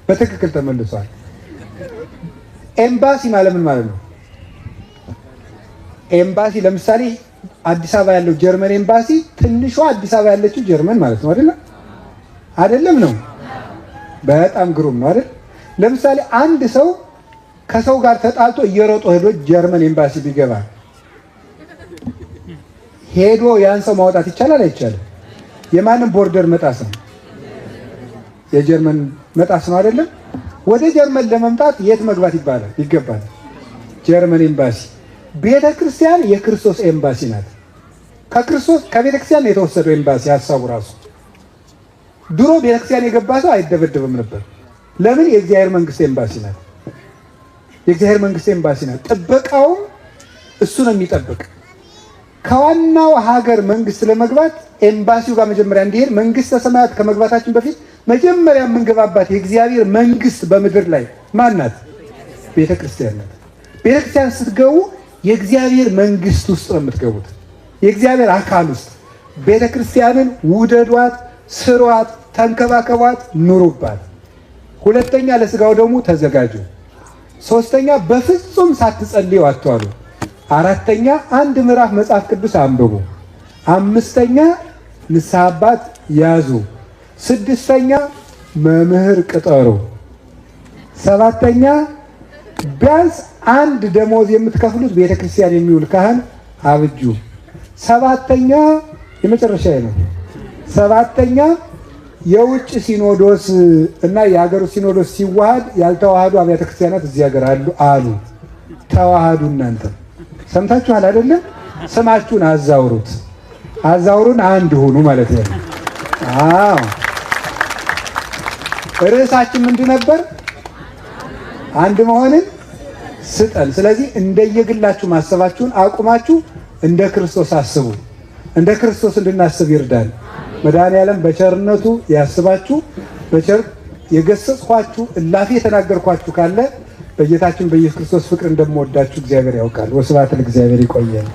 Speaker 1: በትክክል ተመልሷል። ኤምባሲ ማለት ምን ማለት ነው? ኤምባሲ ለምሳሌ አዲስ አበባ ያለው ጀርመን ኤምባሲ ትንሿ አዲስ አበባ ያለችው ጀርመን ማለት ነው አይደለም? አይደለም ነው። በጣም ግሩም ነው አይደል? ለምሳሌ አንድ ሰው ከሰው ጋር ተጣልቶ እየሮጠ ሄዶ ጀርመን ኤምባሲ ቢገባ ሄዶ ያን ሰው ማውጣት ይቻላል አይቻልም? የማንም ቦርደር መጣስ ነው? የጀርመን መጣስ ነው አይደለም? ወደ ጀርመን ለመምጣት የት መግባት ይገባል? ጀርመን ኤምባሲ። ቤተ ክርስቲያን የክርስቶስ ኤምባሲ ናት። ከቤተ ክርስቲያን የተወሰደው ኤምባሲ ሀሳቡ ራሱ። ድሮ ቤተ ክርስቲያን የገባ ሰው አይደበደብም ነበር። ለምን? የእግዚአብሔር መንግስት ኤምባሲ ናት። የእግዚአብሔር መንግስት ኤምባሲ ናት። ጥበቃውም እሱ ነው የሚጠብቅ። ከዋናው ሀገር መንግስት ለመግባት ኤምባሲው ጋር መጀመሪያ እንዲሄድ፣ መንግስተ ሰማያት ከመግባታችን በፊት መጀመሪያ የምንገባባት የእግዚአብሔር መንግስት በምድር ላይ ማን ናት? ቤተ ክርስቲያን ናት። ቤተ ክርስቲያን ስትገቡ የእግዚአብሔር መንግስት ውስጥ ነው የምትገቡት፣ የእግዚአብሔር አካል ውስጥ። ቤተ ክርስቲያንን ውደዷት፣ ስሯት፣ ተንከባከቧት፣ ኑሩባት። 2ኛ ለስጋው ደግሞ ተዘጋጁ። 3ኛ በፍጹም ሳትጸልዩ አትዋሉ። 4ኛ አንድ ምዕራፍ መጽሐፍ ቅዱስ አንብቡ። 5ኛ ንስሐ አባት ያዙ። 6ኛ መምህር ቅጠሩ። 7ኛ ቢያንስ አንድ ደሞዝ የምትከፍሉት ቤተክርስቲያን የሚውል ካህን አብጁ። 7ኛ የመጨረሻ ነው። 7ኛ የውጭ ሲኖዶስ እና የሀገሩ ሲኖዶስ ሲዋሃድ ያልተዋሃዱ አብያተ ክርስቲያናት እዚህ ሀገር አሉ። ተዋሃዱ። እናንተ ሰምታችኋል አይደለ? ስማችሁን አዛውሩን አንድ ሁኑ ማለት ነው። አዎ ርዕሳችን ምንድን ነበር? አንድ መሆንን ስጠን። ስለዚህ እንደየግላችሁ ማሰባችሁን አቁማችሁ እንደ ክርስቶስ አስቡ። እንደ ክርስቶስ እንድናስብ ይርዳል። መድኃኔዓለም በቸርነቱ ያስባችሁ። በቸር የገሰጽኳችሁ እላፊ የተናገርኳችሁ ካለ በጌታችን በኢየሱስ ክርስቶስ ፍቅር እንደምወዳችሁ እግዚአብሔር ያውቃል። ወስብሐት ለእግዚአብሔር። ይቆየን።